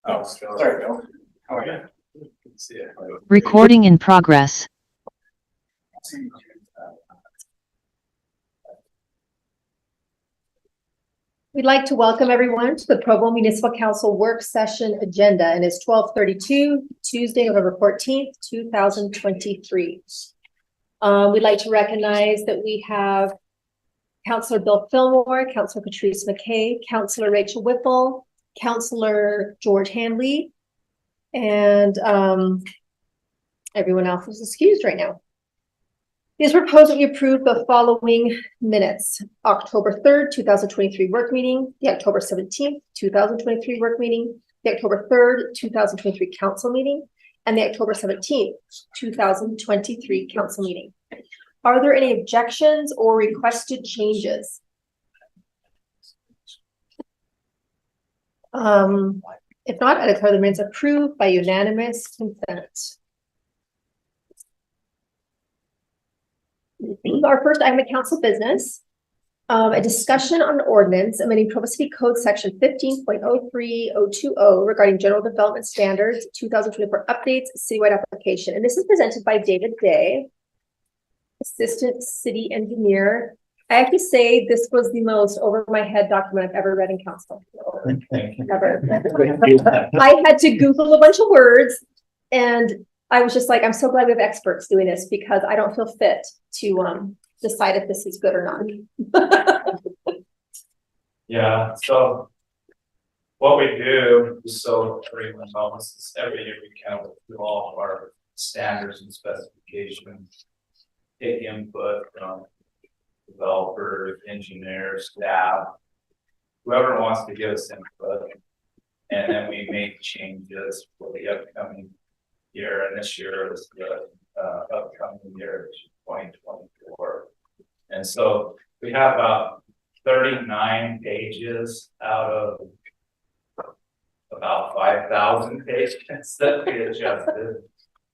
Oh, sorry, Bill. How are you? See it. Recording in progress. We'd like to welcome everyone to the Provo Municipal Council work session agenda, and it's 12:32, Tuesday, November 14th, 2023. We'd like to recognize that we have Councillor Bill Fillmore, Councillor Patrice McKay, Councillor Rachel Whipple, Councillor George Handley, and everyone else is excused right now. It is proposed that we approve the following minutes: October 3rd, 2023 work meeting, the October 17th, 2023 work meeting, the October 3rd, 2023 council meeting, and the October 17th, 2023 council meeting. Are there any objections or requested changes? If not, I declare the minutes approved by unanimous consent. Our first item of council business, a discussion on ordinance amending Provo City Code Section 15.03020 regarding general development standards 2024 updates citywide application. And this is presented by David Day, Assistant City Engineer. I have to say this was the most over my head document I've ever read in council. Ever. I had to Google a bunch of words, and I was just like, I'm so glad we have experts doing this because I don't feel fit to decide if this is good or not. Yeah, so what we do, so everyone knows, is every year we count through all of our standards and specifications, take input from developers, engineers, staff, whoever wants to give us input, and then we make changes for the upcoming year, and this year is the upcoming year, 2024. And so we have about 39 pages out of about 5,000 pages that we adjusted.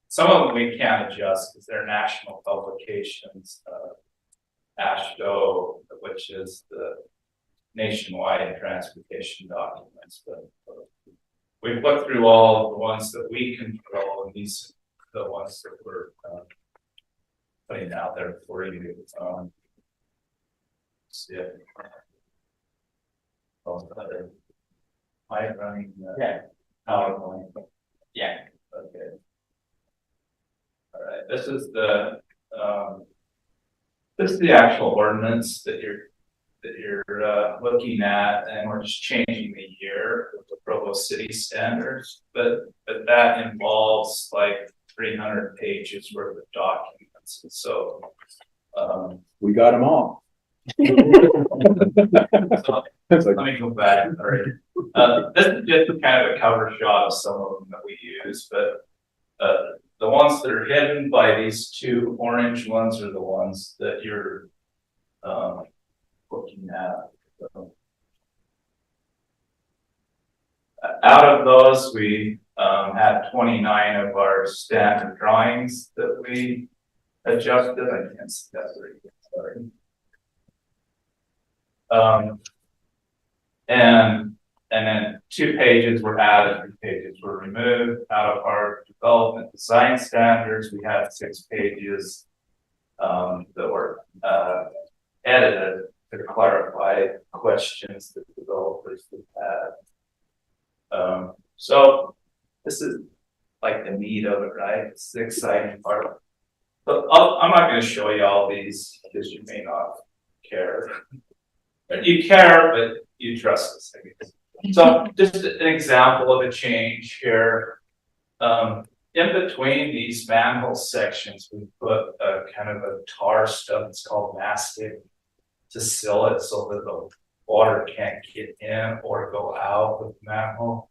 Some of them we can't adjust because they're national publications. AASHTO, which is the nationwide transportation documents. But we've looked through all the ones that we control, and these are the ones that we're putting out there for you. See it. Am I running? Yeah. PowerPoint. Yeah. Okay. All right. This is the actual ordinance that you're looking at, and we're just changing the year with the Provo City standards, but that involves like 300 pages worth of documents, and so we got them all. so, let me go back. All right, this is just kind of a cover shot of some of them that we use, but the ones that are hidden by these two orange ones are the ones that you're looking at. So, out of those, we had 29 of our standard drawings that we adjusted. I can't see that very good, sorry. And then 2 pages were added, 3 pages were removed. Out of our development design standards, we had 6 pages that were edited to clarify questions that developers have had. So this is like the meat of it, right? It's the exciting part. But I'm not going to show you all these because you may not care. But you care, but you trust us, I guess. So just an example of a change here. In in between these manhole sections, we put a kind of a tar stuff, it's called mastic, to seal it so that the water can't get in or go out of the manhole.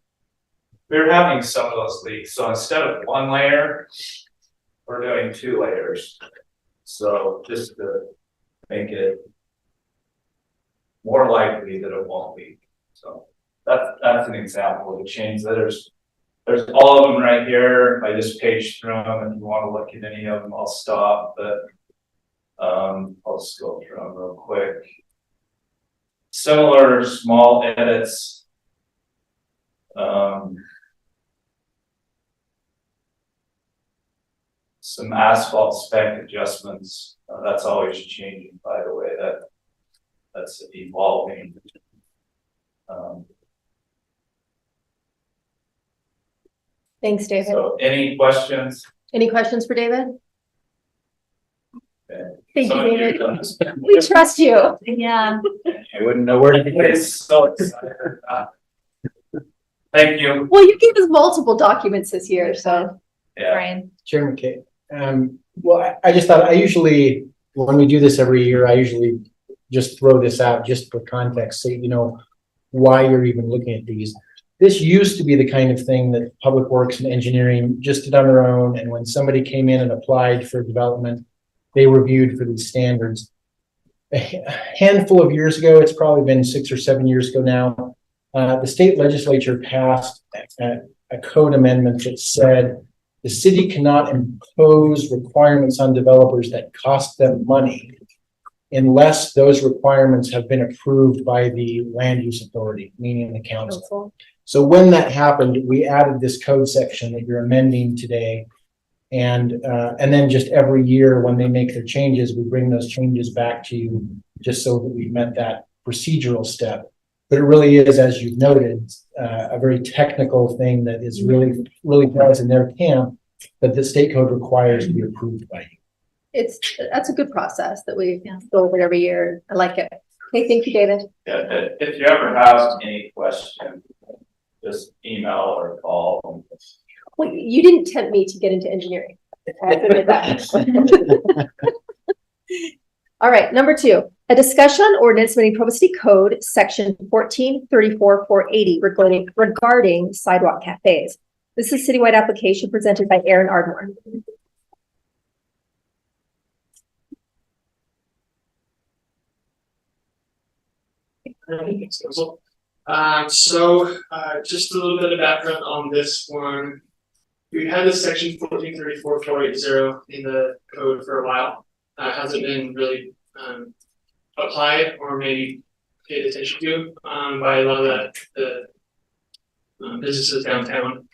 We're having some of those leaks, so instead of one layer, we're doing 2 layers. So just to make it more likely that it won't leak. So that's an example of a change. There's all of them right here. I just paged through them. If you want to look at any of them, I'll stop, but I'll just go through them real quick. Similar small edits. Some asphalt spec adjustments. That's always changing, by the way. That's evolving. Thanks, David. So any questions? Any questions for David? Okay. Thank Some you, of David. done this. We trust you. Yeah. I wouldn't know where to begin. So excited. Thank you. Well, you gave us multiple documents this year, so. Yeah. Brian. Chairman Kate. Well, I just thought I usually, when we do this every year, I usually just throw this out just for context, so you know why you're even looking at these. This used to be the kind of thing that Public Works and Engineering just did on their own, and when somebody came in and applied for development, they reviewed for these standards. A handful of years ago, it's probably been 6 or 7 years ago now, the state legislature passed a code amendment that said the city cannot impose requirements on developers that cost them money unless those requirements have been approved by the land use authority, meaning the council. So when that happened, we added this code section that you're amending today. And then just every year when they make their changes, we bring those changes back to you just so that we've met that procedural step. But it really is, as you've noted, a very technical thing that is really falls in their camp, but the state code requires to be approved by you. That's a good process that we go over every year. I like it. Okay, thank you, David. Yeah, if you ever have any question, just email or call. Well, you didn't tempt me to get into engineering. I have to admit that. All right, number 2, a discussion on ordinance amending Provo City Code Section 1434-480 regarding sidewalk cafes. This is a citywide application presented by Aaron Ardmore. Just a little bit of background on this one. We had this section 1434-480 in the code for a while. Hasn't been really applied or maybe paid attention to by a lot of the businesses downtown.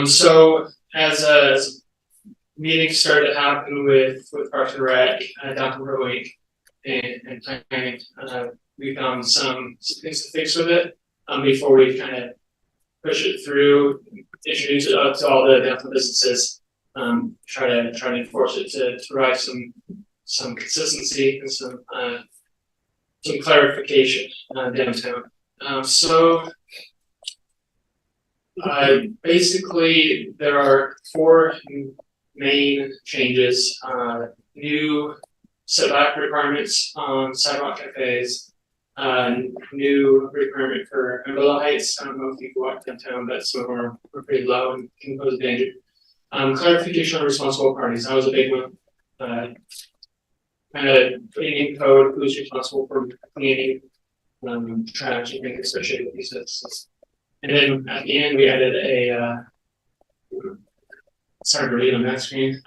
So as meetings started to happen with Parks and Rec downtown Provo and planning, we found some things to fix with it before we kind of push it through, introduce it up to all the downtown businesses, try to enforce it to provide some consistency and some clarification downtown. Basically, there are 4 main changes: new setback requirements on sidewalk cafes. New requirement for umbrella heights. I don't know if you can walk downtown, but some of them are pretty low and can pose danger. Clarification on responsible parties. That was a big one. Kind of putting in code who's responsible for cleaning, trash, and things associated with these businesses. And then at the end, we added a sorry to read on that screen.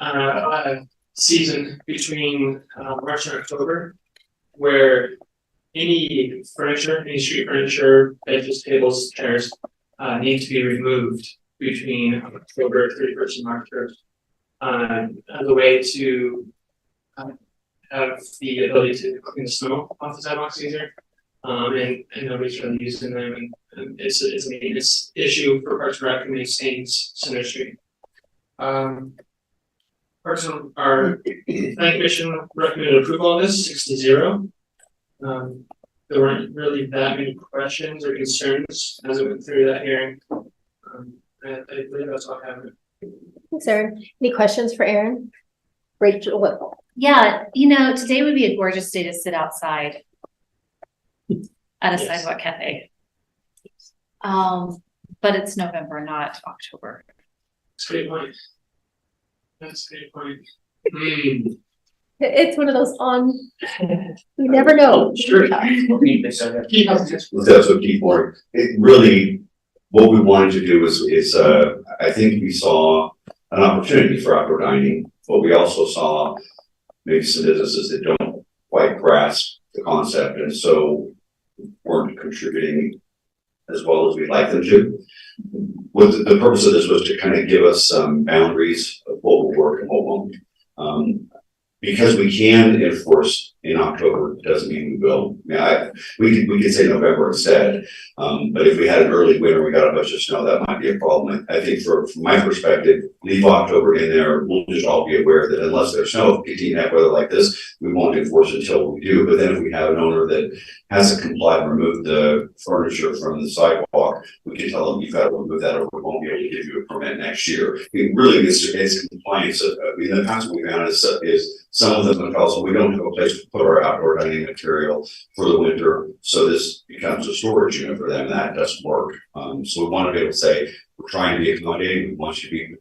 Season between March and October, where any furniture, any street furniture, benches, tables, chairs, need to be removed between October 31st and March 1st, as a way to have the ability to clean the snow off the sidewalks easier, and nobody's really using them, and it's a maintenance issue for Parks and Rec and maintains Center Street. Parks and our Planning Commission recommended approval of this 6-0. There weren't really that many questions or concerns as it went through that hearing. I believe that's all I have. Thanks, Erin. Any questions for Erin? Rachel Whipple. Yeah, you know, today would be a gorgeous day to sit outside at a Yes. sidewalk cafe. But it's November, not October. That's a great point. That's a great point. It's one of those you never know. Sure. That's what people it really, what we wanted to do is I think we saw an opportunity for outdoor dining, but we also saw maybe some businesses that don't quite grasp the concept and so weren't contributing as well as we'd like them to. What the purpose of this was to kind of give us some boundaries of what will work and what won't. Because we can enforce in October doesn't mean we will. I mean, we could say November instead. But if we had an early winter, we got a bunch of snow, that might be a problem. I think from my perspective, leave October in there. We'll just all be aware that unless there's snow, continuing that weather like this, we won't enforce until we do. But then if we have an owner that hasn't complied and removed the furniture from the sidewalk, we can tell them you've got to remove that or we won't be able to give you a permit next year. I mean, really, it's compliance. I mean, the past we found is some of them would also, we don't have a place to put our outdoor dining material for the winter, so this becomes a storage unit for them. That doesn't work. So we want to be able to say we're trying to be accommodating. We want you to be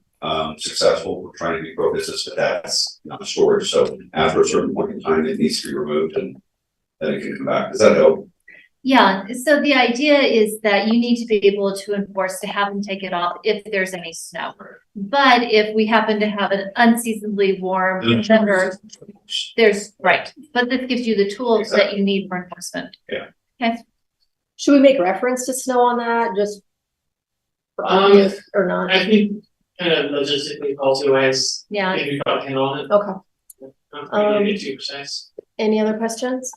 successful. We're trying to be pro-business, but that's not storage. So after a certain point in time, it needs to be removed, and then it can come back. Does that help? Yeah, so the idea is that you need to be able to enforce to have them take it off if there's any snow. But if we happen to have an unseasonably warm November, there's right. But this gives you the tools that you need for enforcement. Yeah. Okay. Should we make reference to snow on that? Just for obvious or not? I think kind of logistically, policy wise, Yeah. maybe got a handle on it. Okay. Not be too precise. Any other questions?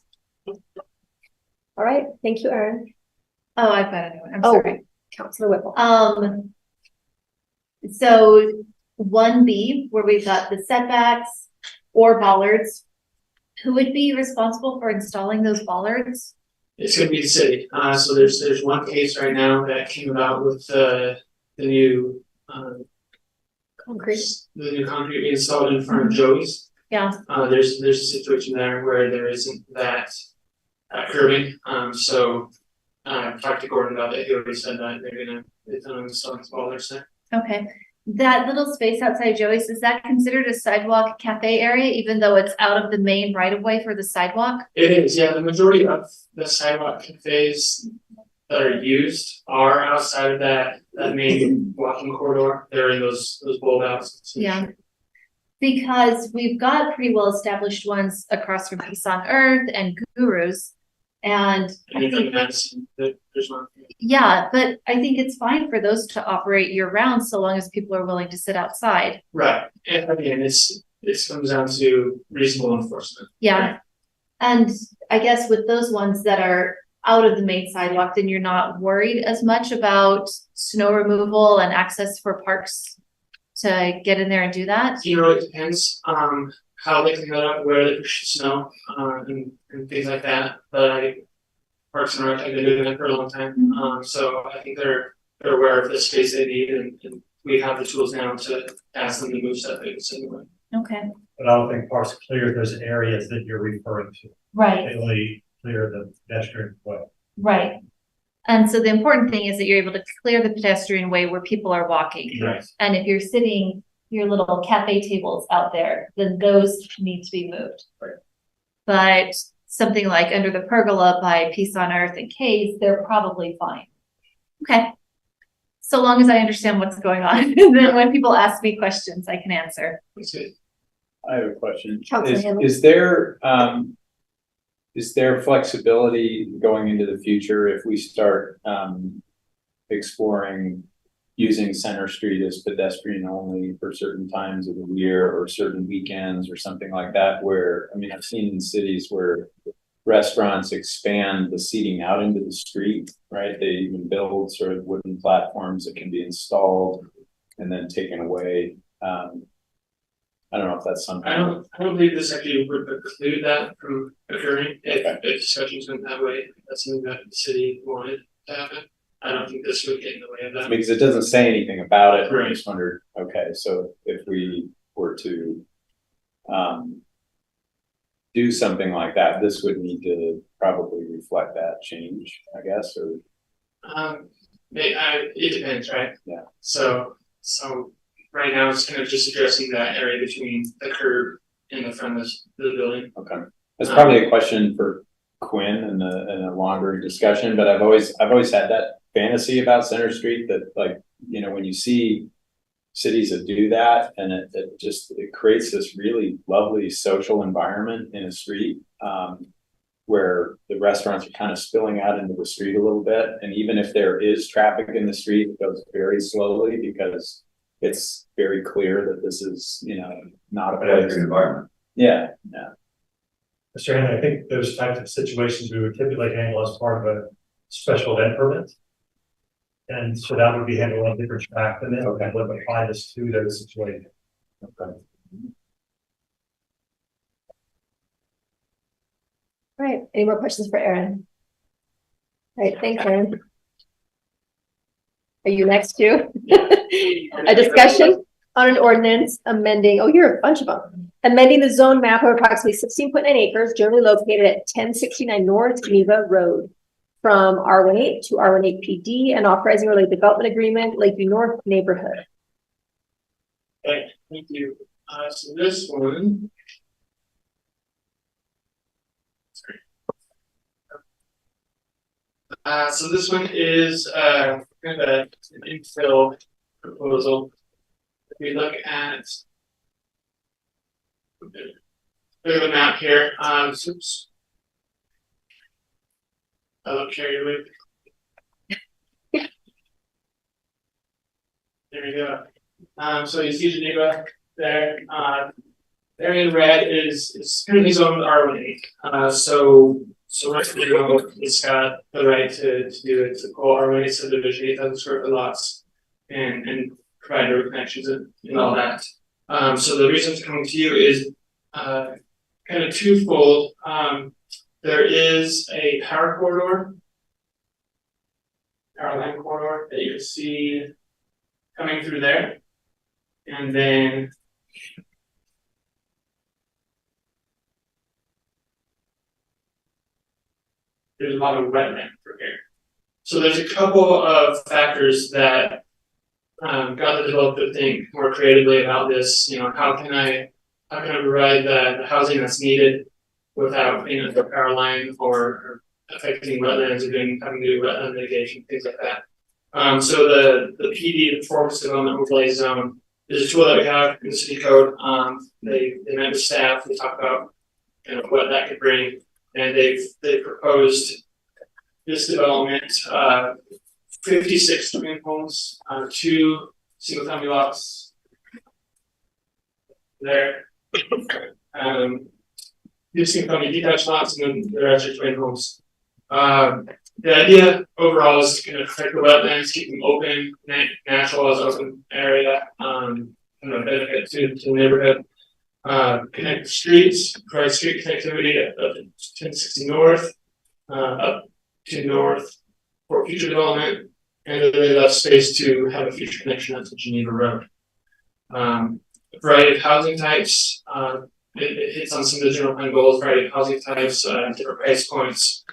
All right. Thank you, Erin. Oh, I've got another one. I'm Oh. sorry. Councilor Whipple. So 1B, where we've got the setbacks or bollards, who would be responsible for installing those bollards? It's gonna be the city. So there's one case right now that came about with the new Concrete. the new concrete being installed in front of Joey's. Yeah. There's a situation there where there isn't that curbing. So talked to Gordon about that. He already said that they're gonna install these bollards there. Okay. That little space outside Joey's, is that considered a sidewalk cafe area, even though it's out of the main right of way for the sidewalk? It is, yeah. The majority of the sidewalk cafes that are used are outside of that main walking corridor. They're in those bulb outs. Yeah. Because we've got pretty well established ones across from Peace on Earth and Gurus. And I think, there's one. yeah, but I think it's fine for those to operate year round so long as people are willing to sit outside. Right. And again, this comes down to reasonable enforcement. Yeah. And I guess with those ones that are out of the main sidewalk, then you're not worried as much about snow removal and access for parks to get in there and do that. You know, it depends how they clean that up, where they push the snow, and things like that. But Parks and Rec have been doing that for a long time. So I think they're aware of the space they need, and we have the tools now to ask them to move stuff anyway. Okay. But I don't think parks clear those areas that you're referring to. Right. They only clear the pedestrian way. Right. And so the important thing is that you're able to clear the pedestrian way where people are walking. Yes. And if you're sitting your little cafe tables out there, then those need to be moved. Right. But something like under the pergola by Peace on Earth and K's, they're probably fine. Okay. So long as I understand what's going on. And then when people ask me questions, I can answer. That's good. I have a question. Councilor Hanlon. Is there flexibility going into the future if we start exploring using Center Street as pedestrian only for certain times of the year or certain weekends or something like that? Where, I mean, I've seen in cities where restaurants expand the seating out into the street, right? They even build sort of wooden platforms that can be installed and then taken away. I don't know if that's something. I don't believe this actually would preclude that from occurring if discussions went that way. That's something that the city wanted to happen. I don't think this would get in the way of that. Because it doesn't say anything about it. I Right. just wondered, okay, so if we were to do something like that, this would need to probably reflect that change, I guess, or It depends, right? Yeah. So right now it's kind of just addressing that area between the curb and the front of the building. okay. That's probably a question for Quinn in a longer discussion, but I've always had that fantasy about Center Street that, like, you know, when you see cities that do that, and it creates this really lovely social environment in a street, where the restaurants are kind of spilling out into the street a little bit. And even if there is traffic in the street, it goes very slowly because it's very clear that this is, you know, not a place. Environment. Yeah. Mr. Henry, I think those types of situations we would typically handle as part of a special event permit. And so that would be handled on a different track, and then we would apply this to those situations. Okay. All right, any more questions for Aaron? All right, thanks, Aaron. Are you next too? A discussion on an ordinance amending, oh, here are a bunch of them. Amending the zone map of approximately 16.9 acres generally located at 1069 North Geneva Road from R18 to R18 PD and authorizing related development agreement, Lakeview North Neighborhood. Okay, thank you. So this one. So this one is kind of an infill proposal. If we look at a bit of a map here, oops. I look carried away. There we go. So you see Geneva there. Area in red is currently zoned R18. So right now it's got the right to do it to call R18 subdivision, 8,000 square foot lots, and provide road connections and all that. So the reason it's coming to you is kind of twofold. There is a power line corridor that you can see coming through there, and then there's a lot of wetland through here. So there's a couple of factors that got the developer to think more creatively about this. You know, how can I provide the housing that's needed without putting up a power line or affecting wetlands or having to do wetland mitigation, things like that. So the PD, the Performance Development Overlay Zone, is a tool that we have in the city code. They met with staff, they talk about what that could bring, and they've proposed this development, 56 twin homes, 2 single family lots there. These single family detached lots, and then the rest are twin homes. The idea overall is to kind of protect the wetlands, keep them open, natural as open area, benefit to the neighborhood. Connect the streets, provide street connectivity up to 1060 North, up to North for future development, and then they left space to have a future connection up to Geneva Road. A variety of housing types, it hits on some of the general plan goals, variety of housing types, different price points.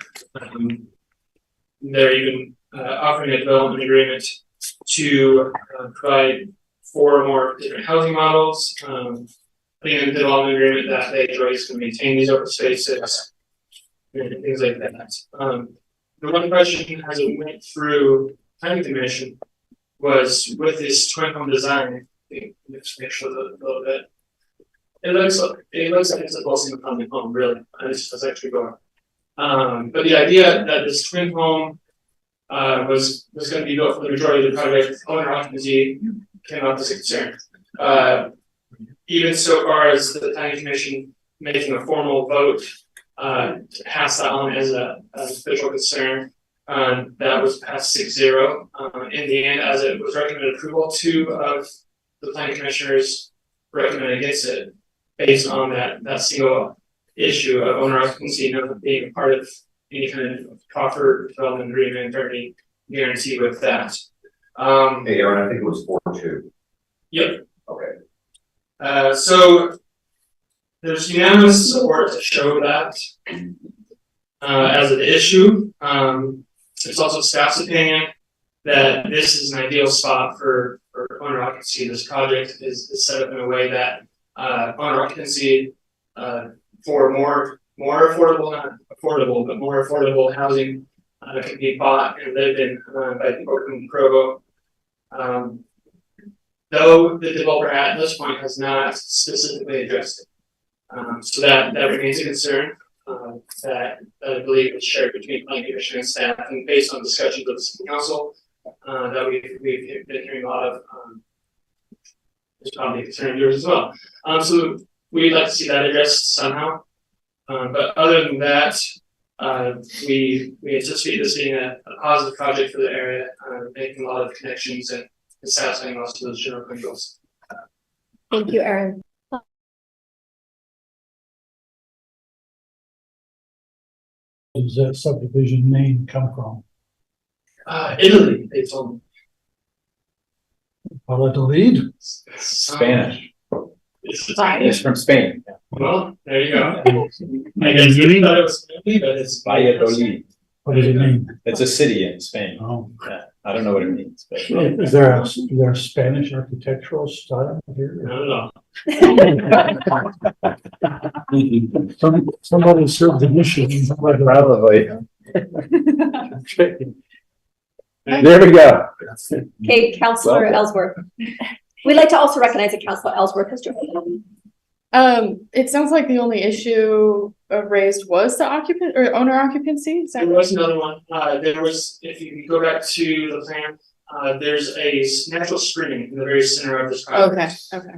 They're even offering a development agreement to provide 4 or more different housing models. Putting in a development agreement that they Joyce can maintain these open spaces and things like that. The one question as it went through planning commission was with this twin home design. Let's make sure a little bit. It looks like it's a single family home, really. It's actually going. But the idea that this twin home was going to be built for the majority of the project, owner occupancy came up as a concern. Even so far as the planning commission making a formal vote to pass that on as a official concern, that was passed 6-0. In the end, as it was recommended approval, 2 of the planning commissioners recommended against it based on that single issue of owner occupancy not being a part of any kind of proper development agreement or any guarantee with that. Hey, Aaron, I think it was 4-2. Yep. Okay. So there's unanimous support to show that as an issue. It's also staff's opinion that this is an ideal spot for owner occupancy. This project is set up in a way that owner occupancy for more affordable, not affordable, but more affordable housing can be bought and lived in by people in Provo. Though the developer at this point has not specifically addressed it. So that remains a concern that I believe is shared between planning commission and staff, and based on discussions with the city council that we've been hearing a lot of. There's probably a concern of yours as well. So we'd like to see that addressed somehow. But other than that, we anticipate this being a positive project for the area, making a lot of connections and satisfying most of those general goals. Thank you, Aaron. Does that subdivision name come from? Italy, they told me. Valladolid? Spanish. It's It's from Spain. well, there you go. I guess you thought it was Italy, but it's Valladolid. What does it mean? It's a city in Spain. Oh. Yeah, I don't know what it means, but. Is there a Spanish architectural style here? not at all. Somebody served the mission. Probably. Okay. There we go. Okay, Councillor Ellsworth. We'd like to also recognize that Councillor Ellsworth has joined. It sounds like the only issue raised was the occupant or owner occupancy. Is that There was another one. There was, if you go back to the plan, there's a natural spring in the very center of this project. okay.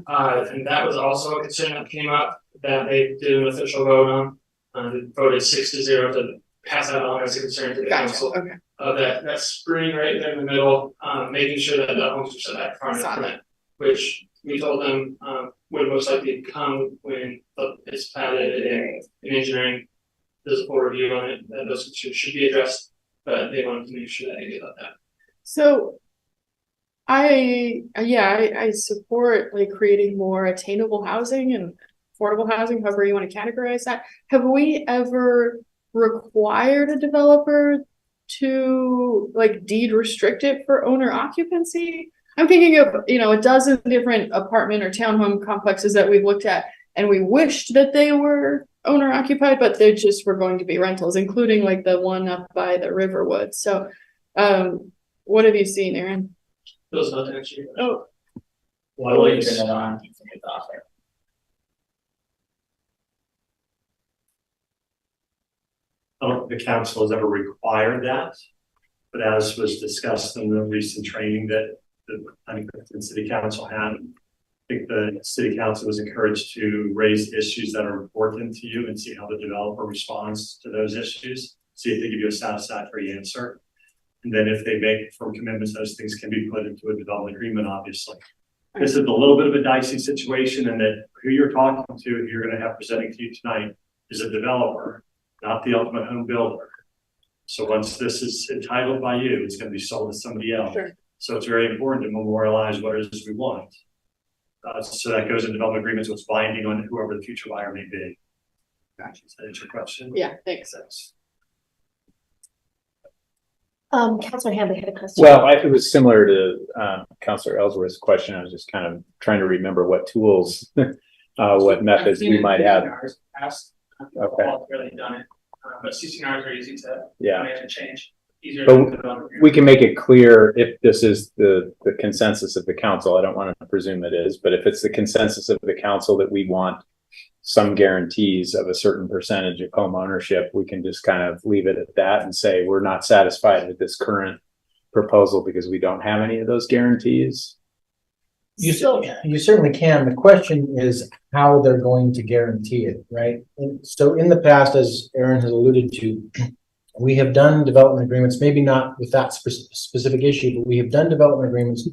And that was also a concern that came up that they did an official vote on. They voted 6-0 to pass that on as a concern to the Gotcha. council. Okay. That spring right there in the middle, making sure that the homes are set back far enough from it, which we told them would most likely come when it's platted and in engineering. There's a full review on it, that those concerns should be addressed, but they wanted to make sure that they did that. So I support like creating more attainable housing and affordable housing, however you want to categorize that. Have we ever required a developer to like deed restrict it for owner occupancy? I'm thinking of, a dozen different apartment or townhome complexes that we've looked at, and we wished that they were owner occupied, but they just were going to be rentals, including like the one up by the Riverwood. So, what have you seen, Aaron? Those not actually. Oh, What will you turn it on? I don't think the council has ever required that, but as was discussed in the recent training that the city council had, I think the city council was encouraged to raise issues that are important to you and see how the developer responds to those issues. See if they give you a satisfactory answer. And then if they make firm commitments, those things can be put into a development agreement, obviously. This is a little bit of a dicey situation, and that who you're talking to, who you're going to have presenting to you tonight, is a developer, not the ultimate home builder. So once this is entitled by you, it's going to be sold to somebody else. Sure. So it's very important to memorialize what it is we want. So that goes in development agreements, what's binding on whoever the future buyer may be. Gotcha. Does that answer your question? yeah, thanks. Councillor Hambley had a question. Well, it was similar to Councillor Ellsworth's question. I was just kind of trying to remember what tools, what methods we might have. Okay. Really done it, but CCNRs are easy to Yeah. change. Easier But to develop. we can make it clear if this is the consensus of the council. I don't want to presume it is, but if it's the consensus of the council that we want some guarantees of a certain percentage of home ownership, we can just kind of leave it at that and say we're not satisfied with this current proposal because we don't have any of those guarantees. You certainly can. The question is how they're going to guarantee it, right? And so in the past, as Aaron has alluded to, we have done development agreements, maybe not with that specific issue, but we have done development agreements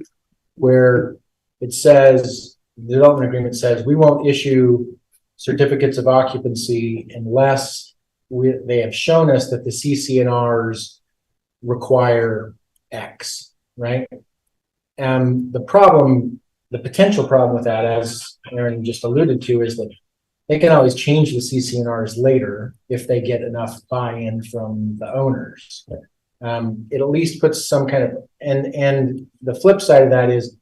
where it says, the development agreement says, we won't issue certificates of occupancy unless they have shown us that the CCNRs require X, right? The potential problem with that, as Aaron just alluded to, is that they can always change the CCNRs later if they get enough buy-in from the owners. It at least puts some kind of, and the flip side of that is,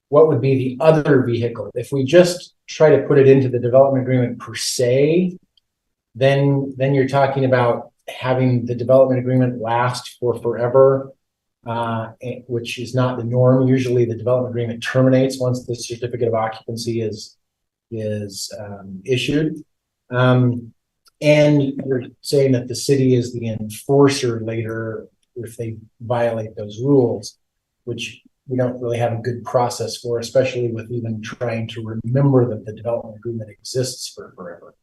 what would be the other vehicle? If we just try to put it into the development agreement per se, then you're talking about having the development agreement last for forever, which is not the norm. Usually the development agreement terminates once the certificate of occupancy is issued. And you're saying that the city is the enforcer later if they violate those rules, which we don't really have a good process for, especially with even trying to remember that the development agreement exists for forever.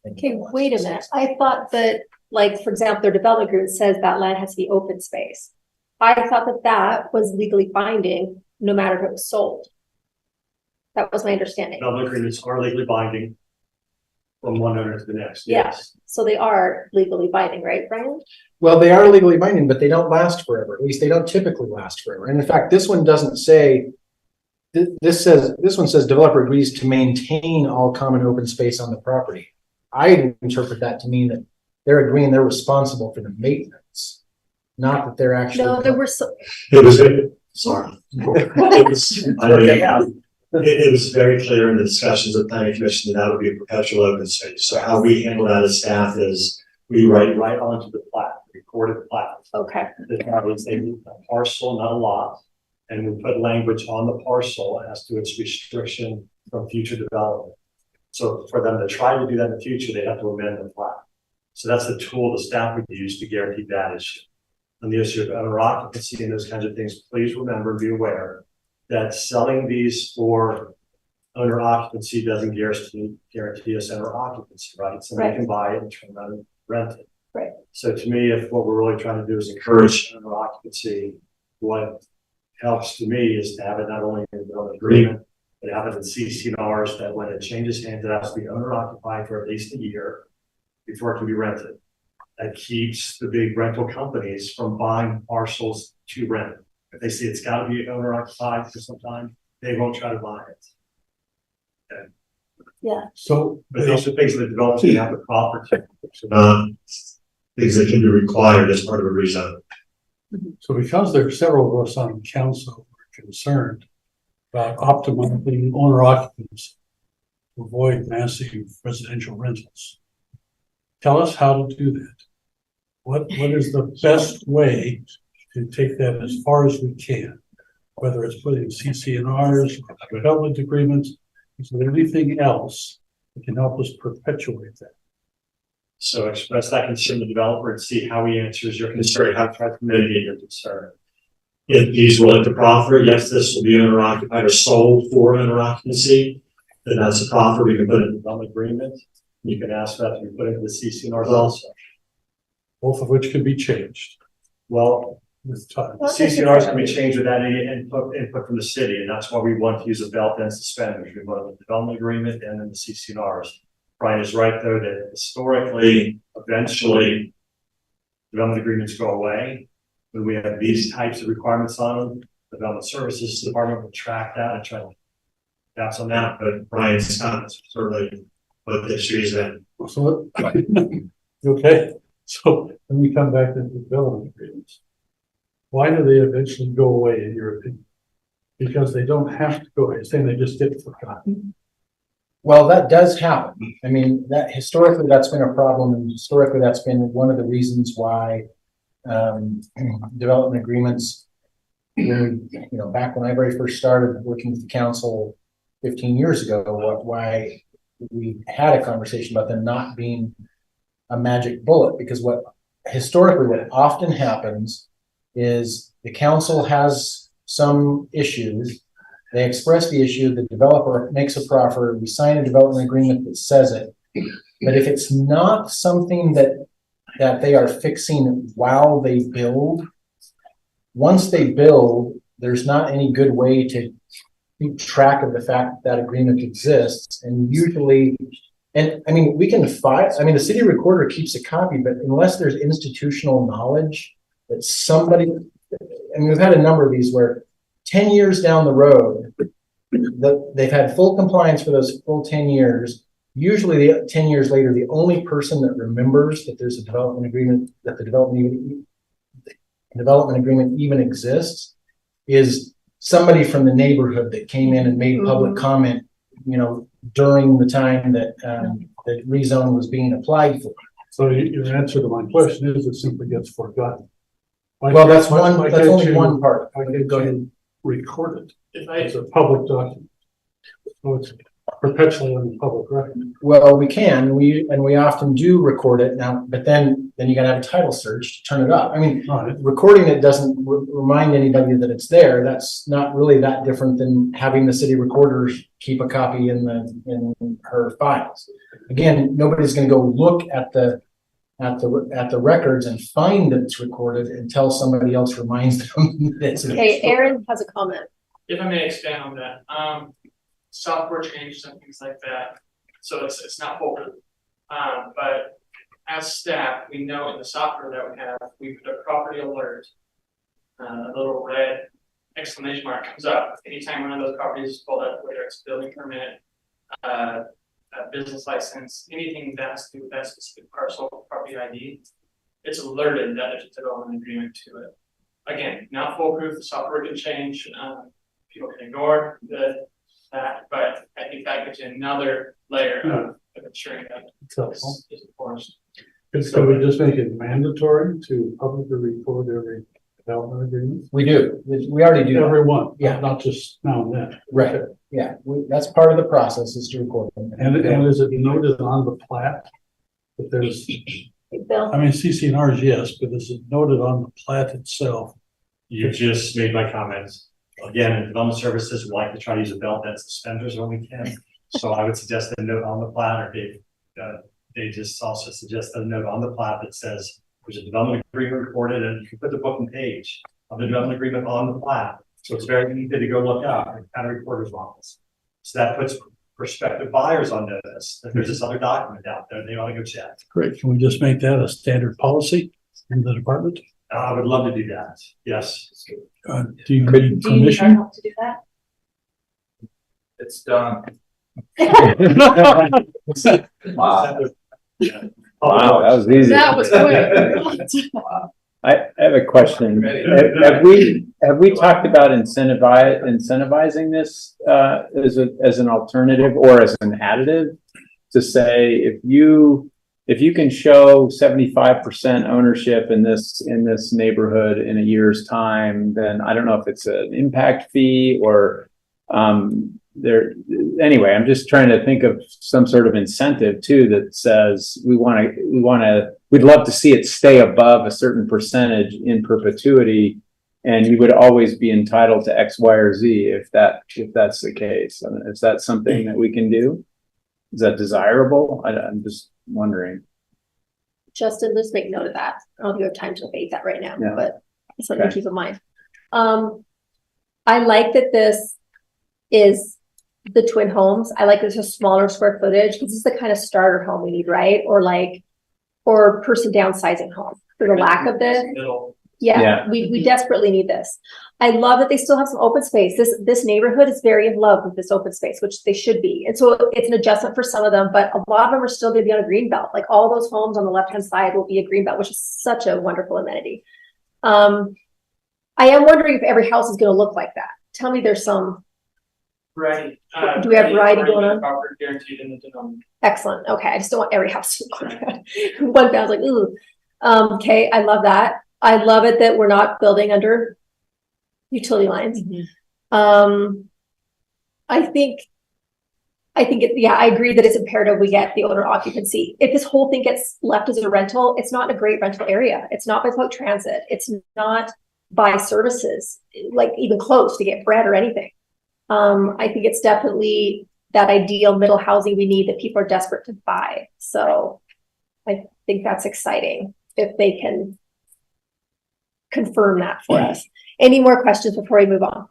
Okay, wait a minute. I thought that, like, for example, their development agreement says that land has to be open space. I thought that that was legally binding no matter if it was sold. That was my understanding. Development agreements are legally binding from one owner to the next. Yeah. Yes. So they are legally binding, right, Brian? Well, they are legally binding, but they don't last forever. At least they don't typically last forever. And in fact, this one doesn't say, this one says developer agrees to maintain all common open space on the property. I interpret that to mean that they're agreeing they're responsible for the maintenance, not that they're actually. No, there were so. It was, sorry. It was very clear in the discussions of planning commission that would be a perpetual open space. So how we handle that as staff is we write right onto the plat, recorded plat. Okay. That means they need a parcel, not a lot. And we put language on the parcel as to its restriction from future development. So for them to try to do that in the future, they have to amend the plat. So that's the tool the staff would use to guarantee that issue. On the issue of owner occupancy and those kinds of things, please remember and be aware that selling these for owner occupancy doesn't guarantee us owner occupancy, right? Somebody can buy it and turn around and rent it. Right. So to me, if what we're really trying to do is encourage owner occupancy, what helps to me is to have it not only in the agreement, but have it in CCNRs that when it changes hands, it has to be owner occupied for at least a year before it can be rented. That keeps the big rental companies from buying parcels to rent. If they see it's got to be owner occupied for some time, they won't try to buy it. Okay. Yeah. So, But those are things that developers can have the property. Things that can be required as part of a rezone. so because there are several of us on council who are concerned about optimizing owner occupancy to avoid massive residential rentals, tell us how to do that. What is the best way to take that as far as we can, whether it's putting CCNRs, development agreements, is there anything else that can help us perpetuate that? So express that concern to the developer and see how he answers your concern, how to try to mitigate your concern. If he's willing to proffer, yes, this will be owner occupied or sold for owner occupancy, then that's a proffer. We can put it in the development agreement. You can ask that to be put into the CCNRs also. Both of which can be changed Well, with time. CCNRs can be changed without any input from the city, and that's why we want to use a belt and suspenders. We want the development agreement and then the CCNRs. Brian is right, though, that historically, eventually, development agreements go away. When we have these types of requirements on them, the Development Services Department will track that and try to pass on that. But Brian's comments certainly what the issue is then. So, okay, so let me come back to the development agreements. Why do they eventually go away, in your opinion? Because they don't have to go away, saying they just get forgotten. Well, that does happen. I mean, that historically, that's been a problem, and historically, that's been one of the reasons why development agreements, back when I very first started working with the council 15 years ago, why we had a conversation about them not being a magic bullet, because what often happens is the council has some issues. They express the issue, the developer makes a proffer, we sign a development agreement that says it. But if it's not something that they are fixing while they build, once they build, there's not any good way to keep track of the fact that agreement exists. And usually, we can file, the city recorder keeps a copy, but unless there's institutional knowledge that somebody, and we've had a number of these where 10 years down the road, they've had full compliance for those full 10 years. Usually 10 years later, the only person that remembers that there's a development agreement, that the development agreement even exists, is somebody from the neighborhood that came in and made public comment, you know, during the time that the rezone was being applied for. So your answer to my question is it simply gets forgotten. Well, that's only one part. I could go ahead and record it If I, as a public document. So it's perpetually on the public record. Well, we can, we often do record it now, but then you gotta have a title search to turn it up. I mean, Right. recording it doesn't remind anybody that it's there. That's not really that different than having the city recorder keep a copy in her files. Again, nobody's gonna go look at the records and find that it's recorded until somebody else reminds them that it's. Okay, Aaron has a comment. if I may expand on that, software changes and things like that, so it's not foolproof. But as staff, we know in the software that we have, we put a property alert, a little red exclamation mark comes up anytime one of those properties is pulled up, whether it's building permit, a business license, anything that's to do with that specific parcel property ID, it's alerted that there's a development agreement to it. Again, not foolproof, the software can change, people can ignore that, but I think that gives you another layer of ensuring that this is enforced. So we just make it mandatory to publicly record every development agreement? We do, we already do. Every one, Yeah. not just now and then. Right, yeah, that's part of the process is to record them. And is it noted on the plat that there's, Bill? I mean, CC&Rs, yes, but is it noted on the plat itself? You just made my comments. Again, in development services, we like to try to use a belt and suspenders when we can. So I would suggest a note on the plat, or they just also suggest a note on the plat that says there's a development agreement recorded, and you can put the book and page of the development agreement on the plat. So it's very easy to go look up in the county recorder's office. So that puts prospective buyers on notice that there's this other document out there they ought to go check. Great, can we just make that a standard policy in the department? I would love to do that. Yes. Do you need Do you need our permission? help to do that? It's done. Wow. Wow, that was easy. That was quick. I have a question. Have we talked about incentivizing this as an alternative or as an additive to say if you can show 75% ownership in this neighborhood in a year's time, then I don't know if it's an impact fee or anyway, I'm just trying to think of some sort of incentive too that says we'd love to see it stay above a certain percentage in perpetuity, and you would always be entitled to X, Y, or Z if that's the case. I mean, is that something that we can do? Is that desirable? I'm just wondering. Justin, let's make note of that. I don't think we have time to debate that right now, Yeah. but it's something to keep in mind. I like that this is the twin homes. I like this a smaller square footage because this is the kind of starter home we need, right? Or person downsizing home for the lack of this. Yeah, we desperately need this. I love that they still have some open space. This neighborhood is very in love with this open space, which they should be. And so it's an adjustment for some of them, but a lot of them are still going to be on a green belt. Like all those homes on the left-hand side will be a green belt, which is such a wonderful amenity. I am wondering if every house is going to look like that. Tell me there's some. Right. Do we have variety going on? Proper guaranteed in the development. Excellent. Okay. I just don't want every house to look like that. One sounds like, ooh. Okay. I love that. I love it that we're not building under utility lines. I think I agree that it's imperative we get the owner occupancy. If this whole thing gets left as a rental, it's not in a great rental area. It's not by public transit. It's not by services, like even close to get bread or anything. I think it's definitely that ideal middle housing we need that people are desperate to buy. So I think that's exciting if they can confirm that for us. Any more questions before we move on?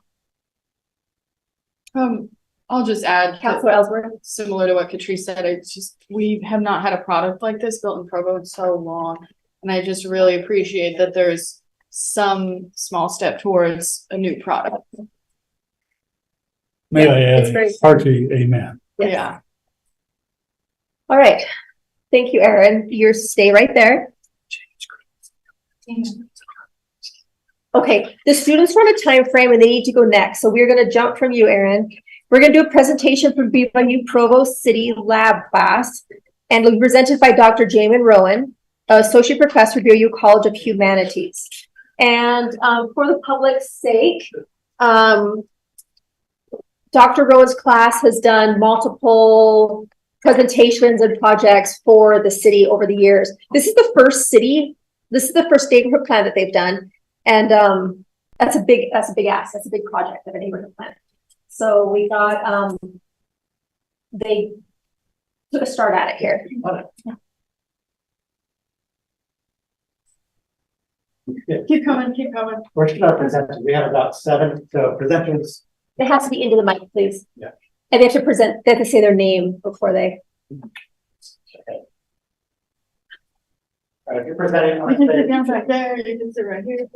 I'll just add, Councilor Ellsworth. similar to what Catrice said, we have not had a product like this built in Provo in so long. And I just really appreciate that there's some small step towards a new product. May I it's very- add, hearty amen. Yes. Yeah. All right. Thank you, Erin. You stay right there. Okay, the students are on a time frame and they need to go next. So we're going to jump from you, Erin. We're going to do a presentation from BYU Provo City Lab class, and it'll be presented by Dr. Jamin Rowan, Associate Professor, BYU College of Humanities. And for the public's sake, Dr. Rowan's class has done multiple presentations and projects for the city over the years. This is the first neighborhood plan that they've done. And that's a big ask. That's a big project of a neighborhood plan. So we got they took a start at it here. Keep coming. We're going to present. We have about 7 presenters. It has to be into the mic, please. Yeah. And they have to present. They have to say their name before they. Okay. All right, if you're presenting, You can sit down back there. You can sit right here.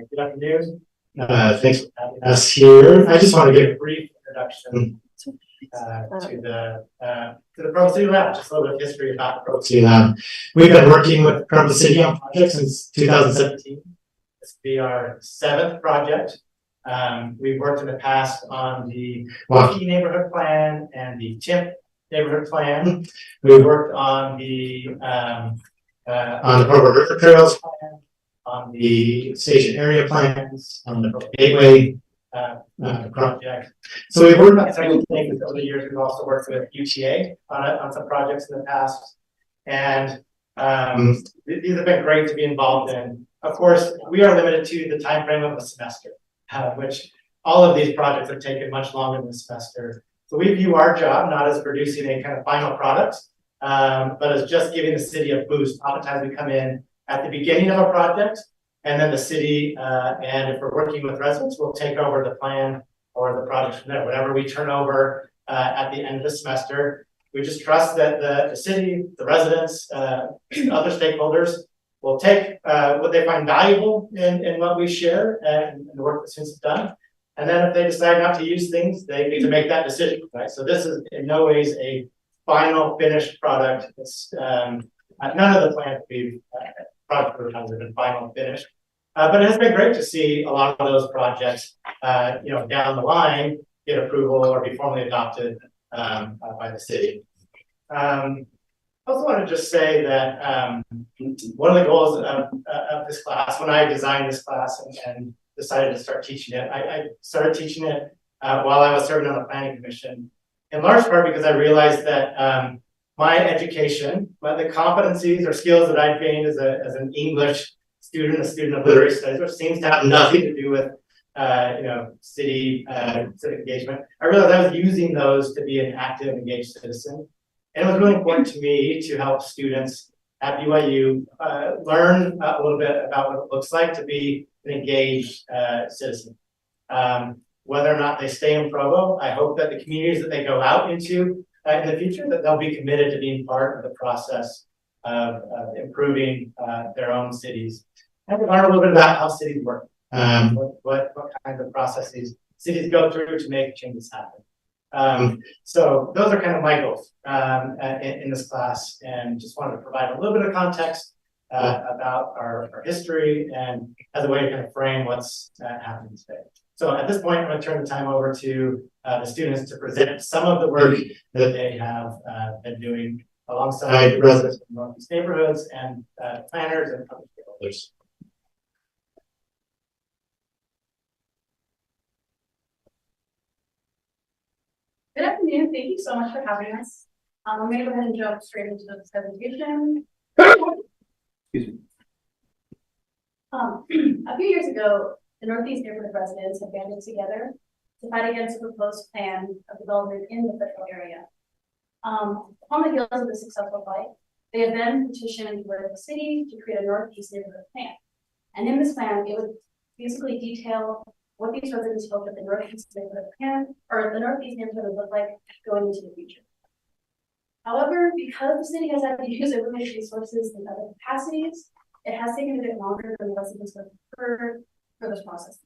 good afternoon. Thanks for having us here. I just want to give a brief introduction to the Provo City Lab, just a little bit of history about the Provo City Lab. We've been working with Provo City on projects since 2017. This will be our 7th project. We've worked in the past on the Waukee neighborhood plan and the Timp neighborhood plan. We've worked on the Provo River Trails plan, on the station area plans, on the Provo Gateway project. So we've worked on several things over the years. We've also worked with UTA on some projects in the past, and these have been great to be involved in. Of course, we are limited to the time frame of a semester, which all of these projects have taken much longer than a semester. So we view our job not as producing a kind of final product, but as just giving the city a boost. Oftentimes we come in at the beginning of a project, and then the city, and if we're working with residents, we'll take over the plan or the project from there. Whatever we turn over at the end of the semester, we just trust that the city, the residents, other stakeholders will take what they find valuable in what we share and the work that students have done. And then if they decide not to use things, they need to make that decision, right? So this is in no ways a final finished product. It's none of the plans we've project programs have been final finished. But it has been great to see a lot of those projects, down the line get approval or be formally adopted by the city. I also want to just say that one of the goals of this class, when I designed this class and decided to start teaching it, I started teaching it while I was serving on the planning commission, in large part because I realized that my education, the competencies or skills that I'd gained as an English student, a student of literary studies, which seems to have nothing to do with civic engagement. I realized I was using those to be an active, engaged citizen. And it was really important to me to help students at BYU learn a little bit about what it looks like to be an engaged citizen. Whether or not they stay in Provo, I hope that the communities that they go out into in the future, that they'll be committed to being part of the process of improving their own cities. And learn a little bit about how cities work, what kinds of processes cities go through to make changes happen. So those are kind of my goals in this class, and just wanted to provide a little bit of context about our history and as a way to kind of frame what's happening today. So at this point, I'm going to turn the time over to the students to present some of the work that they have been doing alongside residents from Northeast neighborhoods and planners and other stakeholders. Good afternoon. Thank you so much for having us. I'm going to go ahead and jump straight into the presentation. Excuse me. A few years ago, the Northeast neighborhood residents have banded together to fight against a proposed plan of development in the federal area. On the heels of the successful fight, they have then petitioned with the city to create a Northeast neighborhood plan. And in this plan, it would basically detail what these residents hope that the Northeast neighborhood plan or the Northeast neighborhood would look like going into the future. However, because the city has had to use its limited resources in other capacities, it has taken a bit longer than the residents would prefer for this process.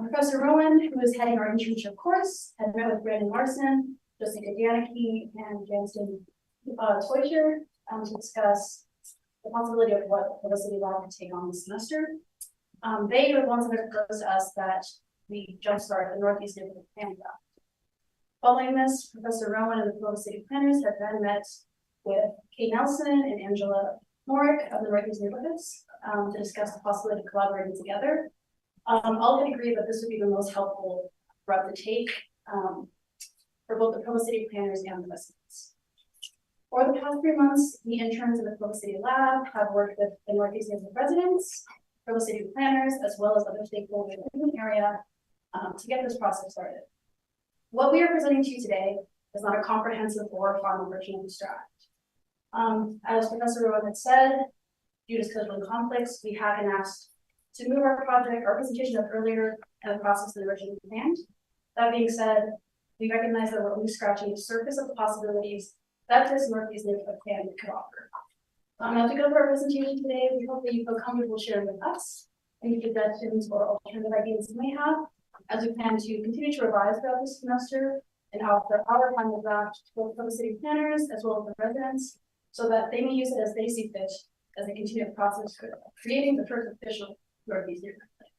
Professor Rowan, who is heading our internship course, had met with Brandon Larson, Jessica Danicki, and Janston Toysher to discuss the possibility of what the city law could take on this semester. They are the ones that proposed to us that we jumpstart the Northeast Neighborhood Plan draft. Following this, Professor Rowan and the Provo City planners have then met with Kate Nelson and Angela Morick of the Northeast Neighborhoods to discuss the possibility of collaborating together. All can agree that this would be the most helpful route to take for both the Provo City planners and the residents. For the past 3 months, the interns in the Provo City Lab have worked with the Northeast Neighborhood residents, Provo City planners, as well as other stakeholders in the area to get this process started. What we are presenting to you today is not a comprehensive or final version of this draft. As Professor Rowan had said, due to scheduling conflicts, we have been asked to move our presentation up earlier in the process than originally planned. That being said, we recognize that we're only scratching the surface of the possibilities that this Northeast Neighborhood Plan could offer. As we go through our presentation today, we hope that you feel comfortable sharing with us any suggestions or alternative ideas you may have, as we plan to continue to revise throughout this semester and offer our final draft to both Provo City planners as well as the residents, so that they may use it as they see fit as they continue the process of creating the first official Northeast Neighborhood Plan.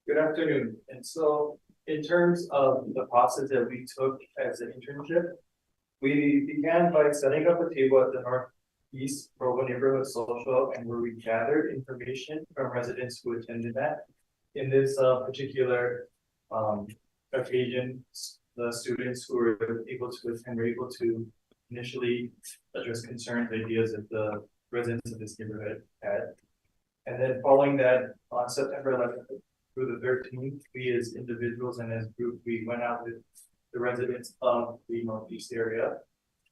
Good afternoon. And so in terms of the process that we took as an internship, we began by setting up a table at the Northeast Provo Neighborhood Social, and where we gathered information from residents who attended that. In this particular occasion, the students who were able to attend were able to initially address concerns, ideas that the residents of this neighborhood had. And then following that, on September 11th through the 13th, we as individuals and as group, we went out with the residents of the Northeast area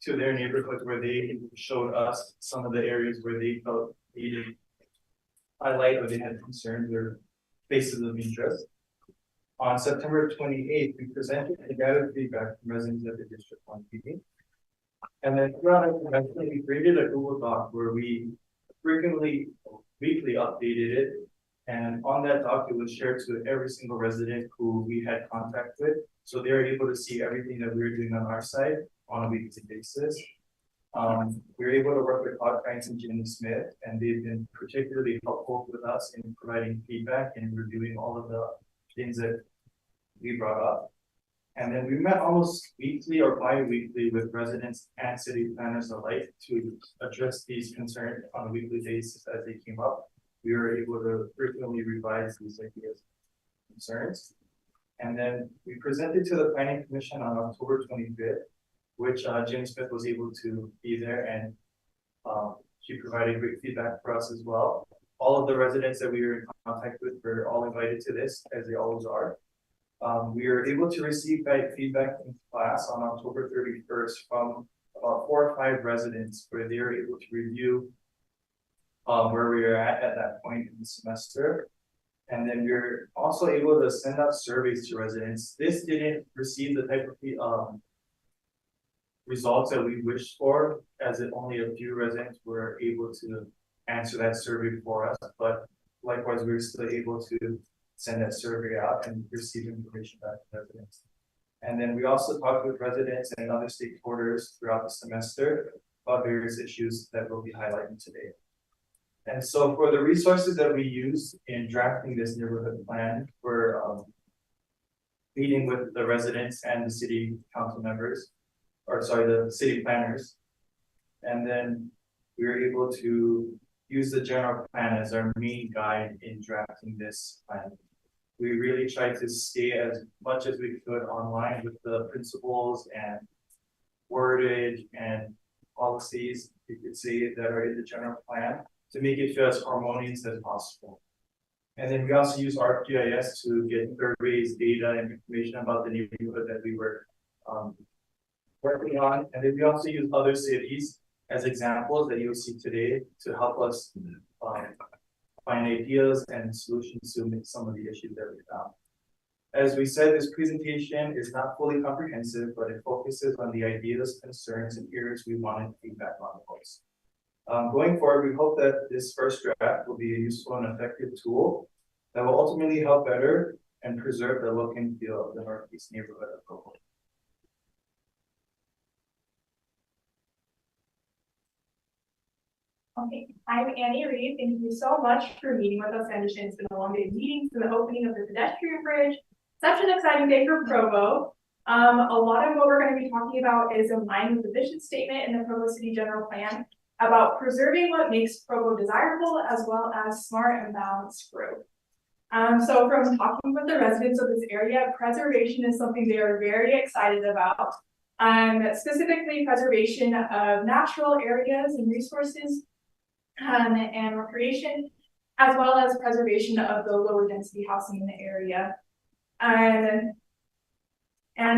to their neighborhoods, where they showed us some of the areas where they felt needed highlight, or they had concerns or places of interest. On September 28th, we presented and gathered feedback from residents of the District 1 meeting. And then throughout our semester, we created a Google Doc where we frequently, weekly updated it. And on that doc, it was shared to every single resident who we had contact with. So they're able to see everything that we were doing on our side on a weekly basis. We were able to work with Todd Franks and Jenny Smith, and they've been particularly helpful with us in providing feedback and reviewing all of the things that we brought up. And then we met almost weekly or bi-weekly with residents and city planners alike to address these concerns on a weekly basis as they came up. We were able to frequently revise these ideas and concerns. And then we presented to the Planning Commission on October 25th, which Jenny Smith was able to be there, and she provided great feedback for us as well. All of the residents that we were in contact with were all invited to this, as they always are. We were able to receive feedback in class on October 31st from about 4 or 5 residents, where they were able to review where we were at that point in the semester. And then we were also able to send out surveys to residents. This didn't receive the type of results that we wished for, as it only a few residents were able to answer that survey for us. But likewise, we were still able to send that survey out and receive information back from residents. And then we also talked with residents and other stakeholders throughout the semester about various issues that we'll be highlighting today. And so for the resources that we use in drafting this neighborhood plan, we're meeting with the residents and the city council members, or sorry, the city planners. And then we were able to use the general plan as our main guide in drafting this plan. We really tried to stay as much as we could online with the principles and wordage and policies, you could say, that are in the general plan, to make it feel as harmonious as possible. And then we also use ArcGIS to get surveys, data, and information about the neighborhood that we were working on. And then we also use other cities as examples that you'll see today to help us find ideas and solutions to some of the issues that we found. As we said, this presentation is not fully comprehensive, but it focuses on the ideas, concerns, and areas we wanted feedback on the most. Going forward, we hope that this first draft will be a useful and effective tool that will ultimately help better and preserve the look and feel of the Northeast neighborhood of Provo. Okay, I'm Annie Reed. Thank you so much for meeting with us. I understand it's been a long day of meetings and the opening of the pedestrian bridge. Such an exciting day for Provo. A lot of what we're going to be talking about is in line with the vision statement in the Provo City General Plan about preserving what makes Provo desirable as well as smart and balanced growth. So from talking with the residents of this area, preservation is something they are very excited about. Specifically preservation of natural areas and resources and recreation, as well as preservation of the lower density housing in the area. And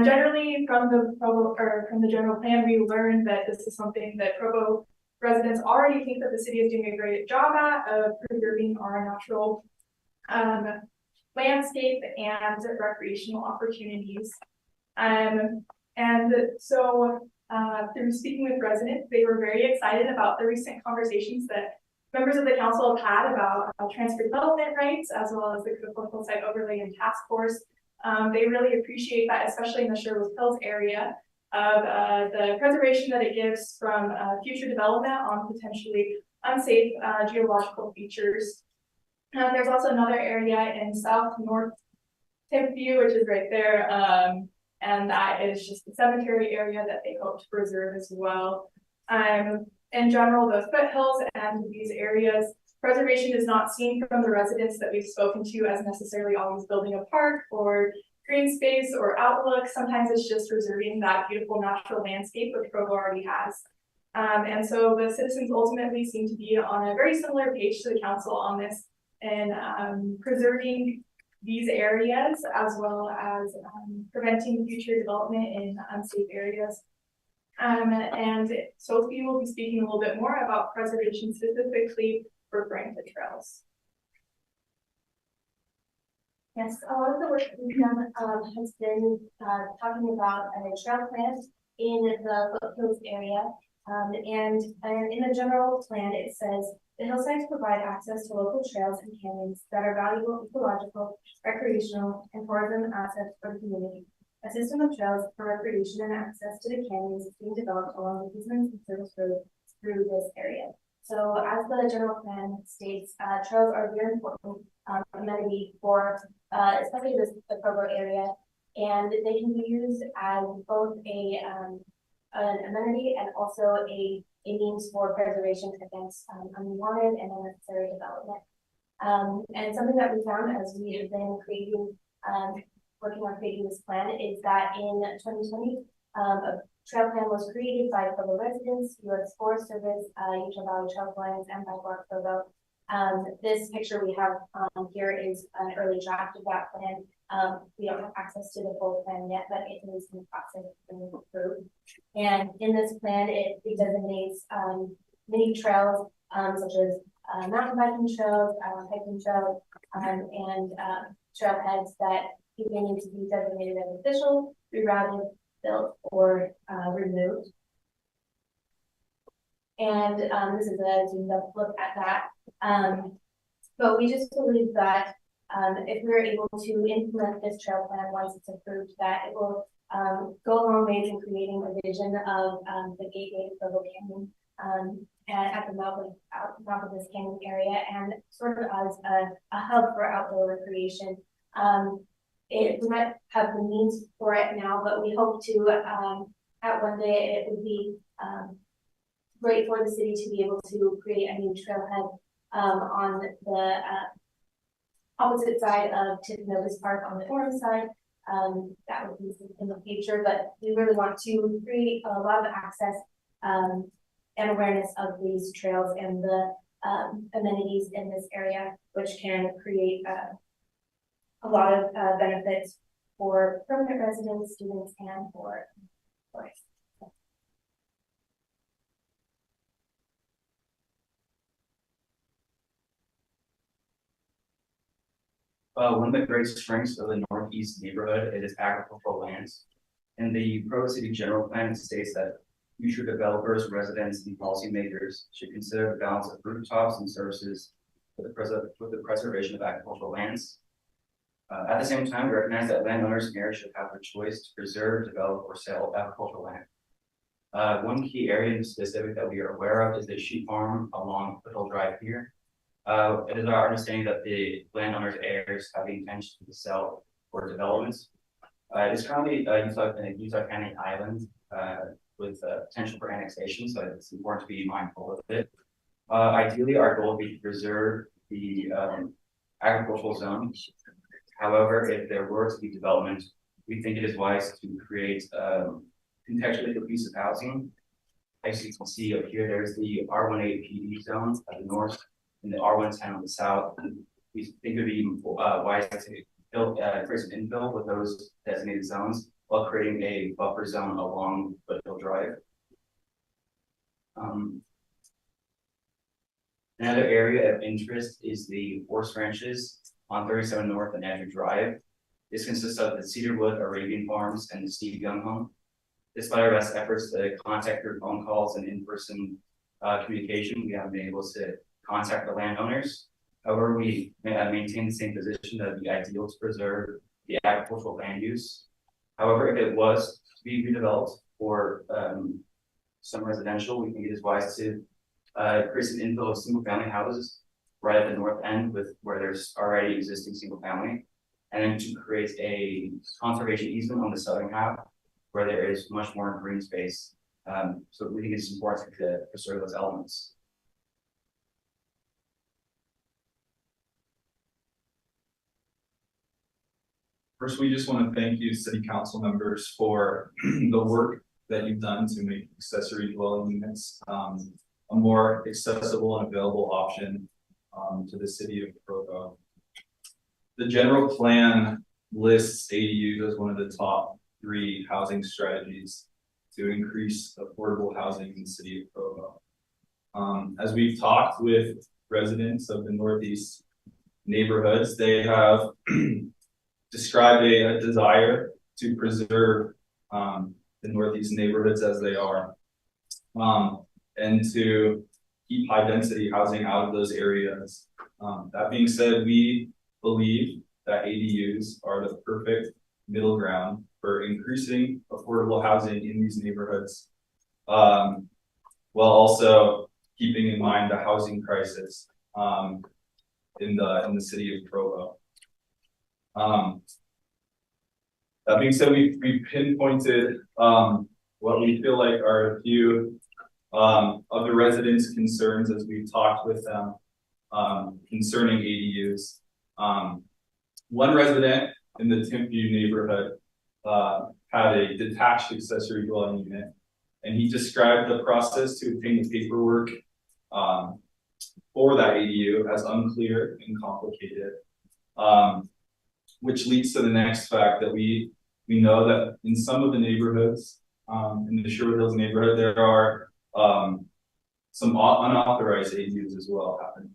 generally from the general plan, we learned that this is something that Provo residents already think that the city is doing a great job at of preserving our natural landscape and recreational opportunities. And so through speaking with residents, they were very excited about the recent conversations that members of the council have had about transfer development rights, as well as the critical site overlay and task force. They really appreciate that, especially in the Sherwood Hills area, of the preservation that it gives from future development on potentially unsafe geological features. There's also another area in South North Timpview, which is right there. And that is just the cemetery area that they hope to preserve as well. In general, the foothills and these areas, preservation is not seen from the residents that we've spoken to as necessarily always building a park or green space or outlook. Sometimes it's just preserving that beautiful natural landscape which Provo already has. And so the citizens ultimately seem to be on a very similar page to the council on this, and preserving these areas, as well as preventing future development in unsafe areas. And Sophie will be speaking a little bit more about preservation specifically referring to trails. Yes, a lot of the work we've done has been talking about a trail plan in the foothills area. And in the general plan, it says the hillsides provide access to local trails and canyons that are valuable ecological, recreational, and tourism assets for the community. A system of trails for recreation and access to the canyons is being developed along the easements and service roads through this area. So as the general plan states, trails are a very important amenity for especially the Provo area, and they can be used as both an amenity and also a means for preservation against unwanted and unnecessary development. And something that we found as we have been creating, working on creating this plan, is that in 2020, a trail plan was created by Provo residents, U.S. Forest Service, Utah Valley Trail Alliance, and by Block Provo. This picture we have here is an early draft of that plan. We don't have access to the full plan yet, but it is in the process of being approved. And in this plan, it designates many trails, such as mountain biking trails, hiking trails, and trailheads that either need to be designated as official, rerouted, built, or removed. And this is a zoomed up look at that. But we just believe that if we're able to implement this trail plan once it's approved, that it will go a long way in creating a vision of the gateway to Provo Canyon at the mouth of this canyon area, and sort of as a hub for outdoor recreation. We might have the means for it now, but we hope to at one day it would be great for the city to be able to create a new trailhead on the opposite side of Tiffanovis Park on the orange side. That would be in the future, but we really want to create a lot of access and awareness of these trails and the amenities in this area, which can create a lot of benefits for permanent residents, students, and for tourists. One of the great strengths of the northeast neighborhood, it is agricultural lands. In the Provo City General Plan, it states that future developers, residents, and policymakers should consider the balance of rooftops and services with the preservation of agricultural lands. At the same time, we recognize that landowners and heirs should have the choice to preserve, develop, or sell agricultural land. One key area in specific that we are aware of is the sheep farm along Foothill Drive here. It is our understanding that the landowner's heirs have the intention to sell for development. It is currently Utah County Island with potential for annexation, so it's important to be mindful of it. Ideally, our goal would be to preserve the agricultural zone. However, if there were to be development, we think it is wise to create contextually cohesive housing. As you can see up here, there's the R18 PD zone at the north and the R110 on the south. We think it would be wise to create some infill with those designated zones while creating a buffer zone along Foothill Drive. Another area of interest is the horse ranches on 37 North and Azure Drive. This consists of the Cedarwood Arabian Farms and the Steve Young home. Despite our best efforts to contact through phone calls and in-person communication, we haven't been able to contact the landowners. However, we maintain the same position that it would be ideal to preserve the agricultural land use. However, if it was to be redeveloped for some residential, we think it is wise to create some infill of single-family houses right at the north end with where there's already existing single-family, and then to create a conservation easement on the southern half where there is much more green space. So we think it's important to preserve those elements. First, we just want to thank you, city council members, for the work that you've done to make accessory dwelling units a more accessible and available option to the city of Provo. The general plan lists ADUs as one of the top 3 housing strategies to increase affordable housing in the city of Provo. As we've talked with residents of the northeast neighborhoods, they have described a desire to preserve the northeast neighborhoods as they are, and to keep high density housing out of those areas. That being said, we believe that ADUs are the perfect middle ground for increasing affordable housing in these neighborhoods, while also keeping in mind the housing crisis in the city of Provo. That being said, we pinpointed what we feel like are a few of the residents' concerns as we've talked with them concerning ADUs. One resident in the Timpview neighborhood had a detached accessory dwelling unit, and he described the process to obtain the paperwork for that ADU as unclear and complicated, which leads to the next fact that we know that in some of the neighborhoods, in the Sherwood Hills neighborhood, there are some unauthorized ADUs as well happening.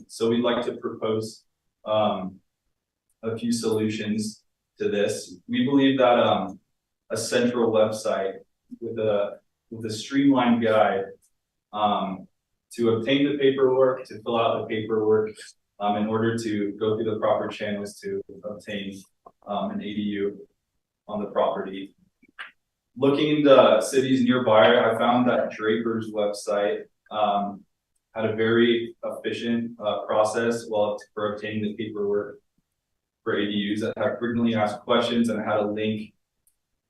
So we'd like to propose a few solutions to this. We believe that a central website with a streamlined guide to obtain the paperwork, to fill out the paperwork in order to go through the proper channels to obtain an ADU on the property. Looking into cities nearby, I found that Draper's website had a very efficient process for obtaining the paperwork for ADUs that had frequently asked questions, and had a link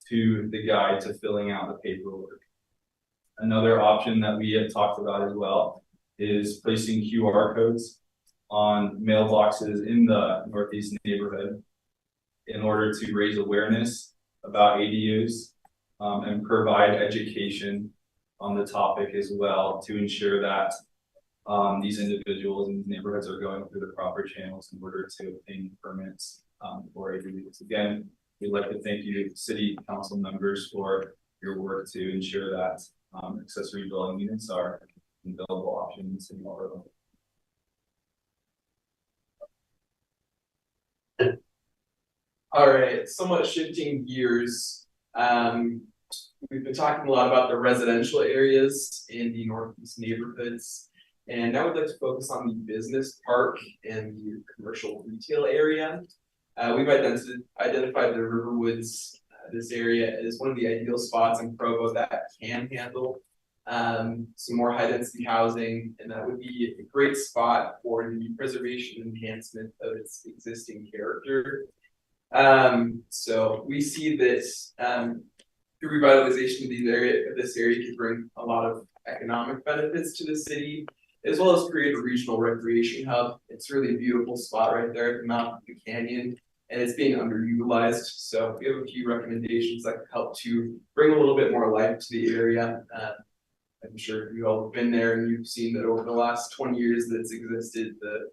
to the guide to filling out the paperwork. Another option that we have talked about as well is placing QR codes on mailboxes in the northeast neighborhood in order to raise awareness about ADUs and provide education on the topic as well, to ensure that these individuals in these neighborhoods are going through the proper channels in order to obtain permits for ADUs. Again, we'd like to thank you, city council members, for your work to ensure that accessory dwelling units are an available option in the city of Provo. All right, somewhat shifting gears. We've been talking a lot about the residential areas in the northeast neighborhoods. And I would like to focus on the business park and the commercial retail area. We've identified the Riverwoods, this area as one of the ideal spots in Provo that can handle some more high density housing, and that would be a great spot for the preservation and enhancement of its existing character. So we see that the revitalization of this area could bring a lot of economic benefits to the city, as well as create a regional recreation hub. It's really a beautiful spot right there at the mouth of the canyon, and it's being underutilized. So we have a few recommendations that could help to bring a little bit more life to the area. I'm sure you all have been there and you've seen that over the last 20 years that it's existed, the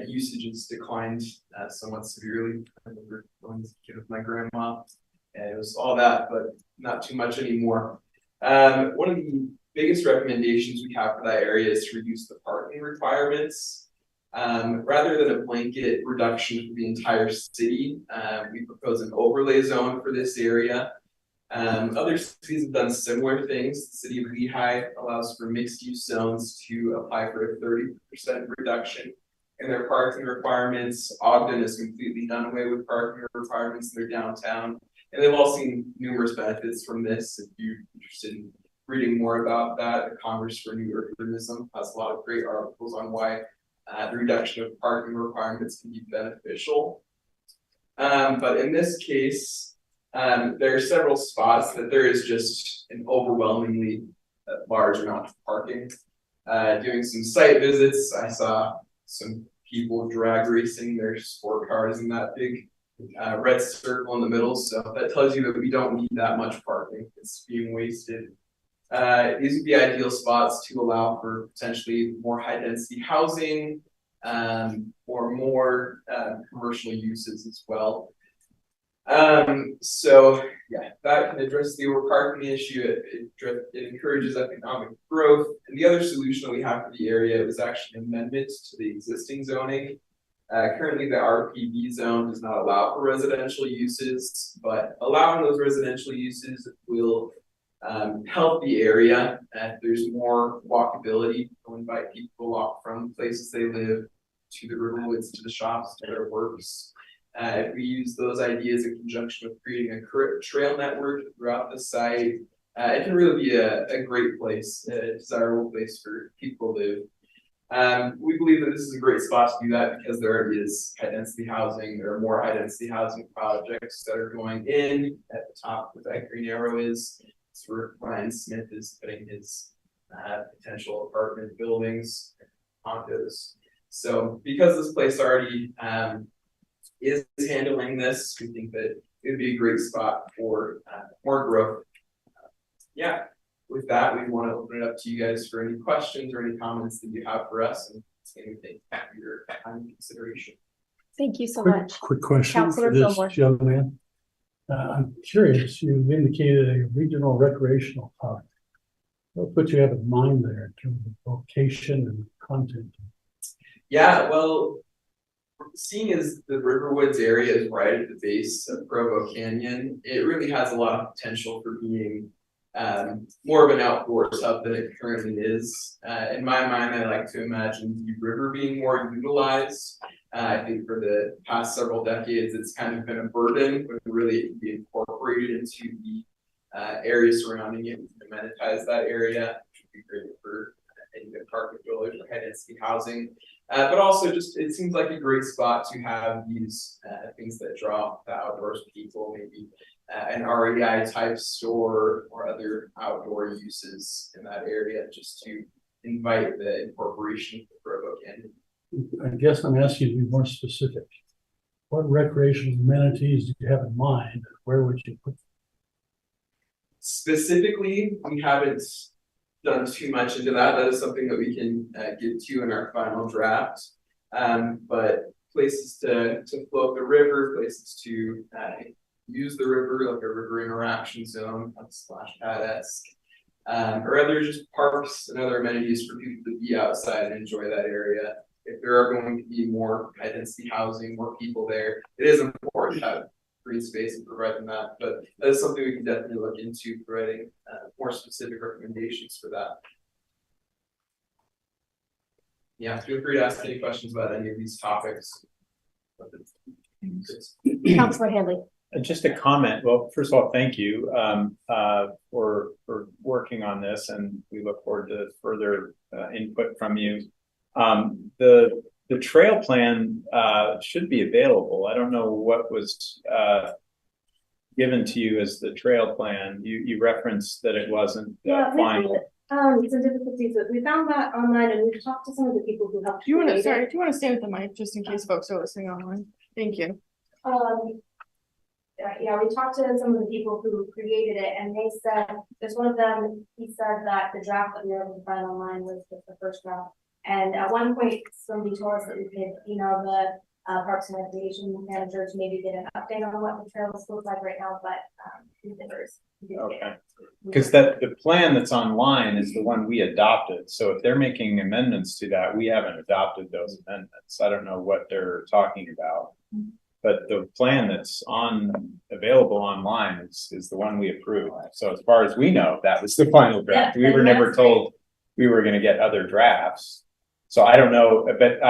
usage has declined somewhat severely. I remember going as a kid with my grandma, and it was all that, but not too much anymore. One of the biggest recommendations we have for that area is to reduce the parking requirements. Rather than a blanket reduction for the entire city, we propose an overlay zone for this area. Other cities have done similar things. The city of Lehigh allows for mixed use zones to apply for a 30% reduction in their parking requirements. Ogden has completely done away with parking requirements in their downtown. And they've all seen numerous benefits from this. If you're interested in reading more about that, the Congress for New Urbanism has a lot of great articles on why the reduction of parking requirements can be beneficial. But in this case, there are several spots that there is just an overwhelmingly large amount of parking. Doing some site visits, I saw some people drag racing their sport cars in that big red circle in the middle. So that tells you that we don't need that much parking. It's being wasted. These would be ideal spots to allow for potentially more high density housing or more commercial uses as well. So yeah, that can address the overparking issue. It encourages economic growth. And the other solution that we have for the area is actually an amendment to the existing zoning. Currently the RPB zone does not allow for residential uses, but allowing those residential uses will help the area. There's more walkability. We'll invite people to walk from places they live to the Riverwoods, to the shops, to their works. If we use those ideas in conjunction with creating a trail network throughout the site, it can really be a great place, a desirable place for people to live. We believe that this is a great spot to do that because there already is high density housing. There are more high density housing projects that are going in at the top where that green arrow is. It's where Ryan Smith is putting his potential apartment buildings, condos. So because this place already is handling this, we think that it would be a great spot for more growth. Yeah, with that, we want to open it up to you guys for any questions or any comments that you have for us, and anything for your time and consideration. Thank you so much. Quick question Councilor for this Fillmore. young man. I'm curious, you indicated a regional recreational park. What would you have in mind there in terms of location and content? Yeah, well, seeing as the Riverwoods area is right at the base of Provo Canyon, it really has a lot of potential for being more of an outdoors hub than it currently is. In my mind, I like to imagine the river being more utilized. I think for the past several decades, it's kind of been a burden, but really it can be incorporated into the area surrounding it. We can amenitize that area, which would be great for any apartment builders or high density housing. But also just, it seems like a great spot to have these things that draw the outdoors people, maybe an REI type store or other outdoor uses in that area, just to invite the incorporation of the Provo Canyon. I guess I'm asking you to be more specific. What recreational amenities do you have in mind? Where would you put them? Specifically, we haven't done too much into that. That is something that we can get to in our final draft. But places to float the river, places to use the river, like a river interaction zone, like splash pad-esque, or other just parks and other amenities for people to be outside and enjoy that area. If there are going to be more high density housing, more people there, it is important to have green space and provide them that, but that is something we can definitely look into, providing more specific recommendations for that. Yeah, feel free to ask any questions about any of these topics. Councilor Hanley. Just a comment. Well, first of all, thank you for working on this, and we look forward to further input from you. The trail plan should be available. I don't know what was given to you as the trail plan. You referenced that it wasn't final. Some difficulties, but we found that online, and we talked to some of the people who helped. Do you want to stay with the mic just in case folks are listening online? Thank you. Yeah, we talked to some of the people who created it, and they said, there's one of them, he said that the draft that we were able to find online was just the first draft. And at one point, somebody told us that we could email the Parks and Recreation manager to maybe get an update on what the trails look like right now, but okay. Because the plan that's online is the one we adopted. So if they're making amendments to that, we haven't adopted those amendments. I don't know what they're talking about. But the plan that's available online is the one we approved. So as far as we know, that was the final draft. We were never told we were going to get other drafts. So I don't know, but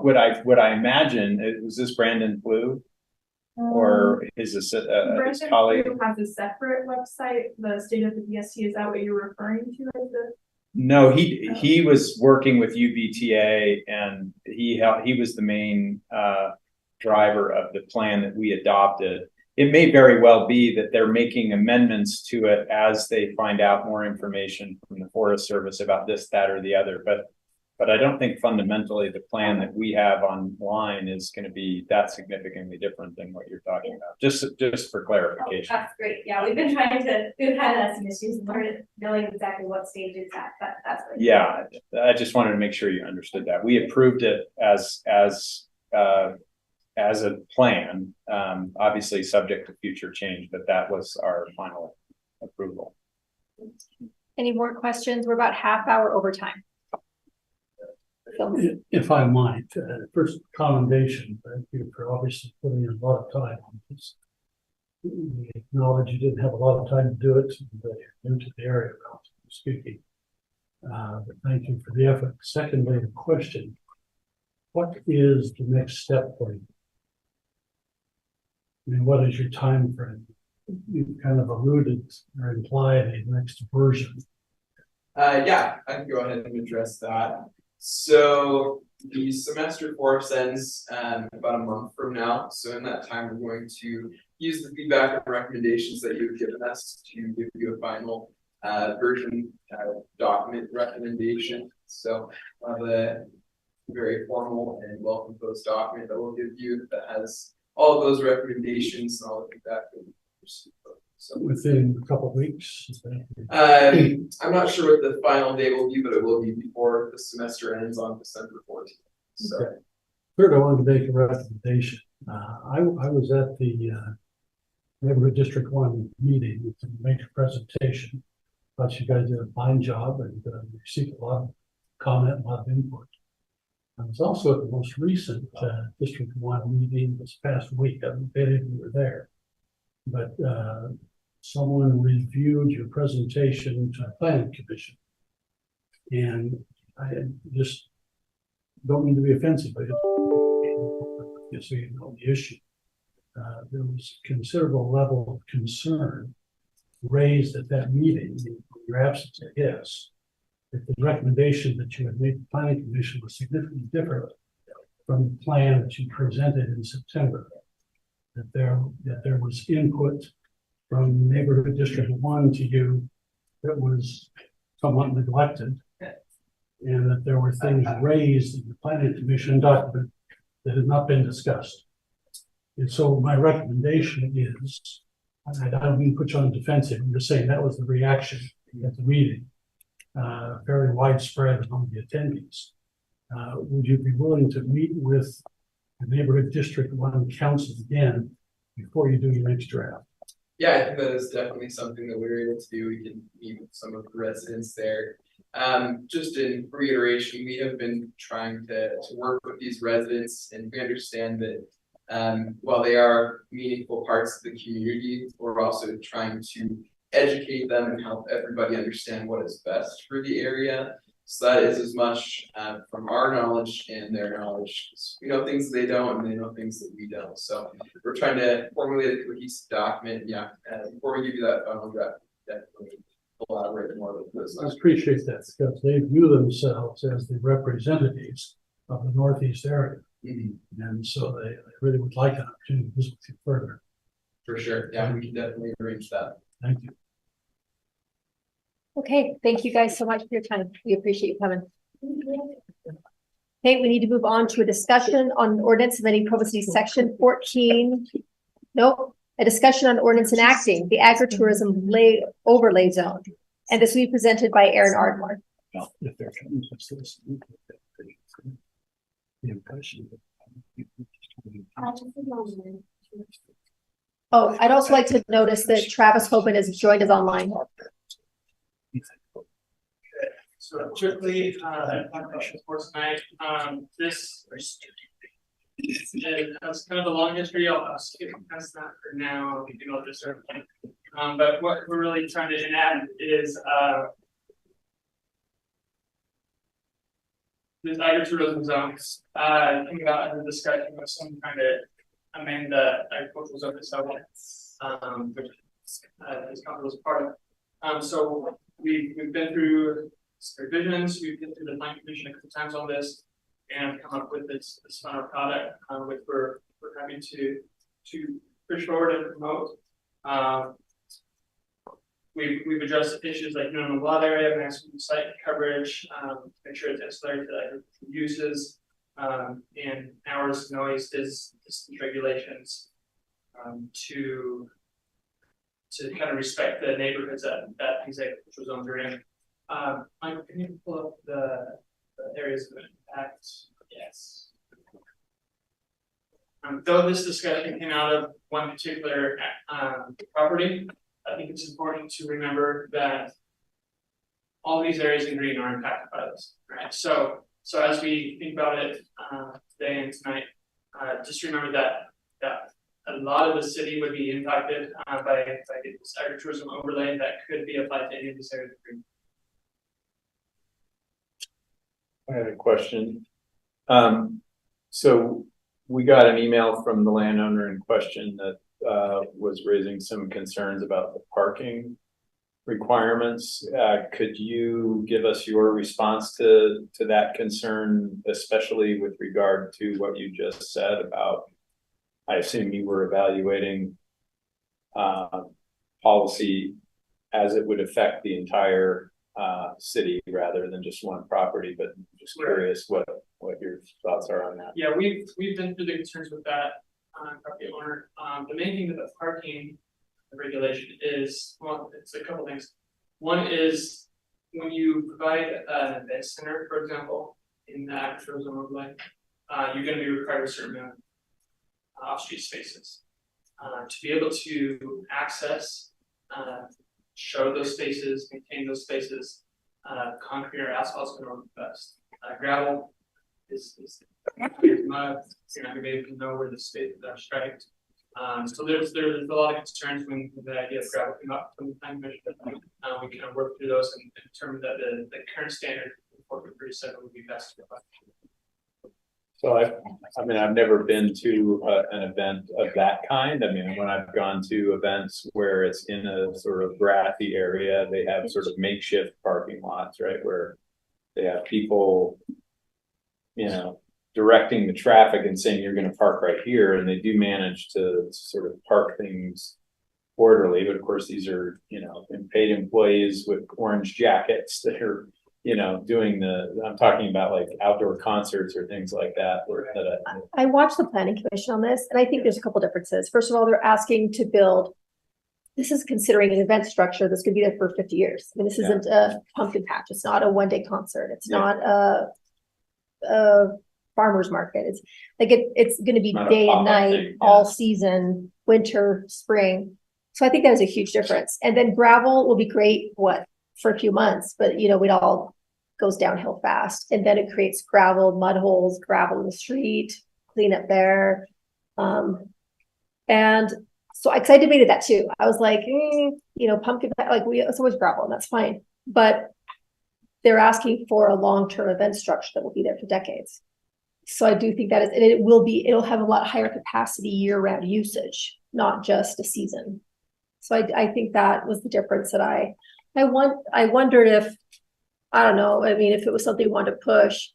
would I imagine was this Brandon Flew? Or is this his colleague? Brandon has a separate website, the state of the BST. Is that what you're referring to as the? No, he was working with UBTA, and he was the main driver of the plan that we adopted. It may very well be that they're making amendments to it as they find out more information from the Forest Service about this, that, or the other. But I don't think fundamentally the plan that we have online is going to be that significantly different than what you're talking about. Just for clarification. Oh, that's great. Yeah, we've had some issues and knowing exactly what stage it's at, but that's great. Yeah, I just wanted to make sure you understood that. We approved it as a plan, obviously subject to future change, but that was our final approval. Any more questions? We're about half hour overtime. If I might, first commendation, thank you for obviously putting in a lot of time on this. We acknowledge you didn't have a lot of time to do it, but you're new to the area, speaking. But thank you for the effort. Secondly, the question, what is the next step for you? I mean, what is your time frame? You kind of alluded or implied a next version. Yeah, I can go ahead and address that. So the semester 4 ends about a month from now. So in that time, we're going to use the feedback and recommendations that you've given us to give you a final version document recommendation. So we'll have a very formal and well-composed document that we'll give you that has all of those recommendations and all the feedback that we received. So Within a couple of weeks? I'm not sure what the final day will be, but it will be before the semester ends on December 14th. So. Okay. Third, I wanted to make a recommendation. I was at the Neighborhood District 1 meeting. It's a major presentation. Thought you guys did a fine job and received a lot of comment, a lot of input. I was also at the most recent District 1 meeting this past week. I don't know if any of you were there, but someone reviewed your presentation to the Planning Commission. And I just don't mean to be offensive, but just so you know the issue. There was considerable level of concern raised at that meeting, in your absence, I guess, that the recommendation that you had made to the Planning Commission was significantly different from the plan that you presented in September. That there was input from Neighborhood District 1 to you that was somewhat neglected, and that there were things raised in the Planning Commission document that had not been discussed. And so my recommendation is, I don't mean to put you on defensive, I'm just saying that was the reaction at the meeting, very widespread among the attendees. Would you be willing to meet with the Neighborhood District 1 Council again before you do your next draft? Yeah, I think that is definitely something that we were able to do. We can meet with some of the residents there. Just in reiteration, we have been trying to work with these residents, and we understand that while they are meaningful parts of the community, we're also trying to educate them and help everybody understand what is best for the area. So that is as much from our knowledge and their knowledge. We know things they don't, and they know things that we don't. So we're trying to formulate a cohesive document. Yeah, before we give you that final draft, definitely elaborate more with this. I appreciate that because they view themselves as the representatives of the Northeast area. And so they really would like an opportunity to visit with you further. For sure. Yeah, we can definitely arrange that. Thank you. Okay, thank you guys so much for your time. We appreciate you coming. Okay, we need to move on to a discussion on ordinance amending Provo City Section 14. Nope, a discussion on ordinance enacting the Agritourism Overlay Zone. And this will be presented by Aaron Ardmore. Well, if they're coming to this, the impression Oh, I'd also like to notice that Travis Hoban has joined us online. So quickly, for tonight, this has kind of a long history. I'll skip past that for now. We can all just sort of, but what we're really trying to enact is this agritourism zones. Think about in the discussion of some kind of amend the agricultural zone itself, which this council was part of. So we've been through revisions, we've been through the planning commission a couple times on this, and come up with this final product, which we're having to push forward and promote. We've addressed issues like minimum lot area, maximum site coverage, make sure it's ancillary to agricultural uses, and hours, noise, distance regulations, to kind of respect the neighborhoods that these agricultural zones are in. Michael, can you pull up the areas of impact? Yes. Though this discussion came out of one particular property, I think it's important to remember that all these areas in green are impacted by this, right? So as we think about it today and tonight, just remember that a lot of the city would be impacted by this agritourism overlay that could be applied to any of these areas of green. I had a question. So we got an email from the landowner in question that was raising some concerns about the parking requirements. Could you give us your response to that concern, especially with regard to what you just said about, I assume you were evaluating policy as it would affect the entire city rather than just one property, but just curious what your thoughts are on that. Yeah, we've been through the concerns with that property owner. The main thing that the parking regulation is, well, it's a couple things. One is when you provide an event center, for example, in the agritourism overlay, you're going to be required a certain amount of off-street spaces to be able to access, show those spaces, maintain those spaces. Concrete or asphalt is going to work best. Gravel is mud. You're not going to be able to know where the spaces are striped. So there's a lot of concerns when the idea of gravel came up from the planning commission. We kind of work through those and determine that the current standard for 37 would be best to provide. So I mean, I've never been to an event of that kind. I mean, when I've gone to events where it's in a sort of grassy area, they have sort of makeshift parking lots, right? Where they have people, you know, directing the traffic and saying you're going to park right here. And they do manage to sort of park things orderly. But of course, these are, you know, paid employees with orange jackets that are, you know, doing I'm talking about like outdoor concerts or things like that. I watched the planning commission on this, and I think there's a couple differences. First of all, they're asking to build, this is considering an event structure that's going to be there for 50 years. I mean, this isn't a pumpkin patch. It's not a one-day concert. It's not a farmer's market. It's like it's going to be day and night, all season, winter, spring. So I think that is a huge difference. And then gravel will be great, for a few months, but you know, it all goes downhill fast. And then it creates gravel, mud holes, gravel in the street, clean up there. And so I debated that too. I was like, pumpkin, like it's always gravel and that's fine. But they're asking for a long-term event structure that will be there for decades. So I do think that and it'll have a lot higher capacity year-round usage, not just a season. So I think that was the difference that I wondered if, I don't know, I mean, if it was something we wanted to push,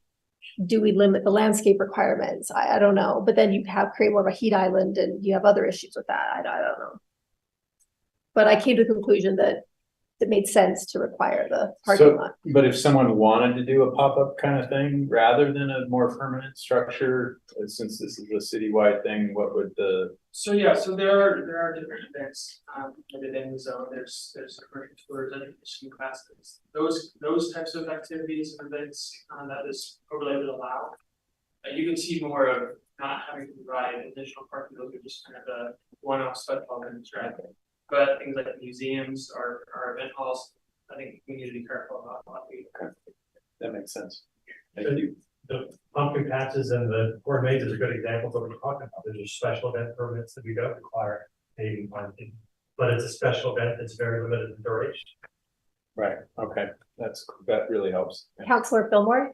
do we limit the landscape requirements? I don't know. But then you create more of a heat island and you have other issues with that. I don't know. But I came to the conclusion that it made sense to require the parking lot. But if someone wanted to do a pop-up kind of thing rather than a more permanent structure, since this is a citywide thing, what would the? So there are different events within the zone. There's commercial tours and fishing classes. Those types of activities and events that this overlay would allow. You can see more of not having to provide additional parking. Those are just kind of a one-off special events, right? But things like museums or event halls, I think we need to be careful about what we. Okay. That makes sense. Thank you. The pumpkin patches and the coordinates are good examples of what we're talking about. There's just special event permits that we don't require paving planting, but it's a special event that's very limited in duration. Right. Okay. That really helps. Councilor Fillmore?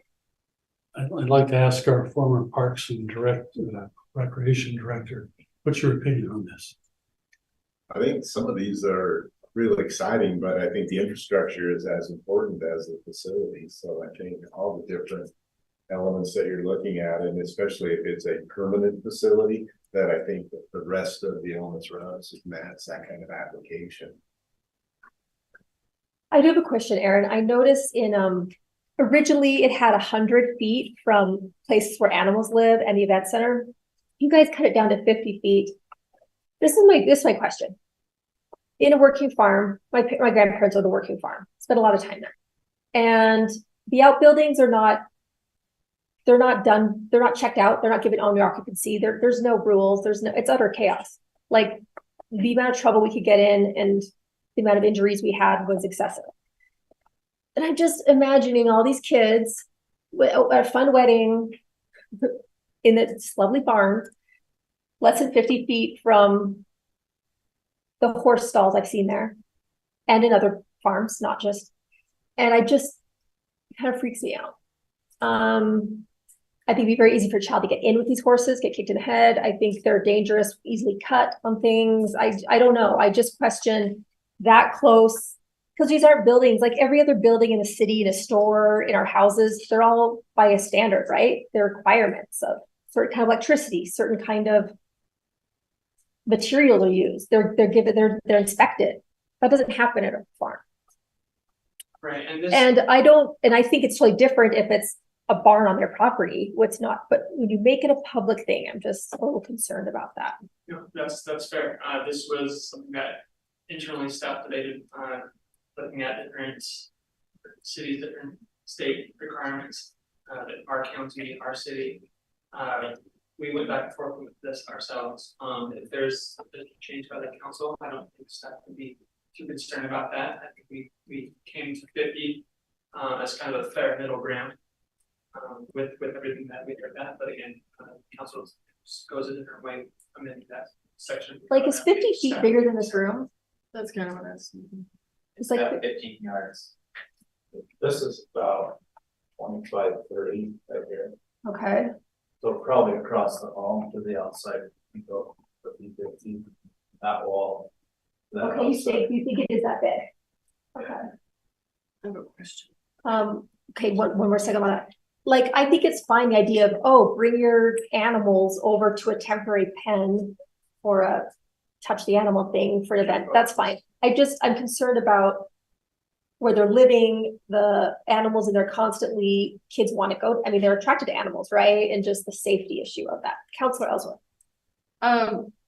I'd like to ask our former Parks and Recreation Director, what's your opinion on this? I think some of these are really exciting, but I think the infrastructure is as important as the facilities. So I think all the different elements that you're looking at, and especially if it's a permanent facility, that I think that the rest of the elements runs match that kind of application. I do have a question, Aaron. I noticed originally it had 100 feet from places where animals live and the event center. You guys cut it down to 50 feet. This is my question. In a working farm, my grandparents owned a working farm. Spent a lot of time there. And the outbuildings they're not done, they're not checked out, they're not given owner occupancy. There's no rules, it's utter chaos. Like the amount of trouble we could get in and the amount of injuries we had was excessive. And I'm just imagining all these kids at a fun wedding in this lovely farm, less than 50 feet from the horse stalls I've seen there and in other farms, not just, and it kind of freaks me out. I think it'd be very easy for a child to get in with these horses, get kicked in the head. I think they're dangerous, easily cut on things. I don't know. I just question that close, because these aren't buildings like every other building in the city, in a store, in our houses. They're all by a standard, right? They're requirements of certain kind of electricity, certain kind of material to use. They're inspected. That doesn't happen at a farm. Right. And I think it's totally different if it's a barn on their property, what's not, but when you make it a public thing, I'm just a little concerned about that. No, that's fair. This was something that internally staff debated, looking at different cities, different state requirements, our county, our city. We went back and forth with this ourselves. If there's a change by the council, I don't think staff would be too concerned about that. I think we came to 50 as kind of a fair middle ground with everything that we heard that. But again, council goes a different way. Amending that section. Like, is 50 feet bigger than this room? That's kind of what I was thinking. It's like 15 yards. This is about 25, 30 right here. Okay. So probably across the hall to the outside, you go 50, that wall. Okay, you think it is that big? Okay. I have a question. Okay, one more second on that. Like, I think it's fine, the idea of, oh, bring your animals over to a temporary pen or a touch the animal thing for an event. That's fine. I'm concerned about where they're living, the animals, and they're constantly, kids want to go. I mean, they're attracted to animals, right? And just the safety issue of that. Councilor Ellsworth.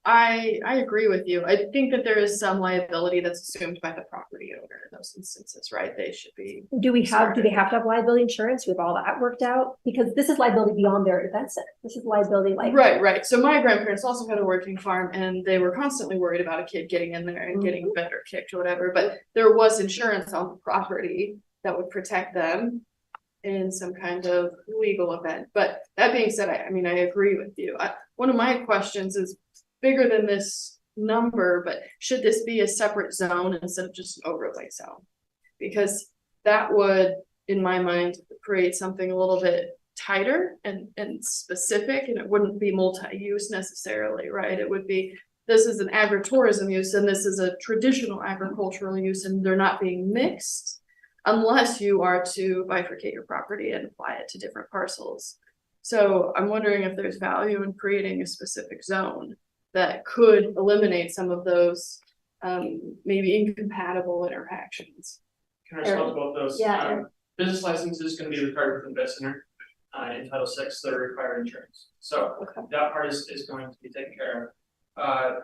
I agree with you. I think that there is some liability that's assumed by the property owner in those instances, right? They should be. Do they have to have liability insurance with all that worked out? Because this is liability beyond their event center. This is liability like. Right. So my grandparents also had a working farm and they were constantly worried about a kid getting in there and getting bit or kicked or whatever, but there was insurance on the property that would protect them. in some kind of legal event. But that being said, I mean, I agree with you. One of my questions is bigger than this number, but should this be a separate zone instead of just an overlay zone? Because that would, in my mind, create something a little bit tighter and specific, and it wouldn't be multi-use necessarily, right? It would be, this is an agritourism use and this is a traditional agricultural use, and they're not being mixed unless you are to bifurcate your property and apply it to different parcels. So I'm wondering if there's value in creating a specific zone that could eliminate some of those maybe incompatible interactions. Can I respond to both those? Yeah. Business license is going to be required for the business center. In Title VI, they're required insurance. So that part is going to be taken care of.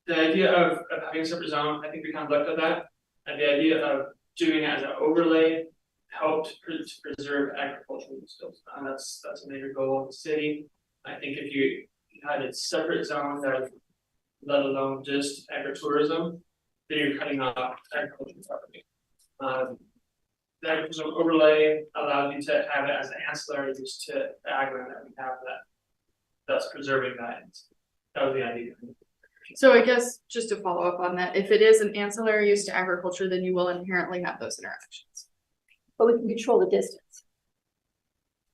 The idea of having a separate zone, I think we kind of looked at that. And the idea of doing it as an overlay helped to preserve agricultural skills. And that's a major goal of the city. I think if you had a separate zone that, let alone just agritourism, then you're cutting off agricultural property. The agricultural overlay allows you to have it as an ancillary use to the agri that we have, that's preserving that. That was the idea. So I guess just to follow up on that, if it is an ancillary use to agriculture, then you will inherently have those interactions. But we can control the distance,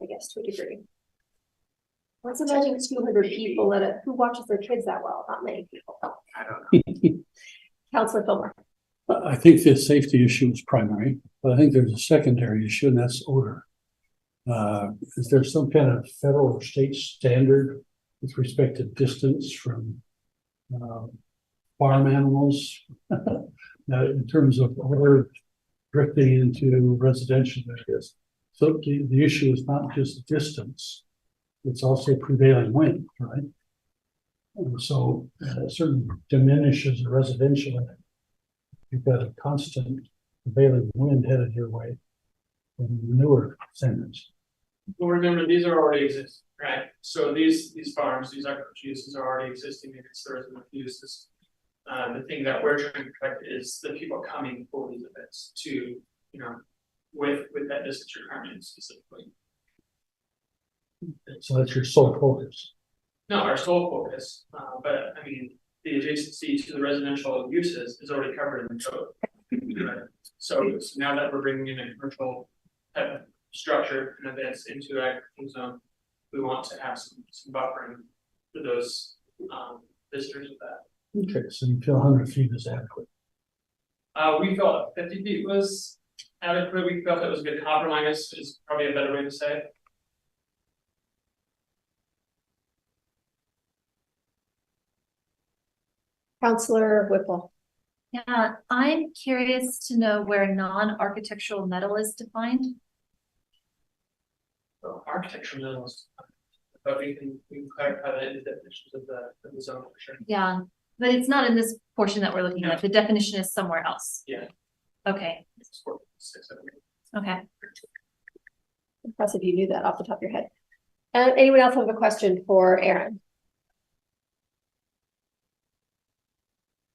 I guess, to a degree. Let's imagine 200 people who watches their kids that well? Not many people. I don't know. Councilor Fillmore. I think the safety issue is primary, but I think there's a secondary issue, and that's odor. Is there some kind of federal or state standard with respect to distance from farm animals in terms of odor drifting into residential areas? So the issue is not just distance, it's also prevailing wind, right? And so certainly diminishes a residential area. You've got a constant prevailing wind headed your way in newer centers. Well, remember, these are already existing, right? So these farms, these agricultural uses are already existing in tourism uses. The thing that we're trying to protect is the people coming for these events to, with that distance requirement specifically. So that's your sole focus. No, our sole focus, but I mean, the adjacency to the residential uses is already covered in the code. Right? So now that we're bringing in a commercial type of structure and events into the agricultural zone, we want to have some buffering for those visitors with that. Okay, so you feel 100 feet is adequate. We felt 50 feet was adequate. We felt it was a good compromise, is probably a better way to say it. Councilor Whipple. Yeah, I'm curious to know where non-architectural metal is defined. So architectural metals, but we can clarify that in the definitions of the zone for sure. Yeah, but it's not in this portion that we're looking at. The definition is somewhere else. Yeah. Okay. Okay. Impressive you knew that off the top of your head. Anyone else have a question for Aaron?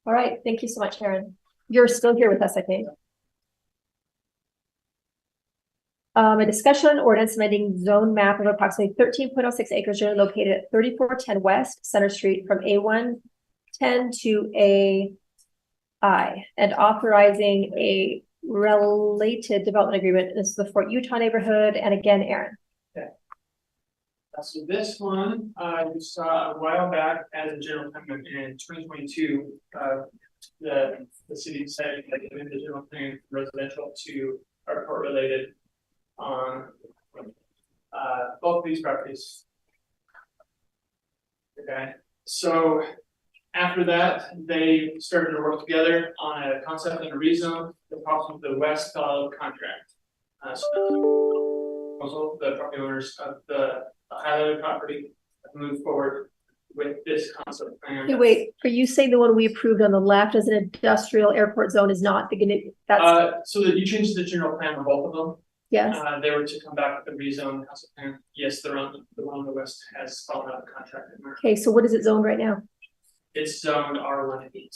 All right, thank you so much, Aaron. You're still here with us, I think. A discussion on ordinance amending zone map of approximately 13.06 acres located at 3410 West Center Street from A110 to AI and authorizing a related development agreement. This is the Fort Utah neighborhood. And again, Aaron. Okay. So this one, you saw a while back as a general plan in 2022, the city decided to make the general plan from residential to airport related on both of these properties. Okay, so after that, they started to work together on a concept and a rezone. The problem with the West followed contract. So the property owners of the highlighted property have moved forward with this concept plan. Hey, wait, are you saying the one we approved on the left as an industrial airport zone is not the that's so that you changed the general plan on both of them? yes. They were to come back with the rezone concept plan. Yes, the one on the west has fallen out of contract. Okay, so what is it zoned right now? It's zoned R1 8.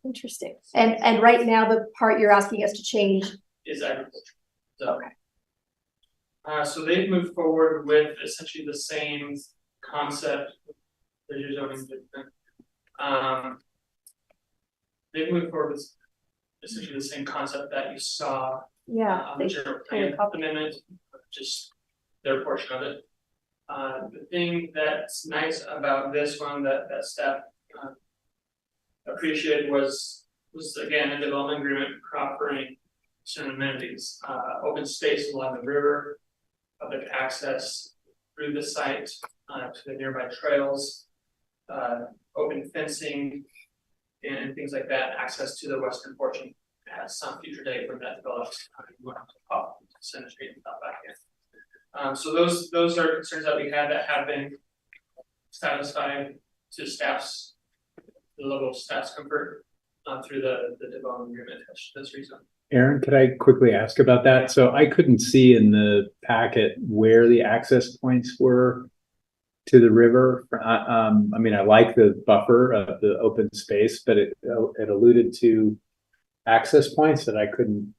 Interesting. And right now, the part you're asking us to change. Is agriculture. So, so they've moved forward with essentially the same concept. There's your zoning different. They've moved forward with essentially the same concept that you saw Yeah. on the general plan amendment, just their portion of it. The thing that's nice about this one that staff appreciated was again a development agreement offering certain amenities, open space along the river, public access through the site to the nearby trails, open fencing, and things like that. Access to the western portion at some future date when that develops. You won't have to pop Center Street and pop back in. So those are concerns that we had that have been satisfied to the level of staff's comfort through the development agreement. That's reason. Aaron, could I quickly ask about that? So I couldn't see in the packet where the access points were to the river. I mean, I like the buffer of the open space, but it alluded to access points that I couldn't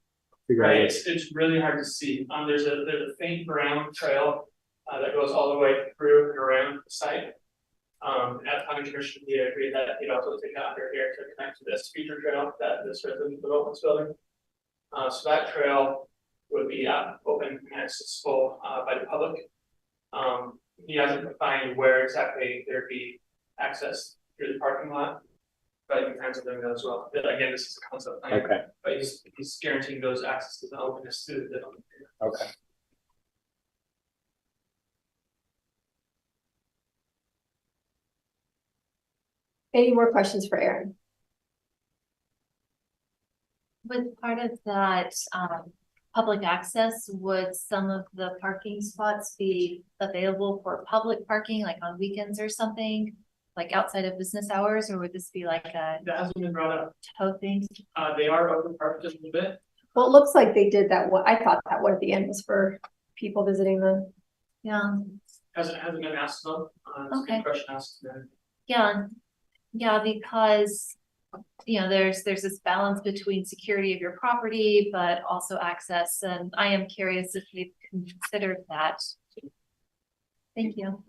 figure out. It's really hard to see. There's a faint brown trail that goes all the way through and around the site. At planning commission, we agreed that you'd also take out under here to connect to this feature trail that this resident development's building. So that trail would be open and accessible by the public. He hasn't defined where exactly there'd be access through the parking lot, but you can find something that as well. But again, this is a concept plan. Okay. But he's guaranteeing those accesses and openness to the development. Okay. Any more questions for Aaron? With part of that, public access, would some of the parking spots be available for public parking, like on weekends or something? Like outside of business hours, or would this be like a That hasn't been brought up. tow thing? They are open parked just a little bit. Well, it looks like they did that one. I thought that one at the end was for people visiting the. Yeah, Hasn't been asked though. It's a good question asked. yeah, because there's this balance between security of your property, but also access, and I am curious if you've considered that. Thank you.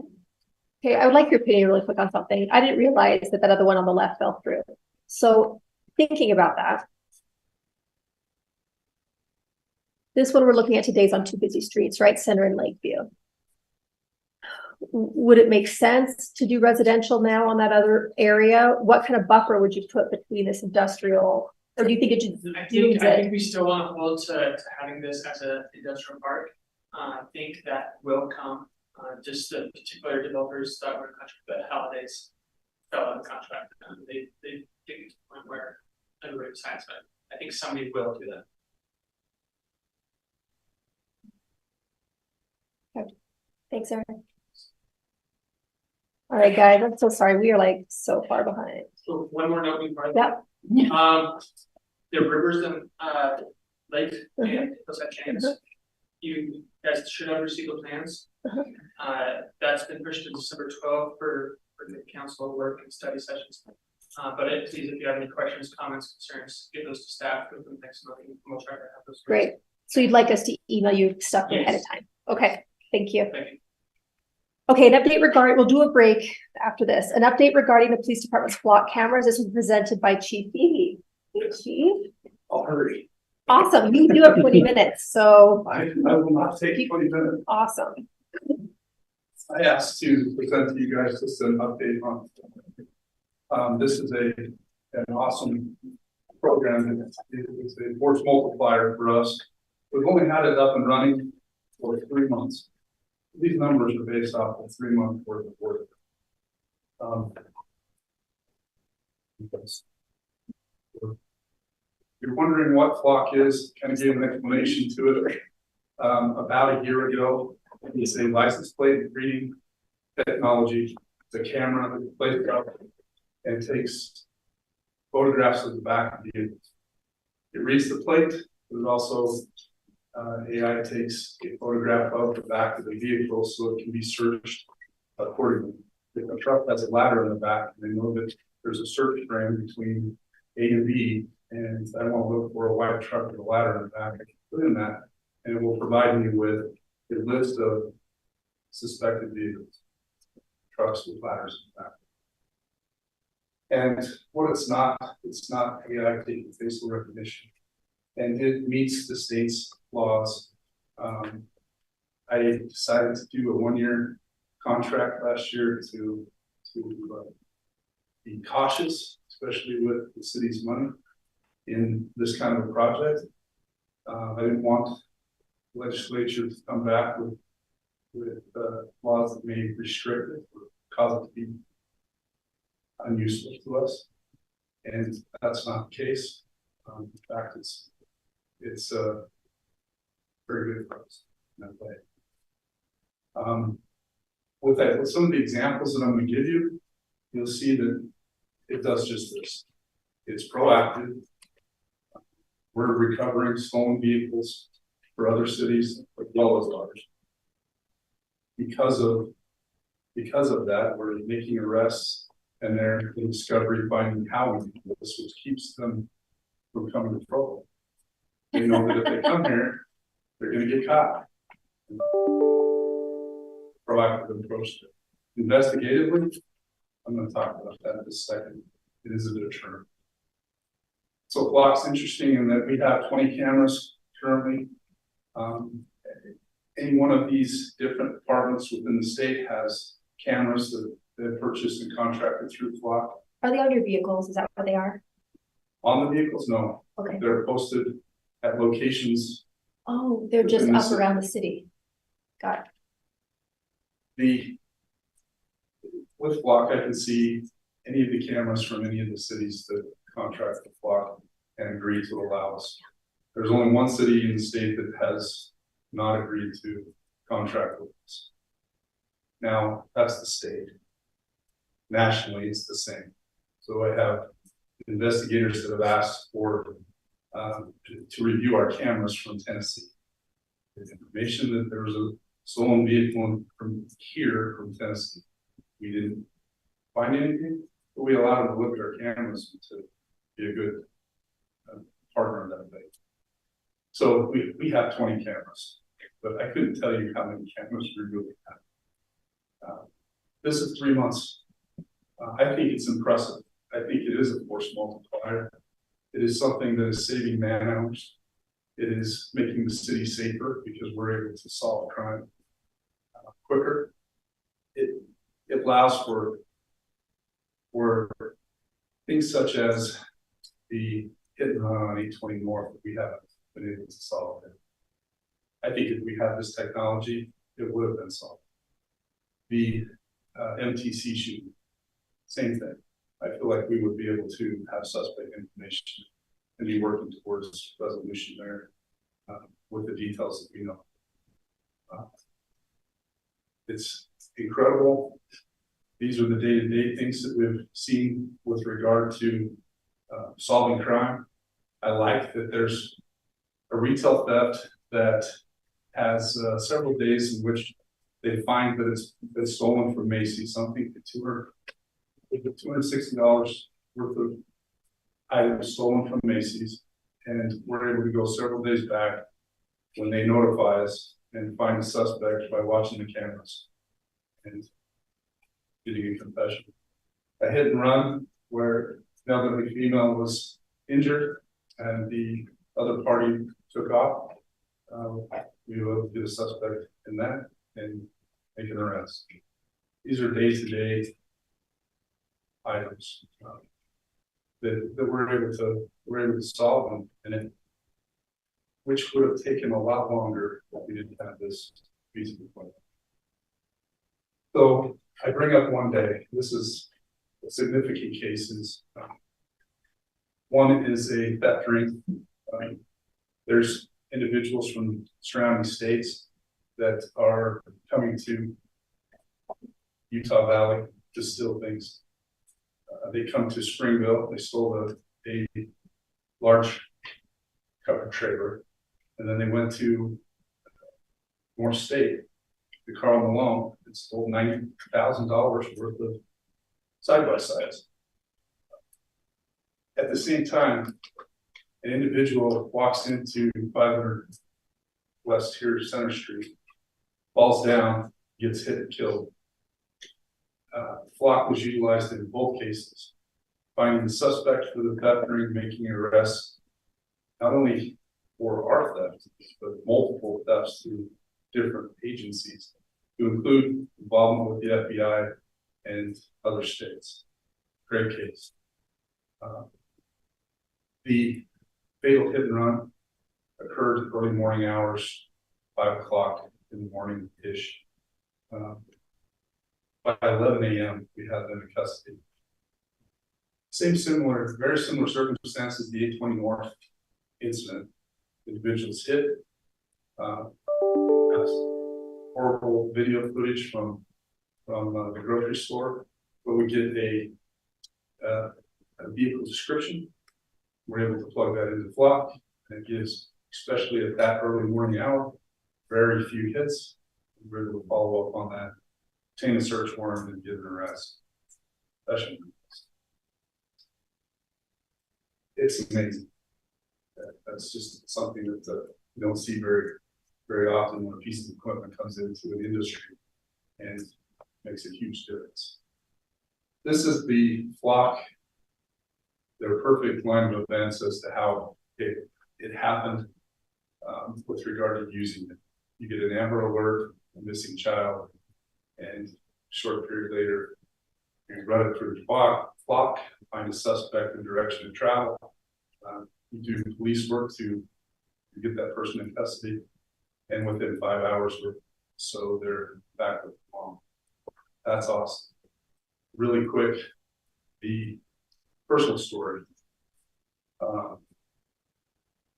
Okay, I would like your opinion really quick on something. I didn't realize that other one on the left fell through. So thinking about that. This one we're looking at today is on two busy streets, right? Center and Lakeview. Would it make sense to do residential now on that other area? What kind of buffer would you put between this industrial, or do you think it should? I think we still want to hold to having this as an industrial park. I think that will come. Just the particular developers that were in contract with holidays fell out of contract. They didn't get to the point where everybody was satisfied. I think somebody will do that. Okay. Thanks, Aaron. All right, guys, I'm so sorry. We are like so far behind. So one more note before. Yep. The rivers and lake and those have changed. You guys should have received the plans. That's been pushed to December 12th for the council work and study sessions. But please, if you have any questions, comments, concerns, give those to staff for the next month. We'll try to have those. Great. So you'd like us to email you stuff ahead of time. Okay, thank you. Thank you. Okay, an update regarding, we'll do a break after this. An update regarding the police department's block cameras. This was presented by Chief Beebe. Hey, Chief. I'll hurry. Awesome. You do have 20 minutes, so. I will not take 20 minutes. Awesome. I asked to present to you guys just an update on, this is an awesome program. It's a force multiplier for us. We've only had it up and running for 3 months. These numbers are based off of 3 months worth of work. You're wondering what flock is, kind of gave an explanation to it. About a year ago, it's a license plate reading technology. It's a camera that plays up and takes photographs of the back of the vehicle. It reads the plate, but it also AI takes a photograph of the back of the vehicle so it can be searched accordingly. If a truck has a ladder in the back, they know that there's a search frame between A to B, and I want to look for a white truck with a ladder in the back, I can put in that, and it will provide me with a list of suspected vehicles, trucks with ladders in the back. And what it's not AI taking facial recognition, and it meets the state's laws. I decided to do a 1-year contract last year to be cautious, especially with the city's money in this kind of a project. I didn't want the legislature to come back with laws that may restrict it or cause it to be unuseful to us, and that's not the case. In fact, it's very good for us in that way. With some of the examples that I'm going to give you, you'll see that it does just this. It's proactive. We're recovering stolen vehicles for other cities as well as ours. Because of that, we're making arrests, and they're in discovery finding how we do this, which keeps them from coming to Provo. They know that if they come here, they're going to get caught. Proactive approach to it. Investigatively, I'm going to talk about that in a second. It is a bit of term. So Flock's interesting in that we have 20 cameras currently. Any one of these different departments within the state has cameras that they've purchased and contracted through Flock. Are they on your vehicles? Is that what they are? On the vehicles, no. Okay. They're posted at locations. Oh, they're just up around the city. Got it. With Flock, I can see any of the cameras from any of the cities that contract with Flock and agree to allow us. There's only one city in the state that has not agreed to contract with us. Now, that's the state. Nationally, it's the same. So I have investigators that have asked for to review our cameras from Tennessee. There's information that there was a stolen vehicle from Tennessee. We didn't find anything, but we allowed them to look at our cameras to be a good partner in that way. So we have 20 cameras, but I couldn't tell you how many cameras we really have. This is 3 months. I think it's impressive. I think it is a force multiplier. It is something that is saving man hours. It is making the city safer because we're able to solve crime quicker. It allows for things such as the hit and run on 820 North that we haven't been able to solve. I think if we had this technology, it would have been solved. The MTC shooting, same thing. I feel like we would be able to have suspect information and be working towards resolution there with the details that we know. It's incredible. These are the day-to-day things that we've seen with regard to solving crime. I like that there's a retail theft that has several days in which they find that it's been stolen from Macy's, something for $260 worth of items stolen from Macy's, and we're able to go several days back when they notify us and find the suspect by watching the cameras and getting a confession. A hit and run where the elderly female was injured and the other party took off. We will get a suspect in that and make an arrest. These are day-to-day items that we're able to solve them, and which would have taken a lot longer if we didn't have this feasible plan. So I bring up one day. This is a significant cases. One is a theft ring. There's individuals from surrounding states that are coming to Utah Valley to steal things. They come to Springville. They stole a large covered trailer, and then they went to North State, to Carl Malone, and stole $90,000 worth of side-by-sides. At the same time, an individual walks into 500 West here, Center Street, falls down, gets hit and killed. Flock was utilized in both cases, finding the suspect for the theft ring, making an arrest, not only for our theft, but multiple thefts through different agencies, to include involvement with the FBI and other states. Great case. The fatal hit and run occurred early morning hours, 5 o'clock in the morning-ish. By 11 a.m., we had them in custody. Very similar circumstances, the 820 North incident. Individuals hit, horrible video footage from the grocery store, where we get a vehicle description. We're able to plug that into Flock, and it gives, especially at that early morning hour, very few hits. We're able to follow up on that, obtain a search warrant, and get an arrest. It's amazing. That's just something that you don't see very often when a piece of equipment comes into an industry and makes a huge difference. This is the Flock, their perfect line of events as to how it happened with regard to using it. You get an Amber Alert, a missing child, and a short period later, you run it through the Flock, find a suspect and direction of travel. You do police work to get that person in custody, and within 5 hours or so, they're back with mom. That's awesome. Really quick, the personal story.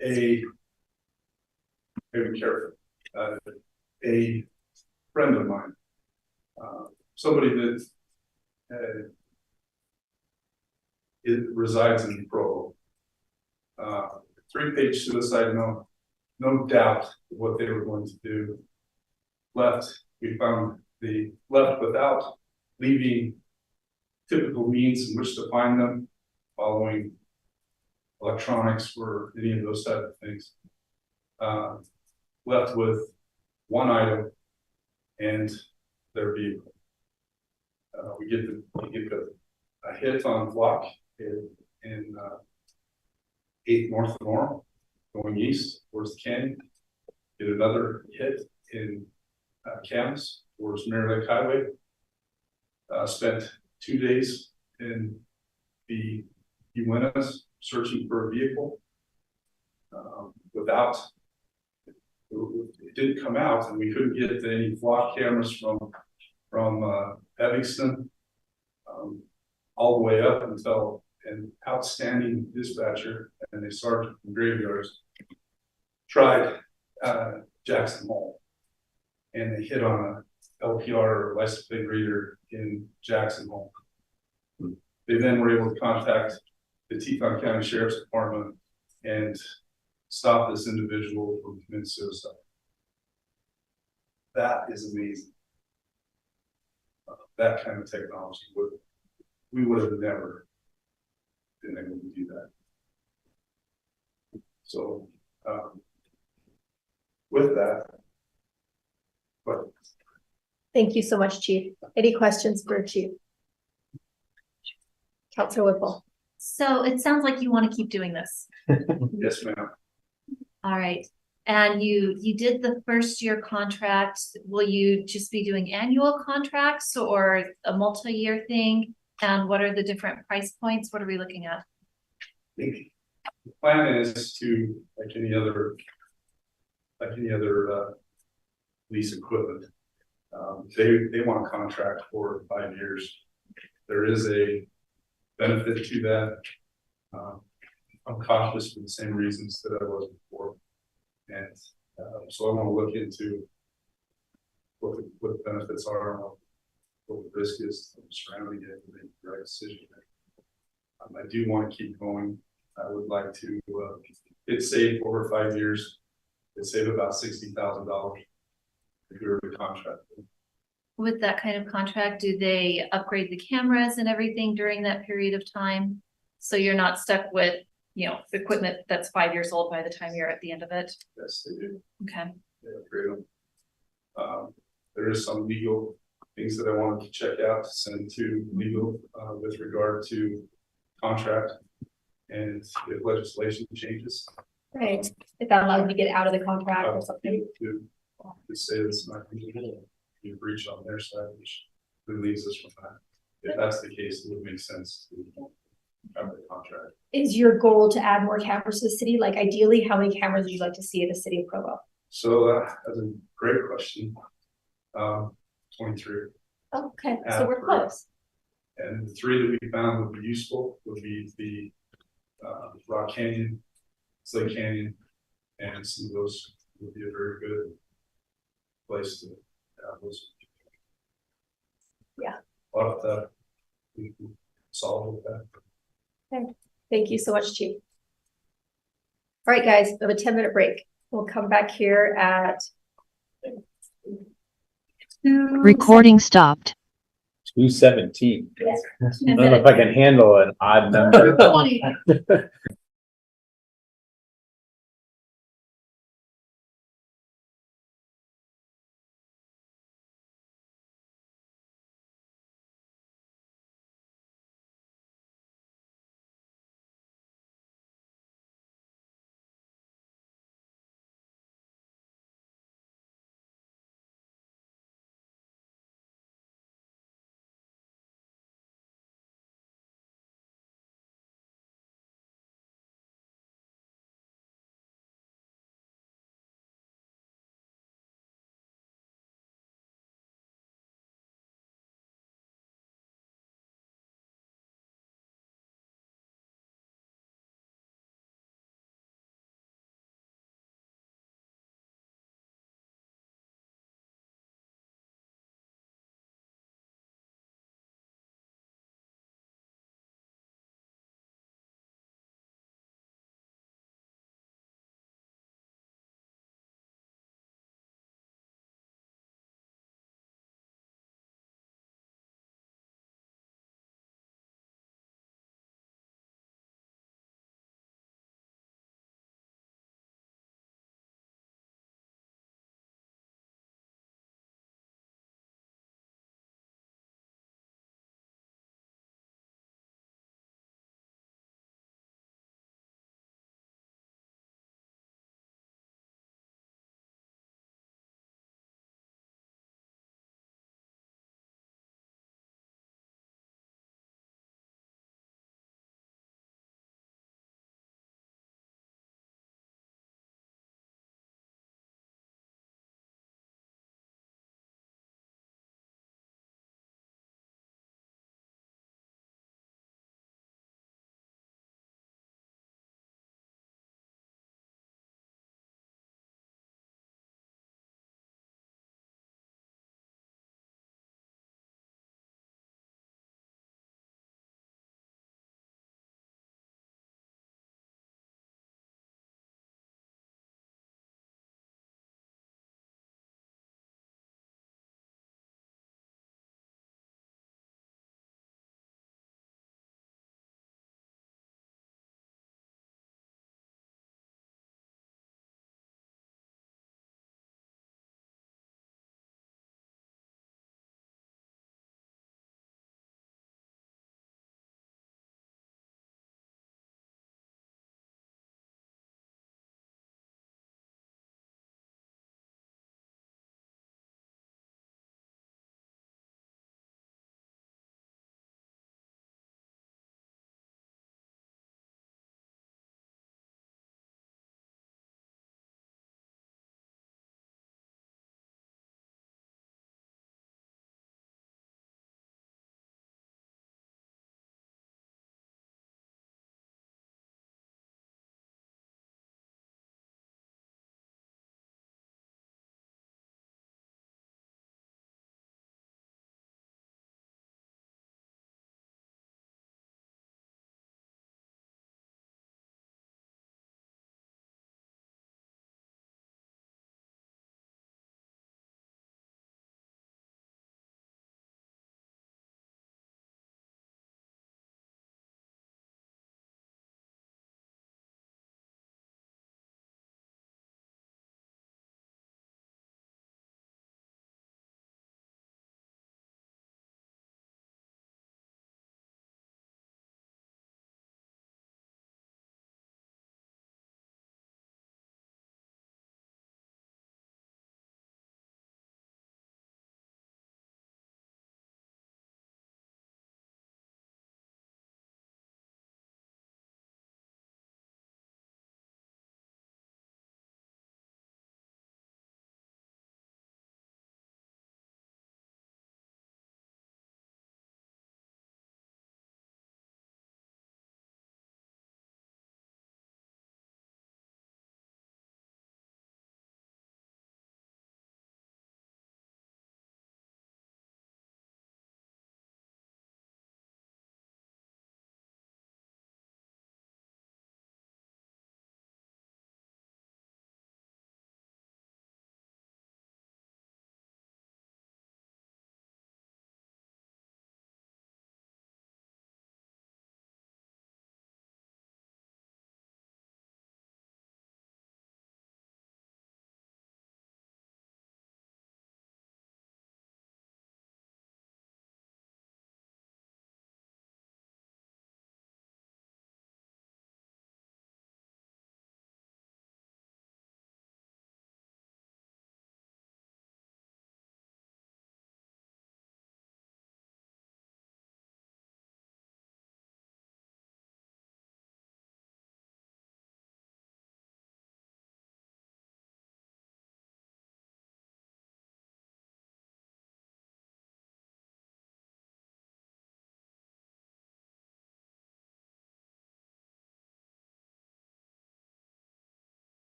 Be careful. A friend of mine, somebody that it resides in Provo. 3-page suicide note, no doubt what they were going to do. We found the left without leaving typical means in which to find them, following electronics or any of those type of things. Left with one item and their vehicle. We get a hit on Flock in 8 North Norm, going east towards the canyon. Get another hit in Camas towards Mirror Lake Highway. Spent 2 days in the Uintas searching for a vehicle. It didn't come out, and we couldn't get any Flock cameras from Evanston all the way up until an outstanding dispatcher and a sergeant from Graveyards tried Jackson Hole, and they hit on a LPR or license plate reader in Jackson Hole. They then were able to contact the Teton County Sheriff's Department and stop this individual from committing suicide. That is amazing. That kind of technology we would have never been able to do that. So with that, but Thank you so much, Chief. Any questions for Chief? Councilor Whipple. So it sounds like you want to keep doing this. yes, ma'am. All right. And you did the first year contract. Will you just be doing annual contracts or a multi-year thing? And what are the different price points? What are we looking at? The plan is to, like any other lease equipment, they want a contract for 5 years. There is a benefit to that. I'm cautious for the same reasons that I was before, and so I want to look into what the benefits are, and what the risk is surrounding it, and make the right decision. I do want to keep going. I would like to it's saved over 5 years. It saved about $60,000 if you were to contract. With that kind of contract, do they upgrade the cameras and everything during that period of time? So you're not stuck with, equipment that's 5 years old by the time you're at the end of it. Yes, they do. Okay. They upgrade them. There is some legal things that I wanted to check out, send to legal, with regard to contract. And if legislation changes. Right, if that allows you to get out of the contract or something. To say it's not you breach on their side, which relieves us from that. If that's the case, it would make sense to have the contract. Is your goal to add more cameras to the city? Like ideally, how many cameras would you like to see in the city of Provo? So that's a great question. 23. Okay, so we're close. And the 3 that we found would be useful would be the Rock Canyon, Slate Canyon, and some of those would be a very good place to have those. Yeah. A lot of that we can solve with that. Okay, thank you so much, Chief. All right, guys, we have a 10-minute break. We'll come back here at Recording stopped. 2:17. Yes. I don't know if I can handle an odd number. 20.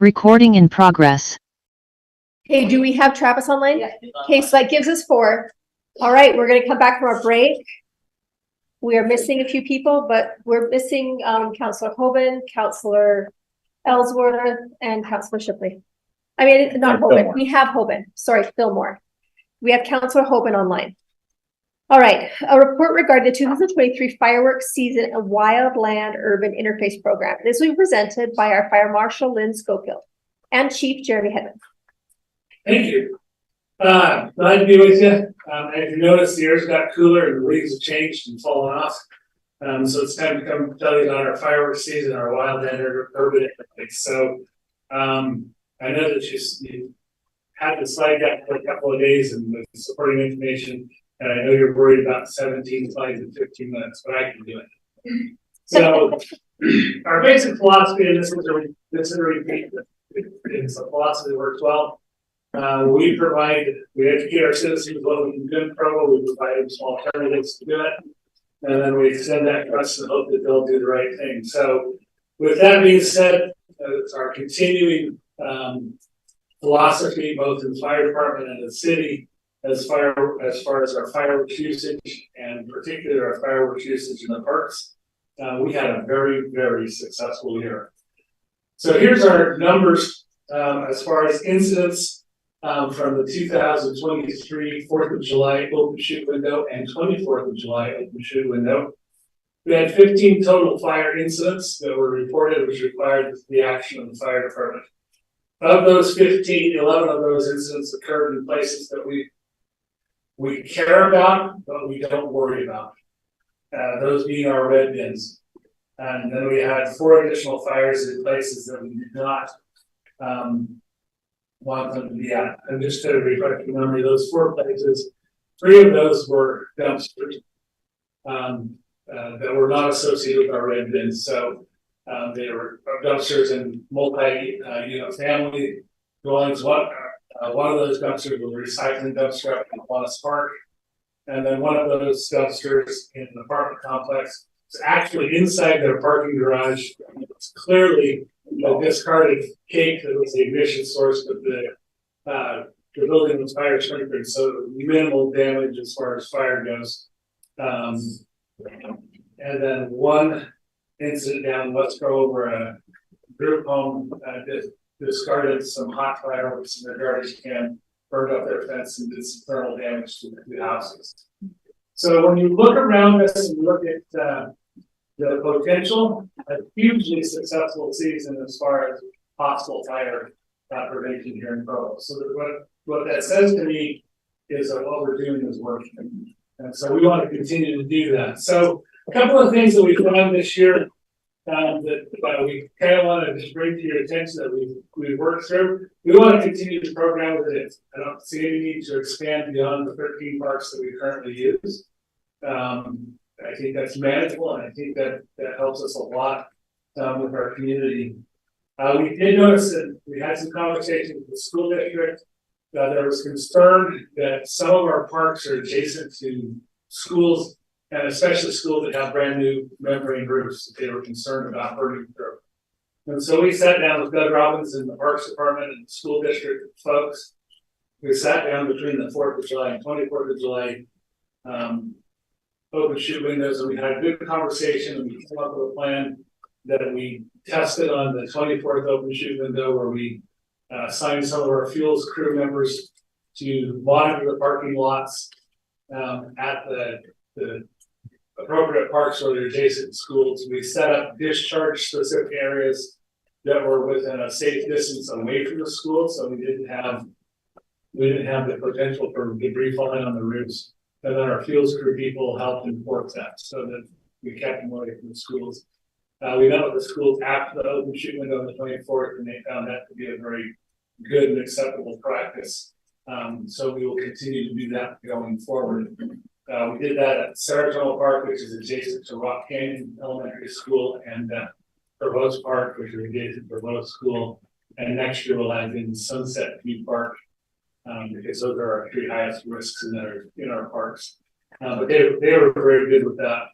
Recording in progress. Hey, do we have Travis online? Okay, so that gives us 4. All right, we're gonna come back from our break. We are missing a few people, but we're missing Councillor Hoban, Councillor Ellsworth, and Councillor Shipley. I mean, not And Hoban, Fillmore. we have Hoban, sorry, Fillmore. We have Councillor Hoban online. All right, a report regarding the 2023 fireworks season and Wildland Urban Interface Program. This will be presented by our Fire Marshal Lynn Schofield and Chief Jeremy Hedman. Thank you. Glad to be with you. As you notice, the air's got cooler and the leaves have changed and fallen off. So it's time to come tell you about our fireworks season, our Wildland Urban Interface. So I know that you had the slide deck for a couple of days and the supporting information, and I know you're worried about 17 slides in 15 minutes, but I can do it. So our basic philosophy, and this is a repeat, it's a philosophy that works well. We educate our citizens what we can do in Provo, we provide them some alternatives to do it, and then we extend that trust and hope that they'll do the right thing. So with that being said, it's our continuing philosophy, both in the fire department and the city, as far as our fireworks usage, and particularly our fireworks usage in the parks. We had a very, very successful year. So here's our numbers as far as incidents from the 2023 4th of July open shoot window and 24th of July open shoot window. We had 15 total fire incidents that were reported, which required the action of the fire department. Of those 15, 11 of those incidents occurred in places that we care about, but we don't worry about. Those being our red bins. And then we had 4 additional fires in places that we did not want them to be at. And just to refresh your memory, those 4 places, 3 of those were dumpsters that were not associated with our red bins. So they were dumpsters in multi-unit family dwellings. One of those dumpsters was a recycling dumpster up in Kiwanis Park. And then one of those dumpsters in an apartment complex was actually inside their parking garage. It's clearly a discarded cake that was the ignition source, but the building was fire sprinkled, so minimal damage as far as fire goes. And then one incident down West Grove where a group home discarded some hot fireworks in their garbage can, burned up their fence, and did some thermal damage to the houses. So when you look around us and look at the potential, a hugely successful season as far as possible fire prevention here in Provo. So what that says to me is that what we're doing is working. And so we want to continue to do that. So a couple of things that we've done this year that we kind of want to just bring to your attention that we've worked through. We want to continue the program with it. I don't see any need to expand beyond the 13 parks that we currently use. I think that's manageable, and I think that helps us a lot with our community. We did notice that we had some conversations with the school district. There was concern that some of our parks are adjacent to schools, and especially schools that have brand new membrane roofs that they were concerned about hurting through. And so we sat down with Doug Robbins in the Parks Department and the school district folks. We sat down between the 4th of July and 24th of July open shoot windows, and we had a good conversation, and we came up with a plan that we tested on the 24th open shoot window, where we assigned some of our fuels crew members to monitor the parking lots at the appropriate parks or the adjacent schools. We set up discharge specific areas that were within a safe distance away from the school, so we didn't have the potential for debris falling on the roofs. And then our fuels crew people helped enforce that so that we kept them away from the schools. We met with the schools after the open shoot window on the 24th, and they found that to be a very good and acceptable practice. So we will continue to do that going forward. We did that at Saratoga Park, which is adjacent to Rock Canyon Elementary School, and Provost Park, which is adjacent to Provost School. And next year we'll have in Sunset View Park, because those are our 3 highest risks in our parks. But they were very good with that.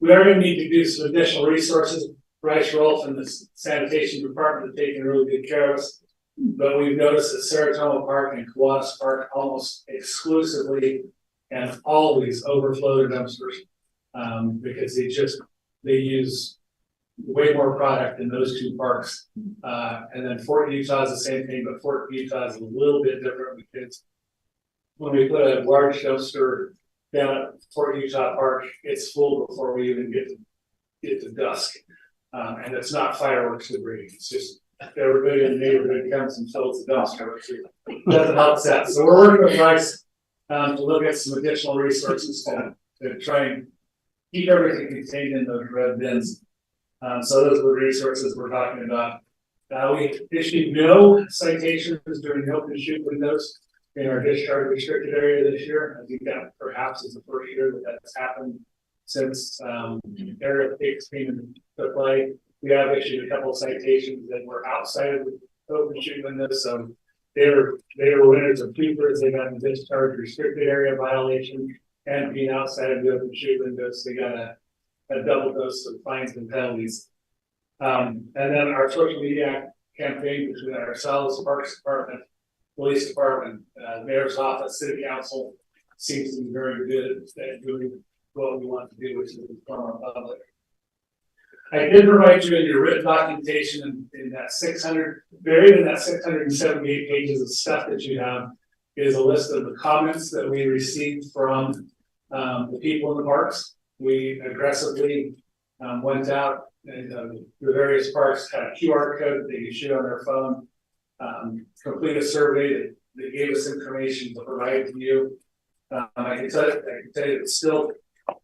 We are going to need to do some additional resources Bryce Rolfe and the sanitation department have taken really good care of us. But we've noticed that Saratoga Park and Kiwanis Park almost exclusively and always overflow their dumpsters. Because they use way more product in those two parks. And then Fort Utah is the same thing, but Fort Utah is a little bit different because when we put a large dumpster down at Fort Utah Park, it's full before we even get to dusk. And it's not fireworks debris, it's just everybody in the neighborhood comes and fills the dumpster, which doesn't help that. So we're working with Bryce to look at some additional resources to try and keep everything contained in those red bins. So those are the resources we're talking about. We issued no citations during the open shoot windows in our discharge restricted area this year. I think that perhaps is the first year that that's happened since area takes came into play. We have issued a couple of citations that were outside of the open shoot windows. So they were winners of keepers. They got a discharge restricted area violation and being outside of the open shoot windows. They got a double dose of fines and penalties. And then our social media campaign between ourselves, Parks Department, Police Department, Mayor's Office, City Council seems to be very good at doing what we want to do, which is inform our public. I did provide you in your written documentation in that 600, buried in that 678 pages of stuff that you have is a list of the comments that we received from the people in the parks. We aggressively went out and the various parks had a QR code that they could shoot on their phone, complete a survey that gave us information to provide to you. I can tell you it's still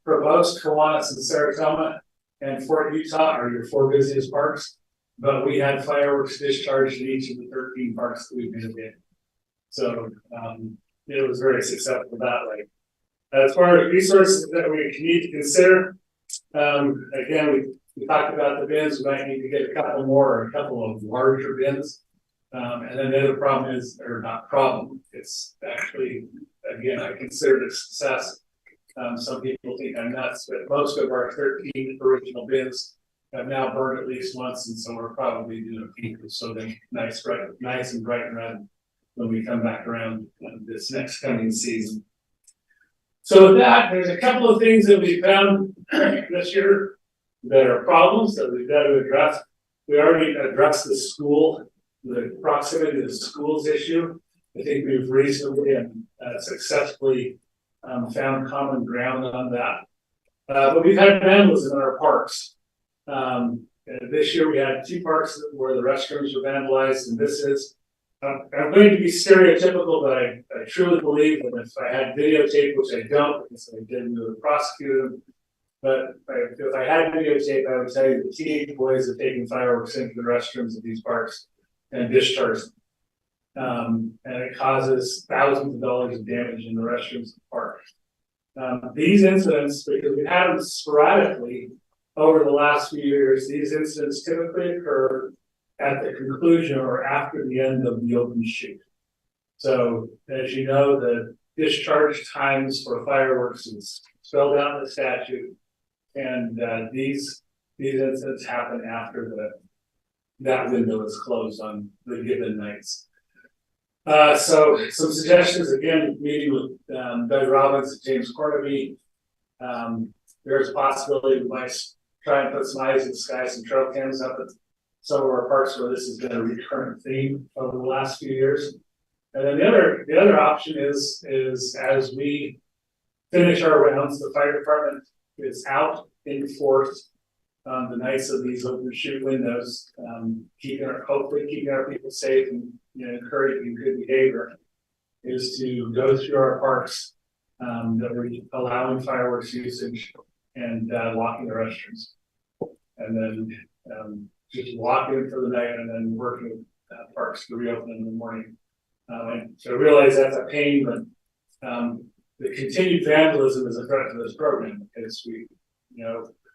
Provost, Kiwanis, and Saratoga and Fort Utah are your 4 busiest parks, but we had fireworks discharged in each of the 13 parks that we've been in. So it was very successful that way. As far as resources that we need to consider, again, we talked about the bins. We might need to get a couple more or a couple of larger bins. And then the other problem is, or not problem, it's actually, again, I consider it a success. Some people think I'm nuts, but most of our 13 original bins have now burned at least once, and so we're probably doing a peak of something nice and bright and red when we come back around this next coming season. So with that, there's a couple of things that we found this year that are problems that we've got to address. We already addressed the proximity to the schools issue. I think we've reasonably and successfully found common ground on that. But we've had vandalism in our parks. This year we had 2 parks where the restrooms were vandalized, and this is, I'm going to be stereotypical, but I truly believe that if I had videotape, which I don't, because I didn't really prosecute them, but if I had videotape, I would tell you the teenage boys have taken fireworks into the restrooms of these parks and discharged them. And it causes thousands of dollars of damage in the restrooms of the park. These incidents, because we've had them sporadically over the last few years, these incidents typically occur at the conclusion or after the end of the open shoot. So as you know, the discharge times for fireworks is spelled out in the statute, and these incidents happen after that window is closed on the given nights. So some suggestions, again, meeting with Doug Robbins and James Cornaby. There's a possibility we might try and put some eyes in the sky, some trail cams up at some of our parks where this has been a recurrent theme over the last few years. And then the other option is as we finish our rounds, the fire department is out in force the nights of these open shoot windows, hopefully keeping our people safe and encouraging good behavior, is to go through our parks that we're allowing fireworks usage and locking the restrooms, and then just locking for the night and then working with parks to reopen in the morning. So I realize that's a pain, but the continued vandalism is a threat to this program because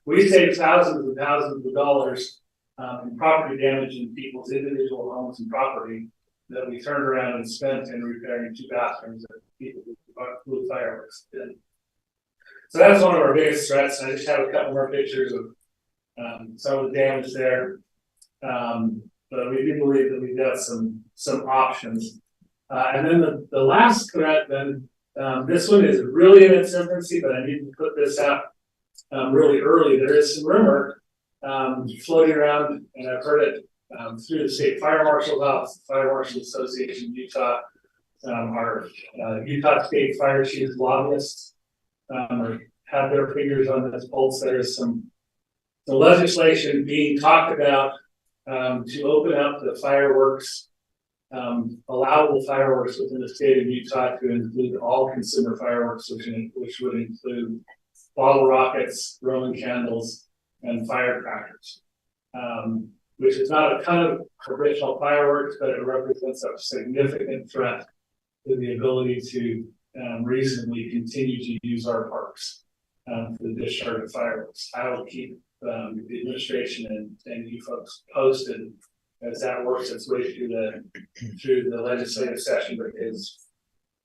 we save thousands and thousands of dollars in property damage in people's individual homes and property that we turned around and spent in repairing 2 bathrooms that people blew fireworks did. So that's one of our biggest threats. I just have a couple more pictures of some of the damage there. But we do believe that we've got some options. And then the last threat, then this one is really in its infancy, but I need to put this out really early. There is some rumor floating around, and I've heard it through the state fire marshal's office, the Fire Marshal Association of Utah, our Utah State Fire Chiefs lobbyists have their fingers on this pulse. There's the legislation being talked about to open up the fireworks, allowable fireworks within the state of Utah to include all consumer fireworks, which would include bottle rockets, Roman candles, and firecrackers. Which is not a ton of traditional fireworks, but it represents a significant threat to the ability to reasonably continue to use our parks for the discharge of fireworks. I will keep the administration and you folks posted as that works its way through the legislative session, because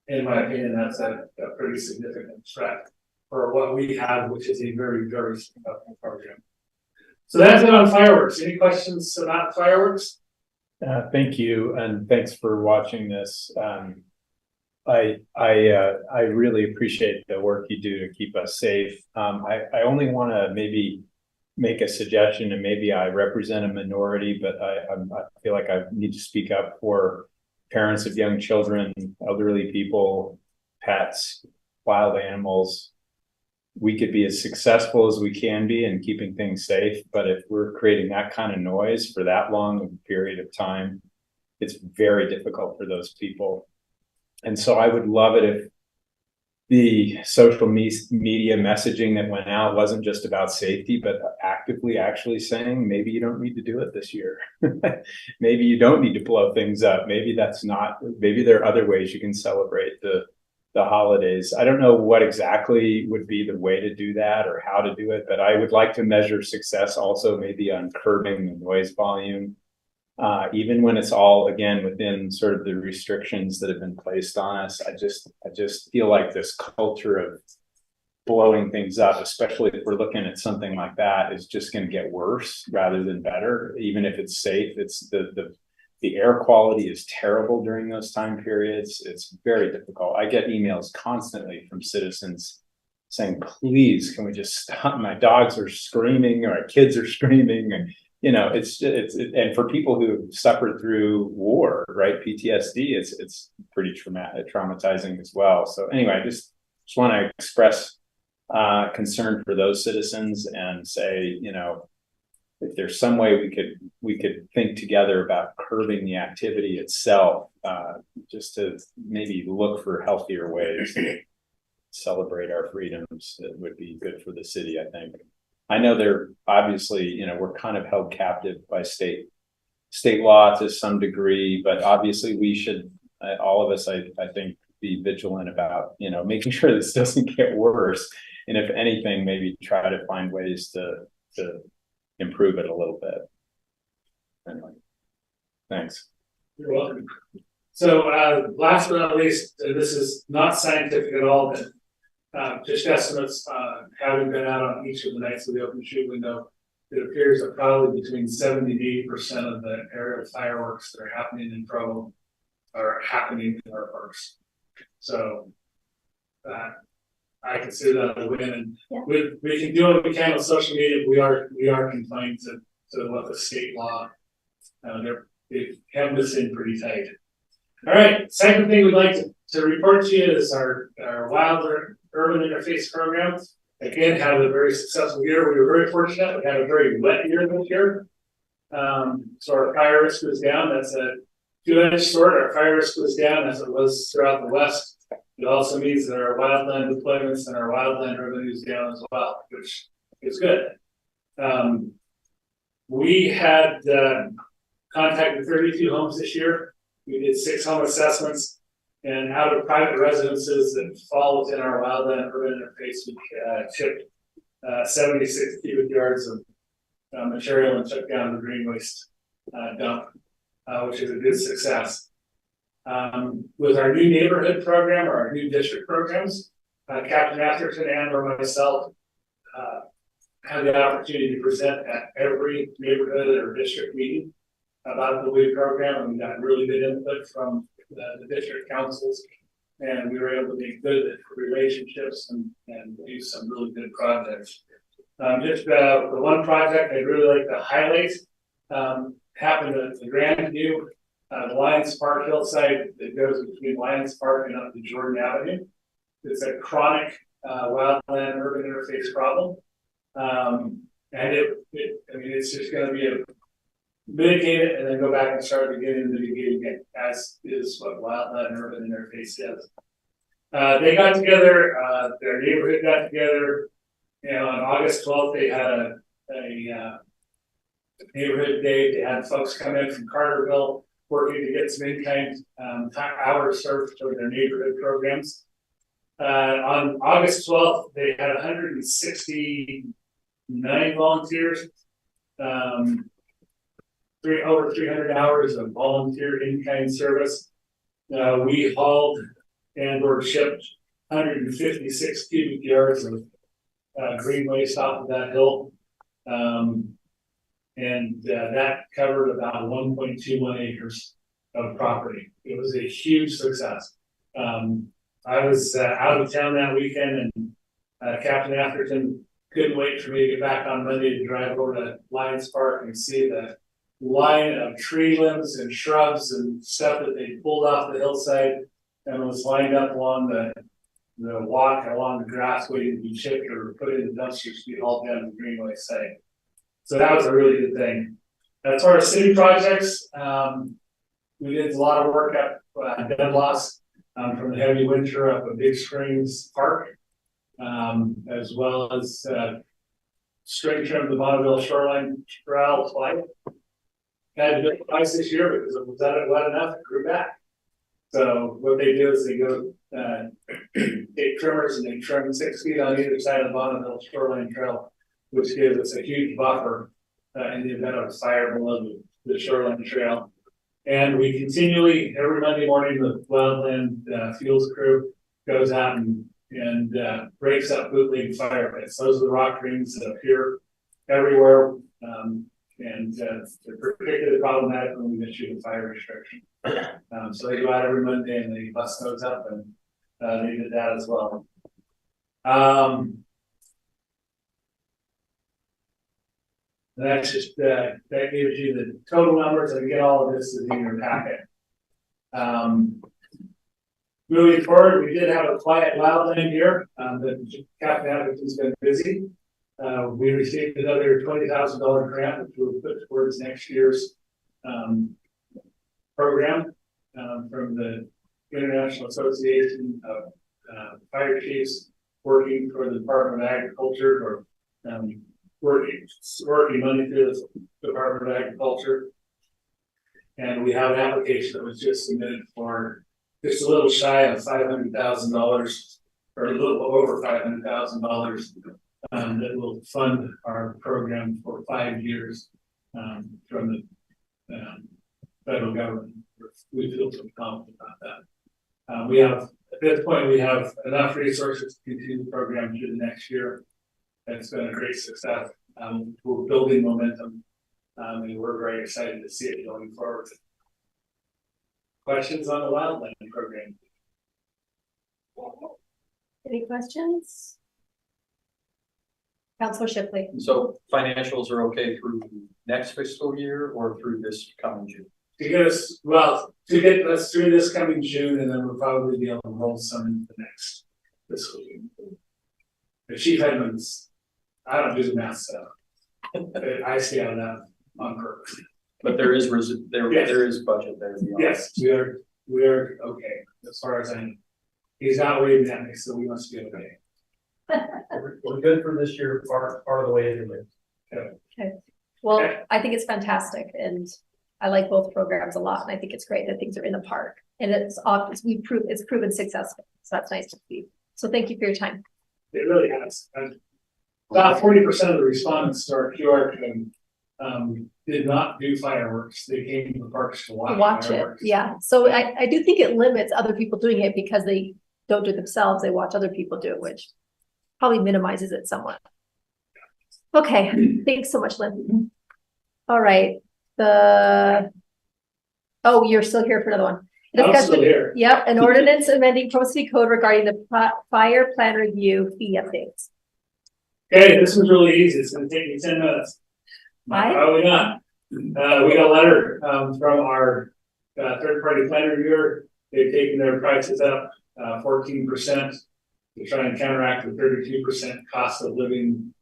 in my opinion, that's a pretty significant threat for what we have, which is a very, very significant program. So that's it on fireworks. Any questions about fireworks? Thank you, and thanks for watching this. I really appreciate the work you do to keep us safe. I only want to maybe make a suggestion, and maybe I represent a minority, but I feel like I need to speak up for parents of young children, elderly people, pets, wild animals. We could be as successful as we can be in keeping things safe, but if we're creating that kind of noise for that long of a period of time, it's very difficult for those people. And so I would love it if the social media messaging that went out wasn't just about safety, but actively actually saying, maybe you don't need to do it this year. Maybe you don't need to blow things up. Maybe there are other ways you can celebrate the holidays. I don't know what exactly would be the way to do that or how to do it, but I would like to measure success also maybe on curbing the noise volume, even when it's all, again, within sort of the restrictions that have been placed on us. I just feel like this culture of blowing things up, especially if we're looking at something like that, is just going to get worse rather than better. Even if it's safe, it's the air quality is terrible during those time periods. It's very difficult. I get emails constantly from citizens saying, please, can we just stop? My dogs are screaming, or our kids are screaming. And, you know, and for people who suffered through war, right? PTSD, it's pretty traumatizing as well. So anyway, I just want to express concern for those citizens and say, you know, if there's some way we could think together about curbing the activity itself, just to maybe look for healthier ways to celebrate our freedoms, that would be good for the city, I think. I know they're obviously, you know, we're kind of held captive by state law to some degree, but obviously we should, all of us, I think, be vigilant about, you know, making sure this doesn't get worse. And if anything, maybe try to find ways to improve it a little bit. Anyway, thanks. You're welcome. So last but not least, this is not scientific at all, but just estimates having been out on each of the nights of the open shoot window, it appears that probably between 70 to 80% of the aerial fireworks that are happening in Provo are happening in our parks. So I consider that a win, and we can do what we can with social media. We are confined to what the state law. They've hemmed us in pretty tight. All right. Second thing we'd like to report to you is our Wildland Urban Interface program. Again, had a very successful year. We were very fortunate. We had a very wet year this year. So our fire risk was down. That's a 2-inch sword. Our fire risk was down as it was throughout the West. It also means that our wildland deployments and our wildland revenue is down as well, which is good. We had contacted 32 homes this year. We did 6 home assessments, and out of private residences that fall within our wildland urban interface, we shipped 76 cubic yards of material and took down the green waste dump, which is a good success. With our new neighborhood program or our new district programs, Captain Atherton and or myself had the opportunity to present at every neighborhood or district meeting about the WIG program, and we got really good input from the district councils. And we were able to make good relationships and do some really good projects. Just the one project I'd really like to highlight happened at the Grandview, the Lions Park hillside that goes between Lions Park and up to Jordan Avenue. It's a chronic wildland urban interface problem. And it's just going to be mitigate it and then go back and start again and mitigate again, as is what wildland urban interface is. They got together, their neighborhood got together, and on August 12th, they had a neighborhood day. They had folks come in from Carterville working to get some in-kind hours served for their neighborhood programs. On August 12th, they had 169 volunteers, over 300 hours of volunteer in-kind service. We hauled and or shipped 156 cubic yards of green waste off of that hill. That covered about 1.21 acres of property. It was a huge success. I was out of town that weekend, and Captain Atherton couldn't wait for me to get back on Monday to drive over to Lions Park and see the line of tree limbs and shrubs and stuff that they pulled off the hillside and was lined up along the walk along the grass waiting to be chipped or put in the dumpsters to be hauled down the Greenway site. So that was a really good thing. As far as city projects, we did a lot of work at Deadloss from the heavy winter up at Big Springs Park, as well as string trim the Bonneville Shoreline Trail twice. Had to do it twice this year because it was wet enough, it grew back. So what they do is they go take trimmers and they trim 6 feet on either side of the Bonneville Shoreline Trail, which gives us a huge buffer in the event of a fire below the shoreline trail. And we continually, every Monday morning, the Wildland fuels crew goes out and breaks up bootleg fire pits. Those are the rock rings that appear everywhere. They're particularly problematic when we issue the fire restriction. So they go out every Monday and they bust those up, and they did that as well. That's just that gives you the total numbers, and again, all of this is in your packet. Moving forward, we did have a quiet wildland year. The Captain Atherton's been busy. We received another $20,000 grant, which we'll put towards next year's program from the International Association of Fire Chiefs, working for the Department of Agriculture, or working money through the Department of Agriculture. And we have an application that was just submitted for just a little shy of $500,000, or a little over $500,000. That will fund our program for 5 years from the federal government. We feel so confident about that. We have, at this point, we have enough resources to continue the program through the next year. It's been a great success. We're building momentum, and we're very excited to see it going forward. Questions on the Wildland program? Any questions? Councilor Shipley. So financials are okay through next fiscal year or through this coming June? To get us, to get us through this coming June, and then we'll probably be able to roll some into the next fiscal year. The Chief Edmonds, I don't do the math stuff. I see on that on purpose. But there is there is budget there. Yes, we are okay as far as I know. He's not waving at me, so we must be okay. We're good for this year, part of the way into it. Okay. Well, I think it's fantastic, and I like both programs a lot, and I think it's great that things are in the park, and it's proven successful. So that's nice to see. So thank you for your time. It really has. And about 40% of the respondents to our QR code did not do fireworks. They came to the parks to watch fireworks. It. Yeah. So I do think it limits other people doing it because they don't do it themselves. They watch other people do it, which probably minimizes it somewhat. Okay, thanks so much, Lynn. All right, oh, you're still here for another one. I'm still here. Yep, an ordinance amending Provo City Code regarding the fire plan review fee updates. Okay, this was really easy. It's gonna take me 10 minutes. Why? Probably not. We got a letter, from our, third-party plan reviewer. They've taken their prices up, 14% to try and counteract the 32% cost of living,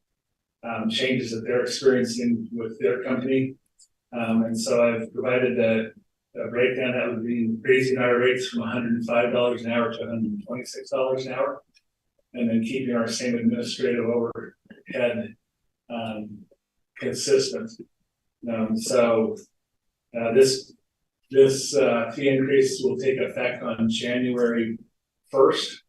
changes that they're experiencing with their company. And so I've provided a breakdown that would be raising our rates from $105 an hour to $126 an hour. And then keeping our same administrative overhead consistent. So this fee increase will take effect on January 1st.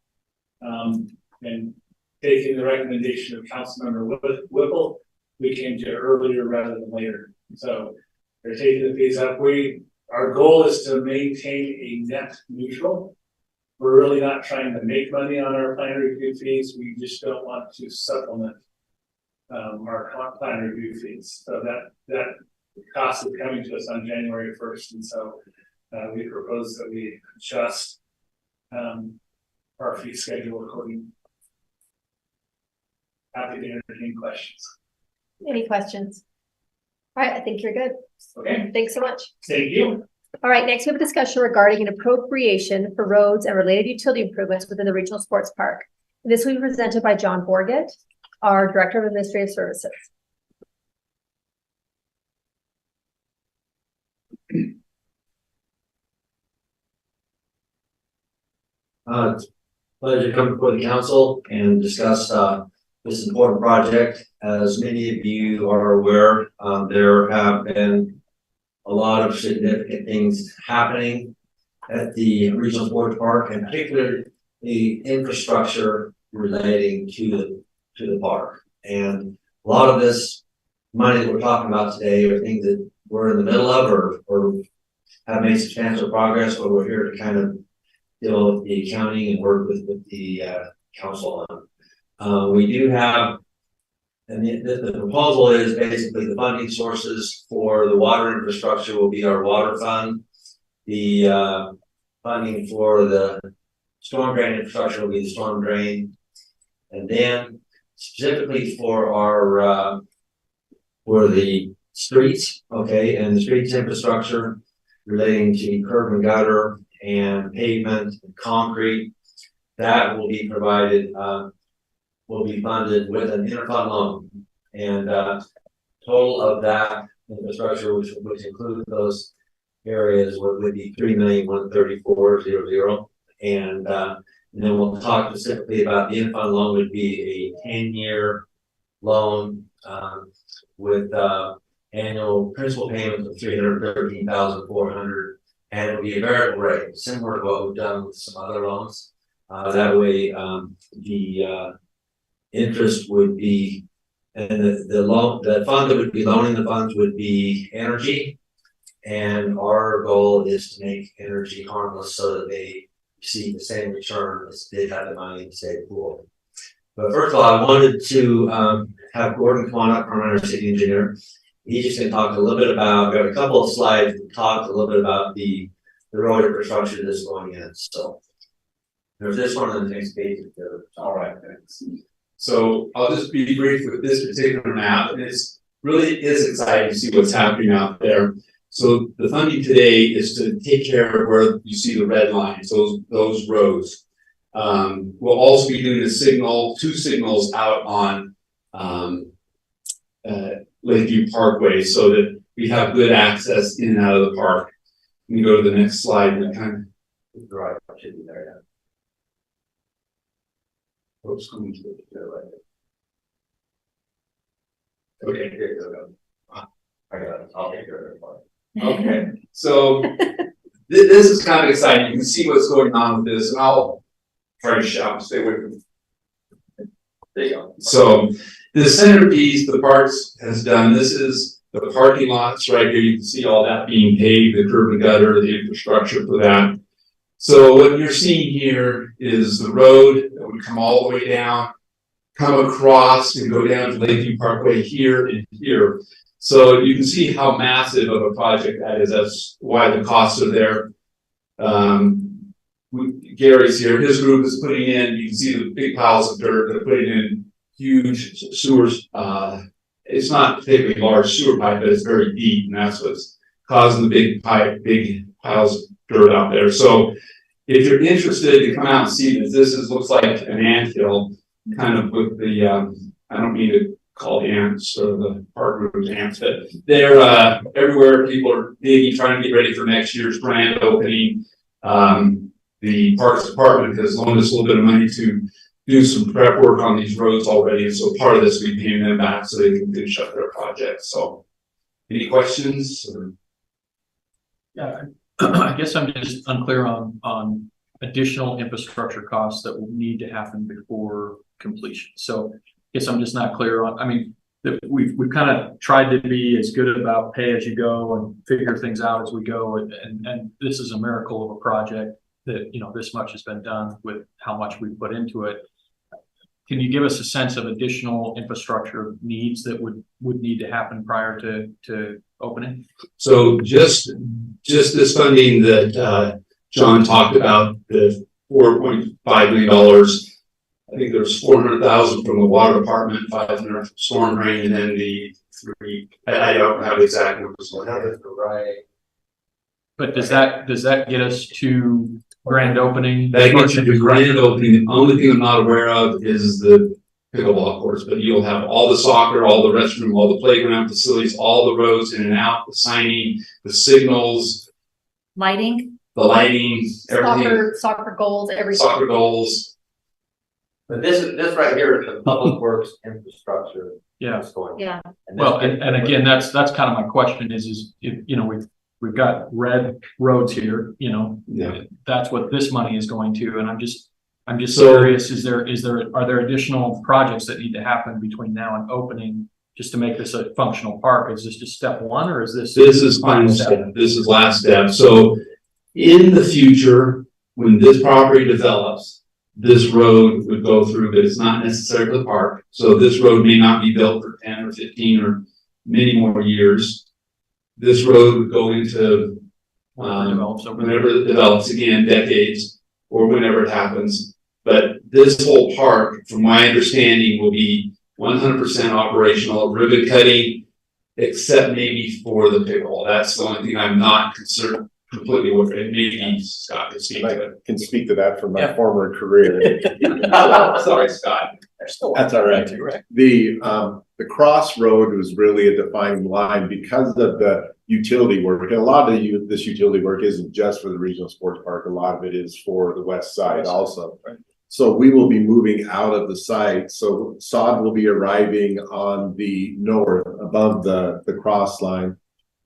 And taking the recommendation of Councilmember Whipple, we came to earlier rather than later. So they're taking the fees up. Our goal is to maintain a net neutral. We're really not trying to make money on our plan review fees. We just don't want to supplement our plan review fees. So that cost is coming to us on January 1st. And so we propose that we adjust our fee schedule accordingly. Happy to entertain questions. Any questions? All right, I think you're good. Okay. Thanks so much. Thank you. All right, next we have a discussion regarding an appropriation for roads and related utility improvements within the regional sports park. This will be presented by John Borgett, our Director of Administrative Services. It's a pleasure to come before the council and discuss this important project. As many of you are aware, there have been a lot of significant things happening at the regional sports park, and particularly the infrastructure relating to the park. And a lot of this money that we're talking about today are things that we're in the middle of or have made substantial progress, but we're here to kind of deal with the accounting and work with the council on. We do have, and the proposal is basically the funding sources for the water infrastructure will be our water fund. The funding for the storm drain infrastructure will be the storm drain. And then specifically for our, for the streets, okay, and the streets infrastructure relating to curb and gutter and pavement and concrete, that will be provided, will be funded with an interfund loan. And total of that infrastructure, which includes those areas, would be $3,134,000. And then we'll talk specifically about the interfund loan. Would be a 10-year loan with annual principal payments of $313,400, and it'll be a variable rate, similar to what we've done with some other loans. That way, the interest would be, and the fund that would be loaning the funds would be energy, and our goal is to make energy harmless so that they receive the same return as they had the money in the state pool. But first of all, I wanted to have Gordon come on up, from our city engineer. He's just going to talk a little bit about, got a couple of slides that talk a little bit about the road infrastructure that's going in. So there's this one on the next page. All right, thanks. So I'll just be brief with this particular map, and it's really is exciting to see what's happening out there. So the funding today is to take care of where you see the red lines, those roads. We'll also be doing two signals out on Lakeview Parkway, so that we have good access in and out of the park. You can go to the next slide and kind of Right, should be there. Oops, coming to the right. Okay, here you go. I got it. I'll take care of it. Okay, so this is kind of exciting. You can see what's going on with this, and I'll try to shout, stay away from. There you go. So the centerpiece the parks has done. This is the parking lots right here. You can see all that being paved, the curb and gutter, the infrastructure for that. So what you're seeing here is the road that would come all the way down, come across and go down to Lakeview Parkway here and here. So you can see how massive of a project that is. That's why the costs are there. Gary's here. His group is putting in. You can see the big piles of dirt. They're putting in huge sewers. It's not particularly large sewer pipe, but it's very deep, and that's what's causing the big piles of dirt out there. So if you're interested to come out and see this looks like an anthill, kind of with the I don't mean to call the ants or the park group ants, but they're everywhere. People are digging, trying to get ready for next year's grand opening. The Parks Department has loaned us a little bit of money to do some prep work on these roads already, and so part of this we paying them back so they can finish up their project. So, any questions? Or? Yeah, I guess I'm just unclear on additional infrastructure costs that will need to happen before completion. So, I guess I'm just not clear on. I mean, we've kind of tried to be as good about pay as you go and figure things out as we go, and this is a miracle of a project that, you know, this much has been done with how much we put into it. Can you give us a sense of additional infrastructure needs that would need to happen prior to opening? So just this funding that John talked about, the $4.5 million. I think there's 400,000 from the water department, 500 from storm drain, and then the three. I don't have the exact numbers. Right. But does that get us to grand opening? That gets you to grand opening. The only thing I'm not aware of is the pickleball courts, but you'll have all the soccer, all the restroom, all the playground facilities, all the roads in and out, the signing, the signals, Lighting, the lighting, everything. Soccer goals, everything. Soccer goals. But this right here is the public works infrastructure. Yeah. yeah. Well, and again, that's kind of my question is if, you know, we've got red roads here, you know, Yeah. that's what this money is going to, and I'm just So- curious, are there additional projects that need to happen between now and opening just to make this a functional park? Is this just step one, or is this? This is final step. This is last step. So in the future, when this property develops, this road would go through, but it's not necessary for the park. So this road may not be built for 10 or 15 or many more years. This road would go into whenever it develops again, decades, or whenever it happens. But this whole park, from my understanding, will be 100% operational, ribbon cutting, except maybe for the pickleball. That's the only thing I'm not concerned completely with. And maybe Scott can speak to it. Can speak to that from my former career. Sorry, Scott. That's all right. The crossroad was really a defining line because of the utility work. And a lot of this utility work isn't just for the regional sports park. A lot of it is for the west side also. So we will be moving out of the site. So sod will be arriving on the north above the cross line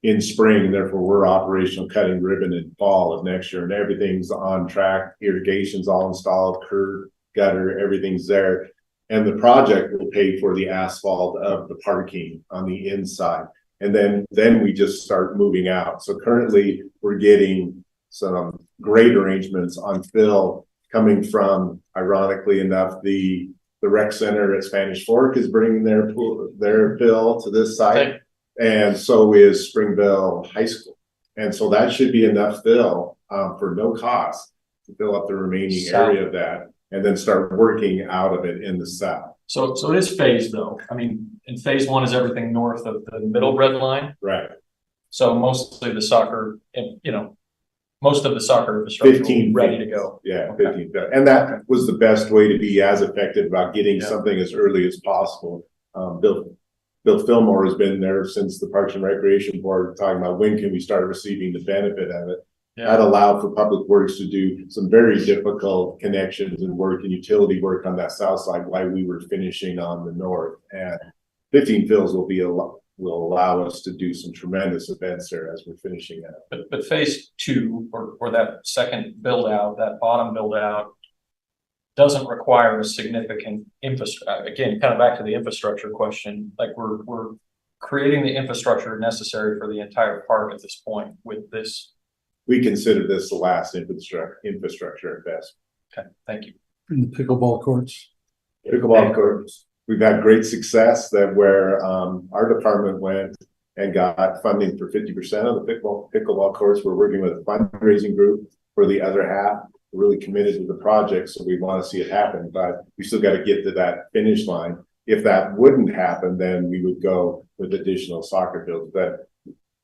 in spring. And therefore we're operational cutting ribbon in fall of next year, and everything's on track. Irrigation's all installed, curb, gutter, everything's there. And the project will pay for the asphalt of the parking on the inside. And then we just start moving out. So currently we're getting some great arrangements on fill coming from, ironically enough, the rec center at Spanish Fork is bringing their fill to this site. And so is Springville High School. And so that should be enough fill for no cost to fill up the remaining area of that, and then start working out of it in the south. So it is phased though. I mean, in phase one is everything north of the middle red line. Right. So mostly the soccer, you know, most of the soccer infrastructure 15 ready to go. Yeah, 15. And that was the best way to be as effective about getting something as early as possible. Bill Fillmore has been there since the Parks and Recreation Board talking about when can we start receiving the benefit of it. Yeah. That allowed for Public Works to do some very difficult connections and work and utility work on that south side while we were finishing on the north. And 15 fills will allow us to do some tremendous events there as we're finishing that. But phase two, or that second build out, that bottom build out, doesn't require a significant infrastructure. Again, kind of back to the infrastructure question, like we're creating the infrastructure necessary for the entire park at this point with this. We consider this the last infrastructure investment. Okay, thank you. In the pickleball courts. Pickleball courts, we've had great success that where our department went and got funding for 50% of the pickleball courts. We're working with a fundraising group for the other half. We're really committed to the project, so we want to see it happen, but we still got to get to that finish line. If that wouldn't happen, then we would go with additional soccer fields. But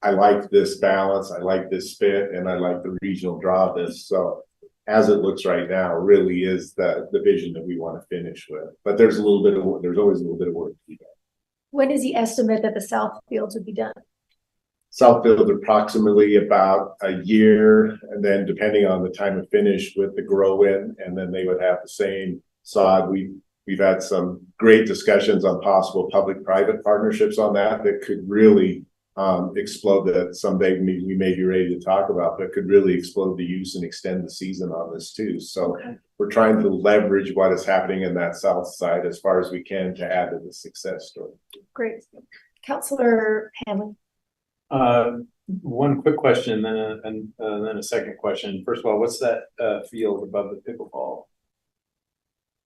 I like this balance, I like this fit, and I like the regional draw of this. So as it looks right now, really is the vision that we want to finish with. But there's always a little bit of work to be done. When is the estimate that the south fields would be done? South field approximately about a year, and then depending on the time of finish with the grow in, and then they would have the same sod. We've had some great discussions on possible public-private partnerships on that could really explode that someday we may be ready to talk about, but could really explode the use and extend the season on this too. So we're trying to leverage what is happening in that south side as far as we can to add to the success story. Great. Councilor Hanlon. One quick question, and then a second question. First of all, what's that field above the pickleball?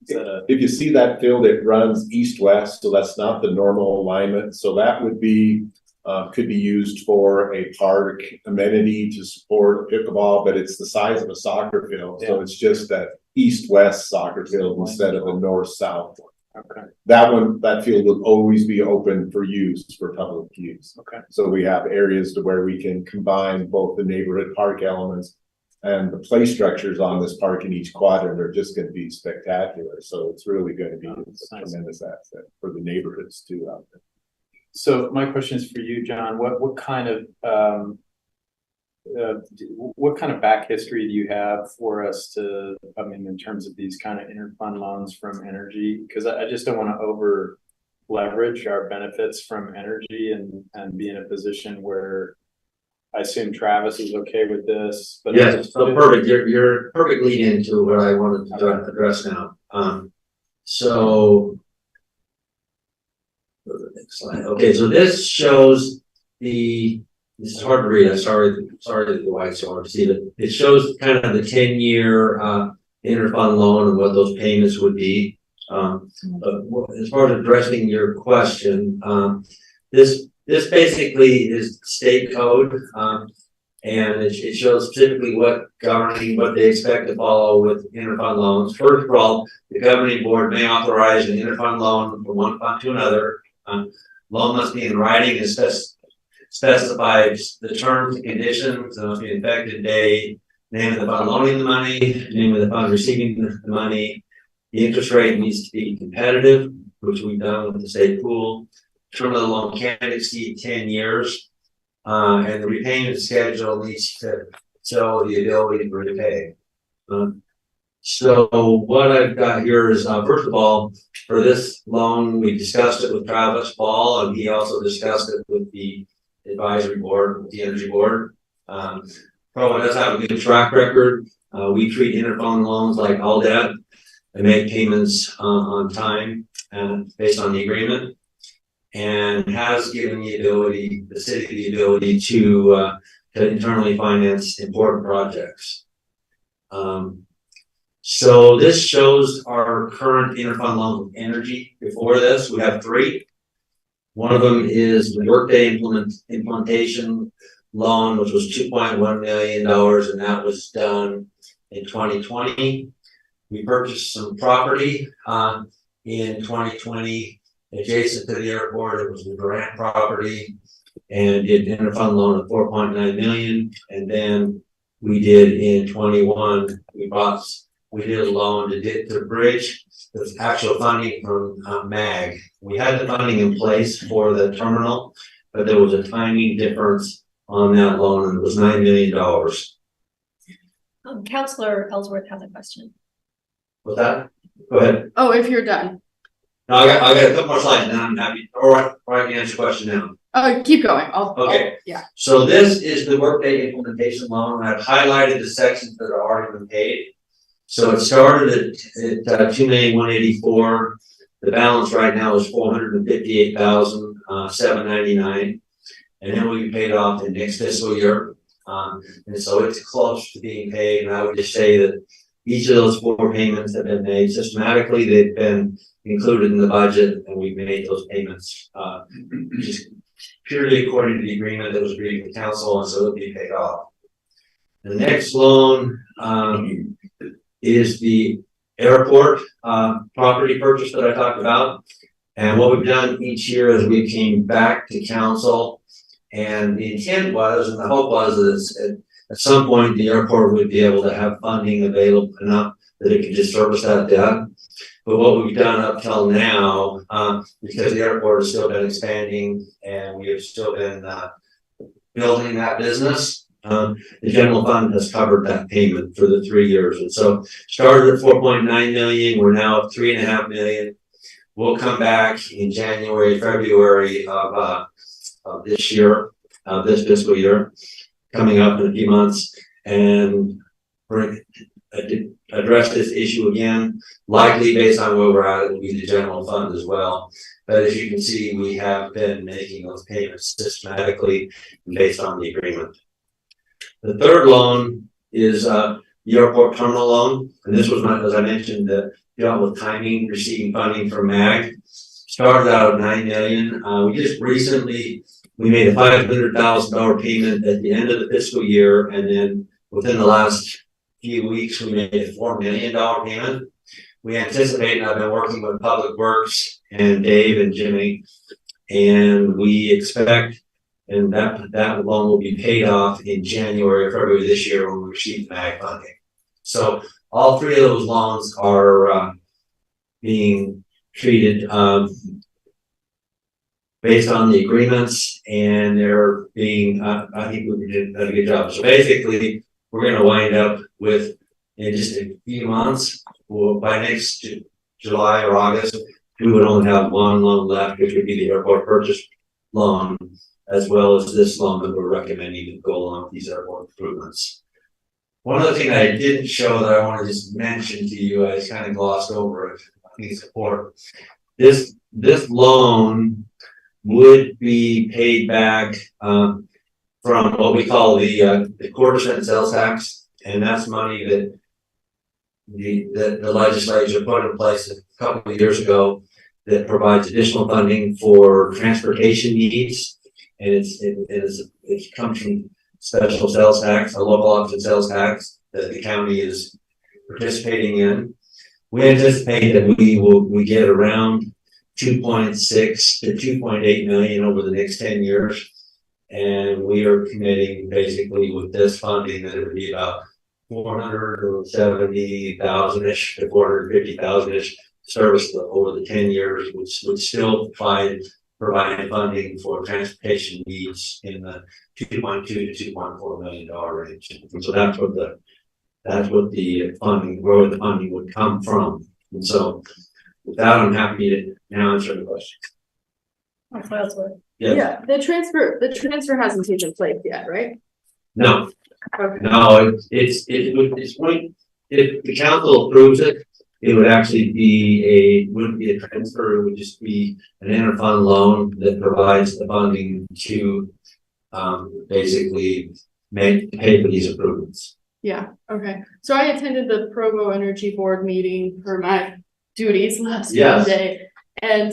If you see that field, it runs east-west, so that's not the normal alignment. So that would be could be used for a park amenity to support pickleball, but it's the size of a soccer field. Yeah. So it's just that east-west soccer field instead of a north-south one. Okay. That field will always be open for use, for public use. Okay. So we have areas to where we can combine both the neighborhood park elements and the play structures on this park in each quadrant are just going to be spectacular. So it's really going to be a tremendous asset for the neighborhoods too out there. So my question is for you, John. What kind of back history do you have for us to, I mean, in terms of these kind of interfund loans from energy? Because I just don't want to over leverage our benefits from energy and be in a position where I assume Travis is okay with this. But yes, so perfect. You're perfectly into what I wanted to address now. So go to the next slide. Okay, so this shows this is hard to read. I'm sorry the white's so hard to see, but it shows kind of the 10-year interfund loan and what those payments would be. But as far as addressing your question, this basically is state code, and it shows specifically what they expect to follow with interfund loans. First of all, the governing board may authorize an interfund loan from one fund to another. Loan must be in writing and specifies the terms and conditions of the effective day, name of the fund loaning the money, name of the fund receiving the money. The interest rate needs to be competitive, which we've done with the state pool. Term of the loan can't exceed 10 years, and the repayment schedule needs to show the ability to repay. So what I've got here is, first of all, for this loan, we discussed it with Travis Ball, and he also discussed it with the advisory board, with the energy board. Provo does have a good track record. We treat interfund loans like all debt and make payments on time and based on the agreement, and has given the city the ability to internally finance important projects. So this shows our current interfund loan with energy. Before this, we have 3. One of them is the workday implementation loan, which was $2.1 million, and that was done in 2020. We purchased some property in 2020 adjacent to the airport. It was the Grant property, and did an interfund loan of $4.9 million. And then we did in 21, we did a loan to bridge the actual funding from MAG. We had the funding in place for the terminal, but there was a timing difference on that loan, and it was $9 million. Councilor Ellsworth has a question. What's that? Go ahead. Oh, if you're done. No, I got a couple more slides, and then I'm happy. Or I can answer your question now. Oh, keep going. Okay. Yeah. So this is the workday implementation loan. I've highlighted the sections that have already been paid. So it started at $2,184,000. The balance right now is $458,799, and then will be paid off in next fiscal year. And so it's close to being paid. And I would just say that Each of those 4 payments have been made systematically. They've been included in the budget, and we've made those payments just purely according to the agreement that was agreed with the council, and so it'll be paid off. The next loan is the airport property purchase that I talked about. And what we've done each year is we came back to council, and the intent was, and the hope was, that at some point the airport would be able to have funding available enough that it could just service that debt. But what we've done up till now, because the airport has still been expanding and we have still been building that business, the general fund has covered that payment for the 3 years. And so started at 4.9 million, we're now at 3.5 million. We'll come back in January, February of this year, this fiscal year, coming up in a few months, and address this issue again. Likely, based on where we're at, it will be the general fund as well. But as you can see, we have been making those payments systematically based on the agreement. The third loan is the airport terminal loan, and this was, as I mentioned, dealt with timing, receiving funding from MAG. Started out at 9 million. We just recently made a $500,000 payment at the end of the fiscal year, and then within the last few weeks we made a $4 million payment. We anticipate, and I've been working with Public Works and Dave and Jimmy, and we expect, and that loan will be paid off in January or February this year when we receive MAG funding. So all 3 of those loans are being treated based on the agreements, and they're being, I think we did a good job. So basically, we're going to wind up with, in just a few months, or by next July or August, we would only have 1 loan left, which would be the airport purchase loan, as well as this loan that we're recommending to go along with these airport improvements. One other thing I didn't show that I want to just mention to you, I just kind of glossed over it. I think it's important. This loan would be paid back from what we call the 1/4% sales tax, and that's money that the legislature put in place a couple of years ago that provides additional funding for transportation needs, and it comes from special sales tax, a local option sales tax that the county is participating in. We anticipate that we get around 2.6 to 2.8 million over the next 10 years. And we are committing basically with this funding that it would be about 470,000-ish to 450,000-ish service over the 10 years, which would still provide funding for transportation needs in the $2.2 to $2.4 million range. And so that's what the funding, where the funding would come from. And so with that, I'm happy to now answer the question. Yes. Yeah, the transfer hasn't taken place yet, right? No, Okay. no, it's going, if the council approves it, it would actually be wouldn't be a transfer, it would just be an interfund loan that provides the funding to basically pay for these improvements. Yeah, okay. So I attended the Provo Energy Board meeting for my duties last Monday. And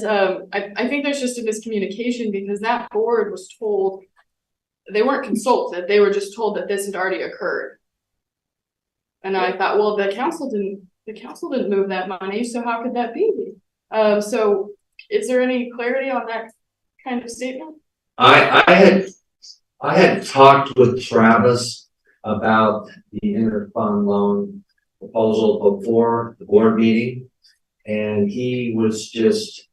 I think there's just a miscommunication because that board was told, they weren't consulted, they were just told that this had already occurred. And I thought, well, the council didn't move that money, so how could that be? So is there any clarity on that kind of statement? I had talked with Travis about the interfund loan proposal before the board meeting, and he was just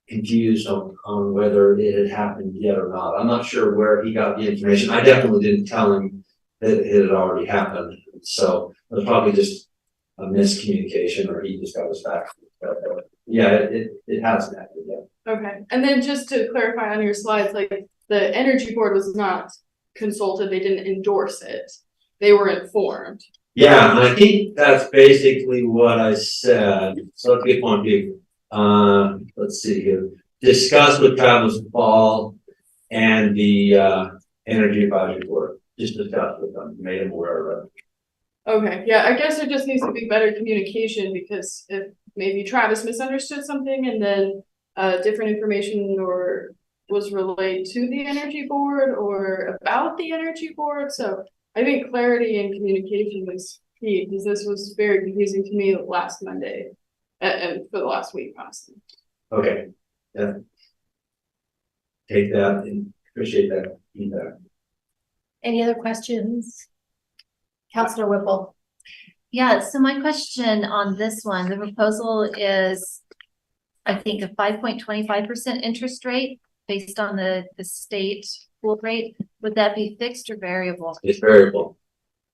confused on whether it had happened yet or not. I'm not sure where he got the information. I definitely didn't tell him that it had already happened. So it was probably just a miscommunication, or he just got us back. But yeah, it hasn't happened yet. Okay, and then just to clarify on your slides, like the energy board was not consulted, they didn't endorse it, they were informed. Yeah, and I think that's basically what I said. So that's a good point, Dave. Let's see here. Discuss with Travis Ball and the Energy Advisory Board. Just discuss with them, made them aware of it. Okay, yeah, I guess there just needs to be better communication because if maybe Travis misunderstood something and then different information or was relayed to the energy board or about the energy board. So I think clarity and communication is key because this was very confusing to me last Monday and for the last week, honestly. Okay, yeah. Take that and appreciate that feedback. Any other questions? Counselor Whipple. Yeah, so my question on this one, the proposal is, I think, a 5.25% interest rate based on the state pool rate. Would that be fixed or variable? It's variable.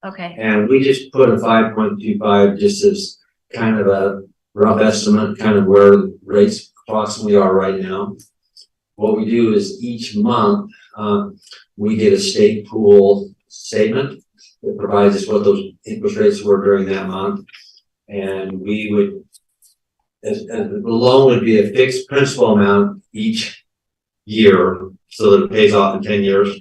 Okay. And we just put a 5.25 just as kind of a rough estimate, kind of where rates approximately are right now. What we do is each month, we get a state pool statement that provides us what those interest rates were during that month. And we would, as the loan would be a fixed principal amount each year so that it pays off in 10 years.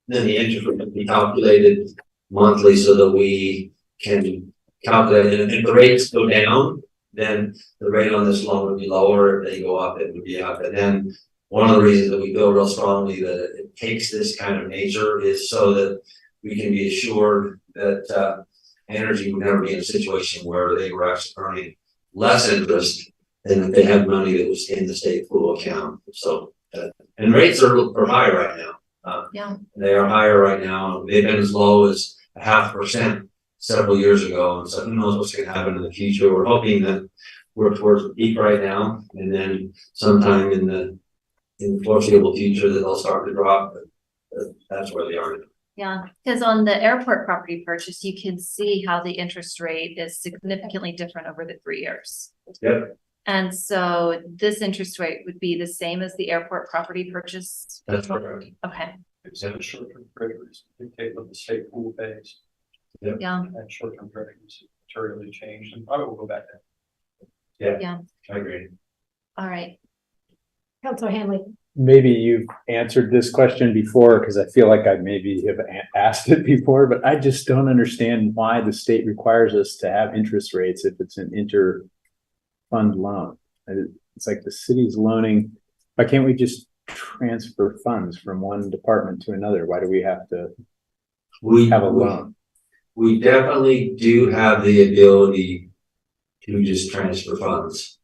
Then the interest would be calculated monthly so that we can calculate it. And if the rates go down, then the rate on this loan would be lower. If they go up, it would be up. And then one of the reasons that we feel real strongly that it takes this kind of nature is so that we can be assured that energy would never be in a situation where they were actually earning less interest than if they had money that was in the state pool account. So, and rates are high right now. Yeah. They are higher right now. They've been as low as 0.5% several years ago. And so who knows what's going to happen in the future. We're hoping that we're towards the peak right now. And then sometime in the foreseeable future that they'll start to drop. But that's where they are now. Yeah, because on the airport property purchase, you can see how the interest rate is significantly different over the 3 years. Yep. And so this interest rate would be the same as the airport property purchase? That's correct. Okay, It's in short-term treasuries, dictate what the state pool pays. yeah, And short-term treasuries materially changed, and probably will go back there. yeah, I agree. all right. Counselor Hanley. Maybe you've answered this question before, because I feel like I maybe have asked it before, but I just don't understand why the state requires us to have interest rates if it's an inter-fund loan. It's like the city's loaning. Why can't we just transfer funds from one department to another? Why do we have to have a loan? We definitely do have the ability to just transfer funds.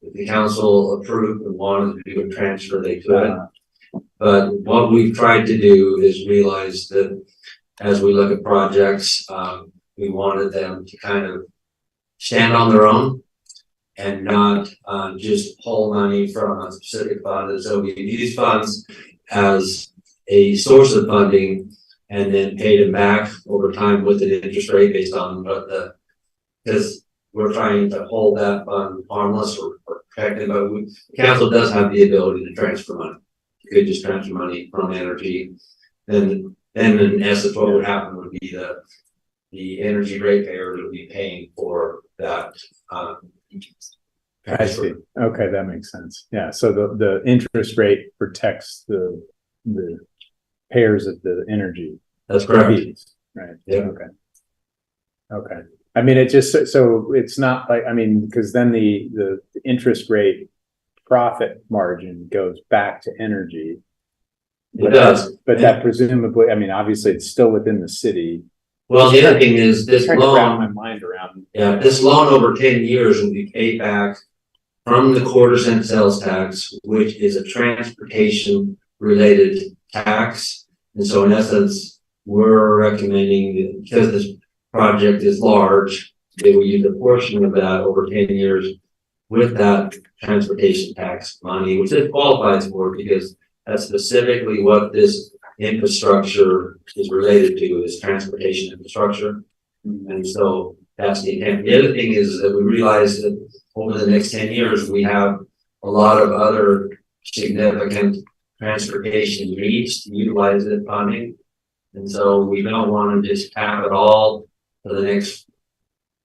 If the council approved and wanted to do a transfer, they could. But what we've tried to do is realize that as we look at projects, we wanted them to kind of stand on their own and not just pull money from a specific fund. And so we use funds as a source of funding and then pay them back over time with an interest rate based on what because we're trying to hold that fund harmless or protected, but the council does have the ability to transfer money. You could just transfer money from energy. Then in essence, what would happen would be the energy ratepayer would be paying for that. I see. Okay, that makes sense. Yeah, so the interest rate protects the payers of the energy. That's correct. Right. Yeah. Okay. I mean, it just, so it's not like, I mean, because then the interest rate profit margin goes back to energy. It does. But that presumably, I mean, obviously it's still within the city. Well, the other thing is this Trying to wrap loan, my mind around. yeah, this loan over 10 years will be paid back from the quarter-cent sales tax, which is a transportation related tax. And so in essence, we're recommending that because this project is large, they will use a portion of that over 10 years with that transportation tax money, which it qualifies for because that's specifically what this infrastructure is related to, is transportation infrastructure. And so that's the intent. The other thing is that we realize that over the next 10 years, we have a lot of other significant transportation needs to utilize that funding. And so we don't want to just have it all for the next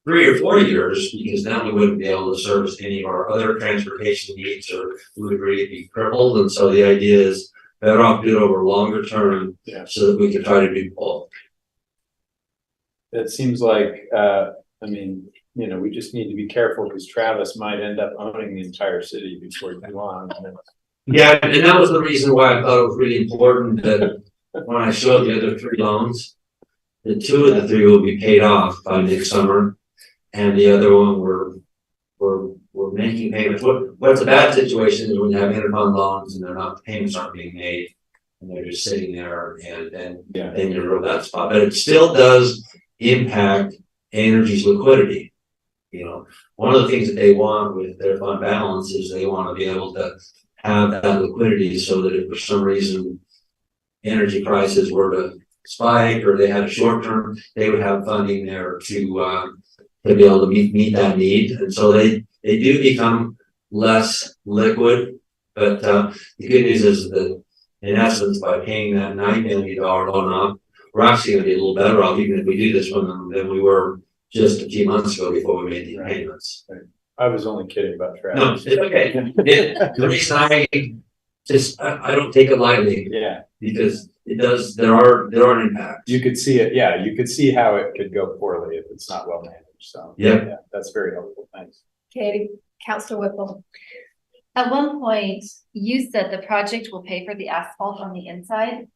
3 or 4 years, because then we wouldn't be able to service any of our other transportation needs, or we would really be crippled. And so the idea is better off do it over longer term, so that we can try to do both. it seems like, I mean, you know, we just need to be careful because Travis might end up owning the entire city before too long. Yeah, and that was the reason why I thought it was really important that when I showed the other 3 loans, the 2 of the 3 will be paid off by next summer, and the other one we're making payments. What's a bad situation is when you have interfund loans and the payments aren't being made, and they're just sitting there, and then you're in a real bad spot. But it still does impact Energy's liquidity. You know, one of the things that they want with their fund balance is they want to be able to have that liquidity so that if for some reason energy prices were to spike or they had a short term, they would have funding there to be able to meet that need. And so they do become less liquid. But the good news is that in essence, by paying that $9 million loan off, we're actually going to be a little better off even if we do this one than we were just a few months ago before we made these payments. I was only kidding about Travis. No, it's okay. The reason I don't take it lightly. Yeah. Because it does, there are impacts. You could see it, yeah, you could see how it could go poorly if it's not well managed, so. Yep. Yeah, that's very helpful, thanks. Okay, Councilor Whipple. At one point, you said the project will pay for the asphalt on the inside.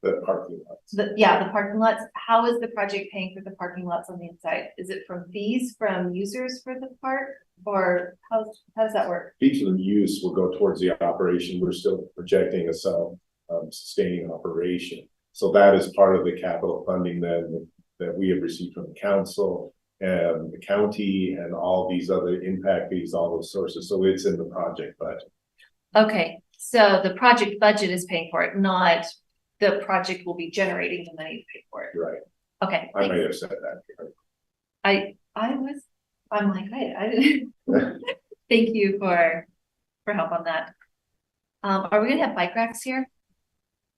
The parking lots. The parking lots. How is the project paying for the parking lots on the inside? Is it from fees from users for the park, or how does that work? Each of the use will go towards the operation. We're still projecting a self-sustaining operation. So that is part of the capital funding that we have received from the council and the county and all these other impact fees, all those sources. So it's in the project budget. Okay, so the project budget is paying for it, not the project will be generating the money to pay for it. Right. Okay. I may have said that. I'm like, I didn't. Thank you for help on that. Are we gonna have bike racks here?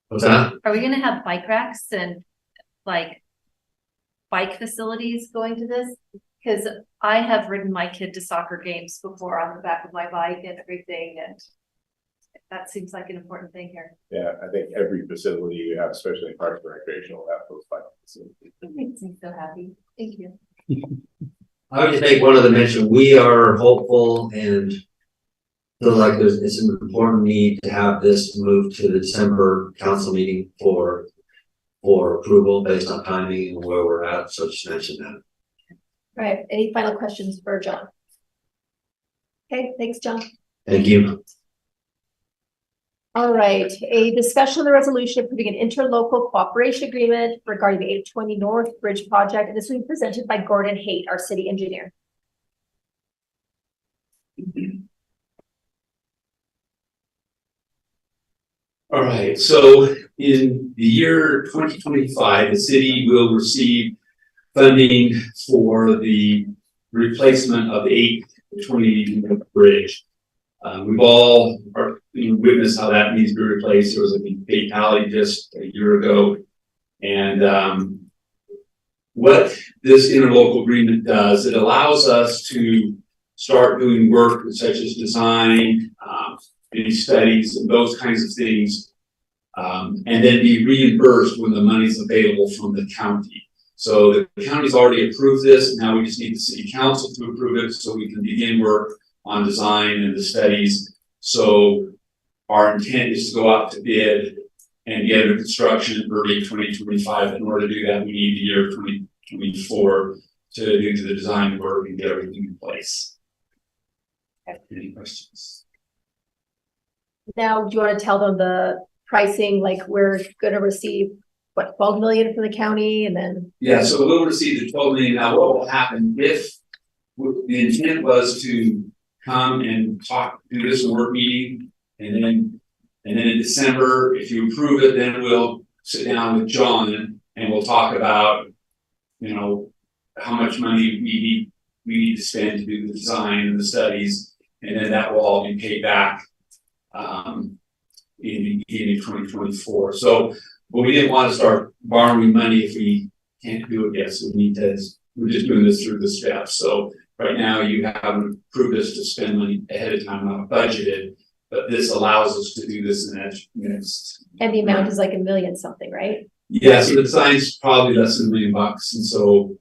What's that? Are we gonna have bike racks and like bike facilities going to this? Because I have ridden my kid to soccer games before on the back of my bike and everything, and that seems like an important thing here. Yeah, I think every facility you have, especially in parks and recreation, will have those bike facilities. It makes me so happy. Thank you. I would just make one other mention. We are hopeful and feel like it's an important need to have this moved to the December council meeting for approval based on timing and where we're at. So just mention that. All right, any final questions for John? Okay, thanks, John. Thank you. All right, a discussion of the resolution approving an interlocal cooperation agreement regarding the 820 North Bridge project. And this will be presented by Gordon Haight, our city engineer. All right, so in the year 2025, the city will receive funding for the replacement of the 820 North Bridge. We've all witnessed how that needs to be replaced. There was a fatality just a year ago. And what this interlocal agreement does, it allows us to start doing work such as design, any studies and those kinds of things, and then be reimbursed when the money's available from the county. So the county's already approved this. Now we just need the city council to approve it so we can begin work on design and the studies. So our intent is to go out to bid and get into construction early 2025. In order to do that, we need the year 2024 to do the design work and get everything in place. Any questions? Now, do you want to tell them the pricing? Like we're going to receive what, 12 million from the county, and then so we'll receive the 12 million. Now, what will happen if the intent was to come and do this work meeting, and then in December, if you approve it, then we'll sit down with John and we'll talk about, how much money we need to spend to do the design and the studies, and then that will all be paid back in the beginning of 2024. So, but we didn't want to start borrowing money if we can't do it yet. So we're just doing this through the steps. So right now you haven't approved us to spend money ahead of time, not budgeted, but this allows us to do this in that next. and the amount is like $1 million something, right? Yeah, so the design's probably less than $1 million. And so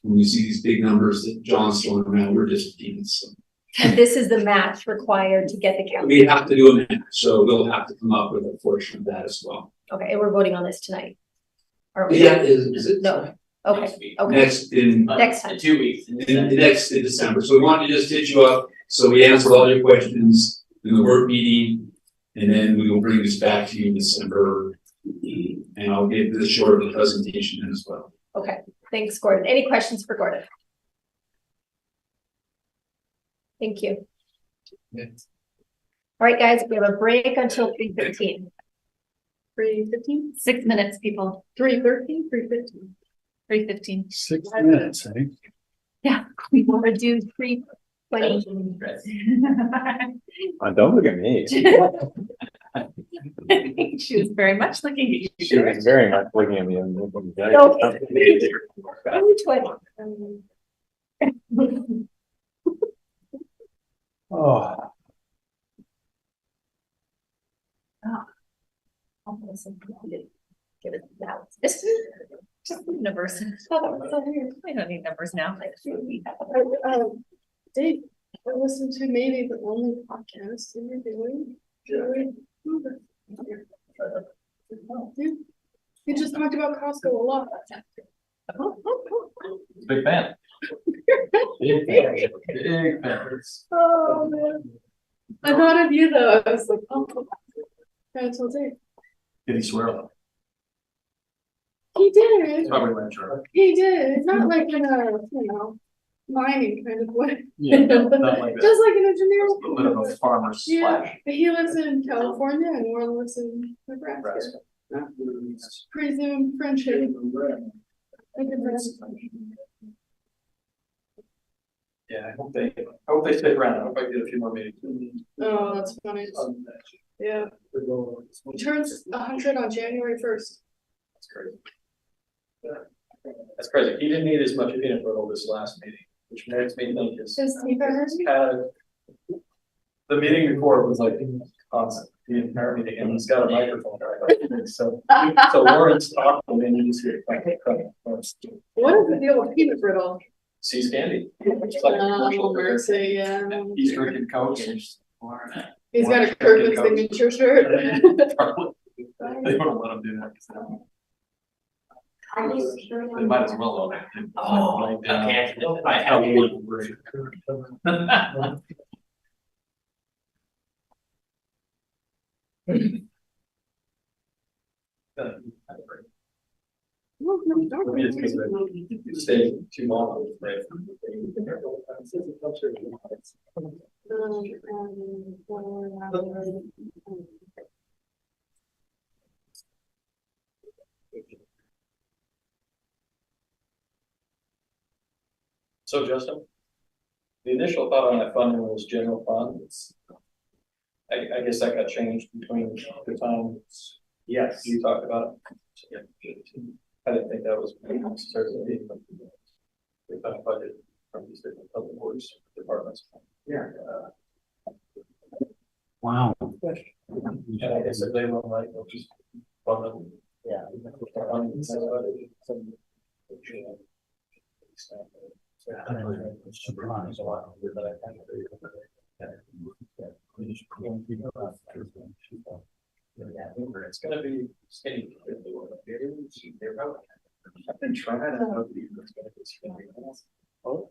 when we see these big numbers that John's throwing around, we're disappointed, so. And this is the match required to get the count. We have to do a match, so we'll have to come up with a portion of that as well. Okay, and we're voting on this tonight. Are we? Yeah, is it? No, okay, okay, Next in, next time. 2 weeks. in December, so we wanted to just hit you up, so we answered all your questions in the work meeting. And then we will bring this back to you in December, and I'll give this short of a presentation then as well. Okay, thanks, Gordon. Any questions for Gordon? Thank you. All right, guys, we have a break until 3:15. 3:15, 6 minutes, people. 3:13, 3:15. 3:15. 6 minutes, eh? Yeah, we want to do 3:20. Don't look at me. She was very much looking at you. She was very much looking at me and looking very. Only 20. Oh, Give it that. Just numbers. We don't need numbers now. Dave, I listened to maybe the only podcast that you're doing. You just talked about Costco a lot. Big fan. Big fan. Oh, man. I thought of you though. I was like, oh, I told Dave. Did he swear on? He did. Probably went sure. He did. Not like in a, mining kind of way. Yeah, not like that. Just like an engineer. A little bit of a farmer Yeah, but he lives in California and Warren lives in Nebraska. Presumed friendship. Yeah, I hope they stick around. I hope I get a few more meetings. Oh, that's funny. Yeah. He turns 100 on January 1st. That's crazy. That's crazy. He didn't eat as much peanut butter this last meeting, which makes me think His teeth are hurting? the meeting before was like constant, the entire meeting, and he's got a microphone right. So Lauren's talking and you just hear What is the deal with peanut brittle? Seas candy. Oh, mercy, yeah. He's drinking Coke and He's got a Kirkland signature shirt. they don't let him do that. They might as well. Oh, okay. I have Stay too long. Right? So Justin, the initial thought on that funding was general fund. I guess that got changed between the times. Yes. You talked about it. I didn't think that was necessarily the kind of budget from these different public works departments. Yeah. wow. And I guess if they were like, they'll just fund them. Yeah. Surprise. It's gonna be skinny. I've been trying to help you. Oh.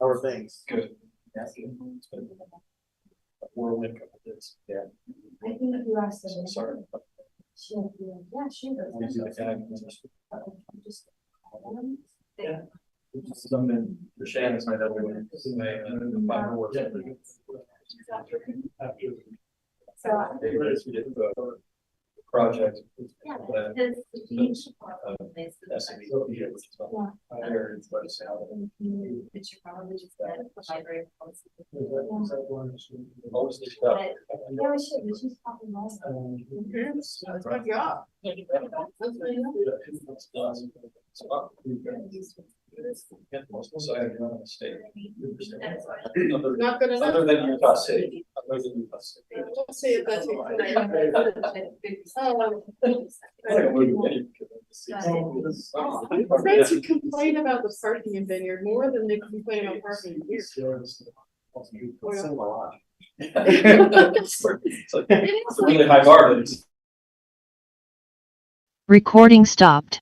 How are things? Good. Whirlwind couple of days. Yeah. I think you asked them. Sorry. Yeah, she Yeah. Some in the Shannon's might have been final work. They did the project. Yeah, it should probably just get a library policy. Always this stuff. Yeah, we should. We should talk about it. That's my job. Not good enough. Other than Utah City. Don't say it that friends who complain about the parking in Vineyard more than they complain about parking in here. It's really high bar, but it's Recording stopped.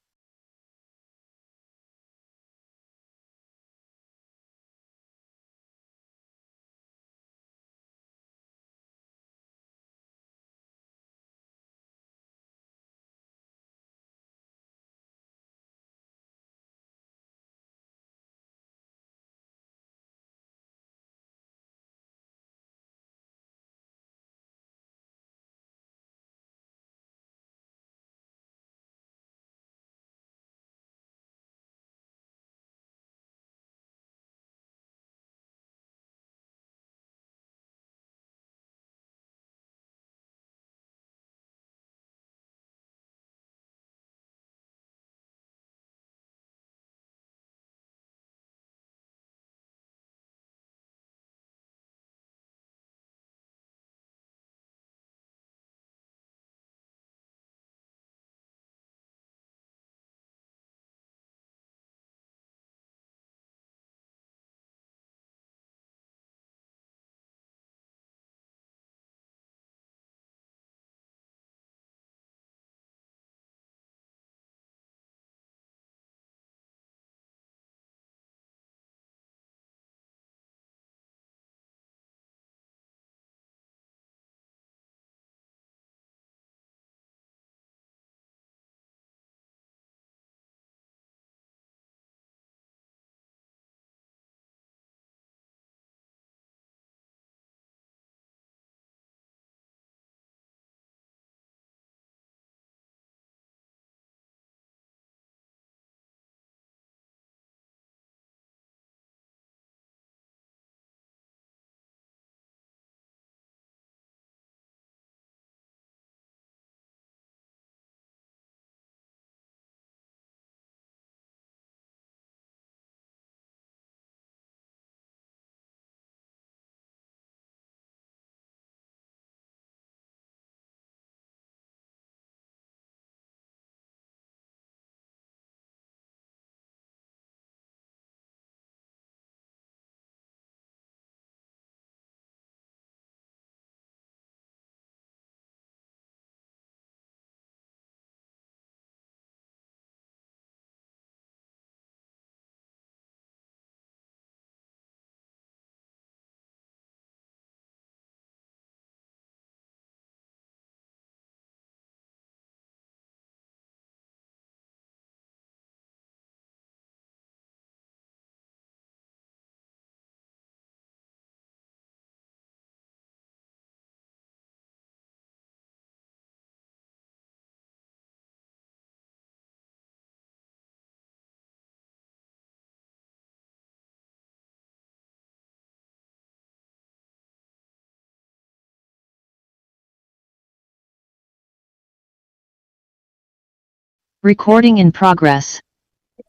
Recording in progress.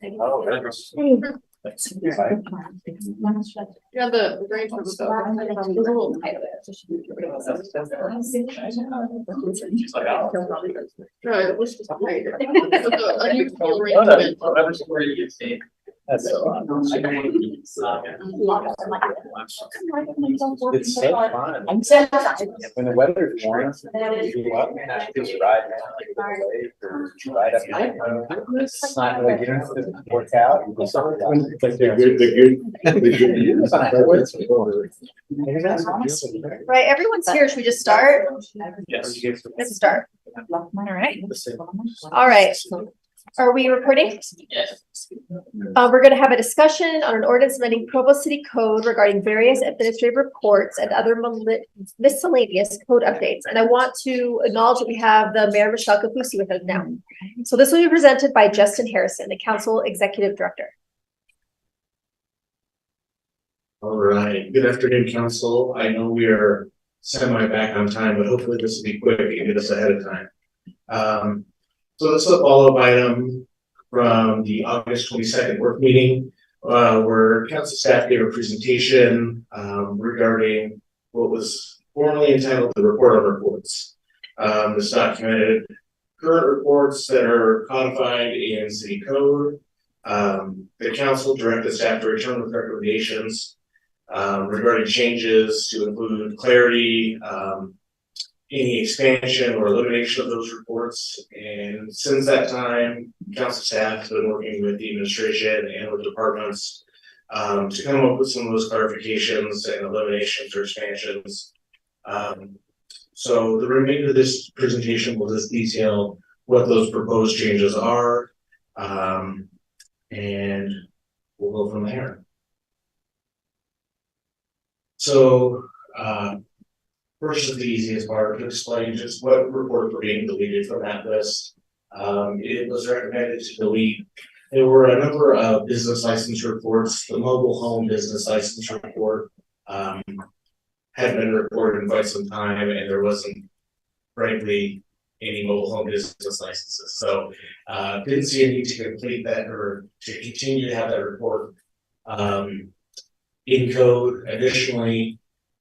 Yeah, the range of right, it was just great. Unusual arrangement. That's so It's so fun. When the weather's warm, you go out and just ride right up. It's not like you don't have to work out. You just Right, everyone's here. Should we just start? Yes. Let's start. All right. All right. Are we recording? Yes. We're going to have a discussion on an ordinance amending Provo City Code regarding various administrative reports and other miscellaneous code updates. And I want to acknowledge that we have the Mayor Michelle Kafusi with us now. So this will be presented by Justin Harrison, the Council Executive Director. All right, good afternoon, council. I know we are semi back on time, but hopefully this will be quick and get us ahead of time. So this is a follow-up item from the August 22nd work meeting, where council staff gave a presentation regarding what was formerly entitled the Report on Reports. This documented current reports that are codified in city code. The council directed staff to return with recommendations regarding changes to include clarity, any expansion or elimination of those reports. And since that time, council staff has been working with the administration and with departments to come up with some of those clarifications and eliminations or expansions. So the remainder of this presentation will just detail what those proposed changes are, and we'll go from there. So first is the easiest part, to explain just what reports were being deleted from that list. It was recommended to delete. There were a number of business license reports. The mobile home business license report had been reported in quite some time, and there wasn't, frankly, any mobile home business licenses. So didn't see a need to complete that or to continue to have that report in code. Additionally,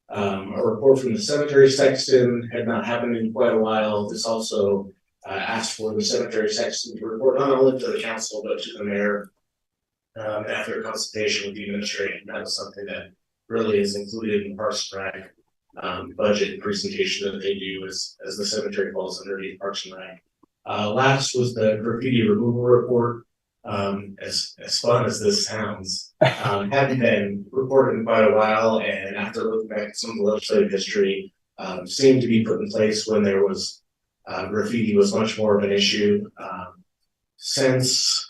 a report from the cemetery sexton had not happened in quite a while. This also asked for the cemetery sexton to report not only to the council but to the mayor after consultation with the administration. That was something that really is included in Parks and Rec budget presentation that they do as the cemetery falls underneath Parks and Rec. Last was the graffiti removal report. As fun as this sounds, hadn't been reported in quite a while, and after looking back at some of the legislative history, seemed to be put in place when there was graffiti was much more of an issue. Since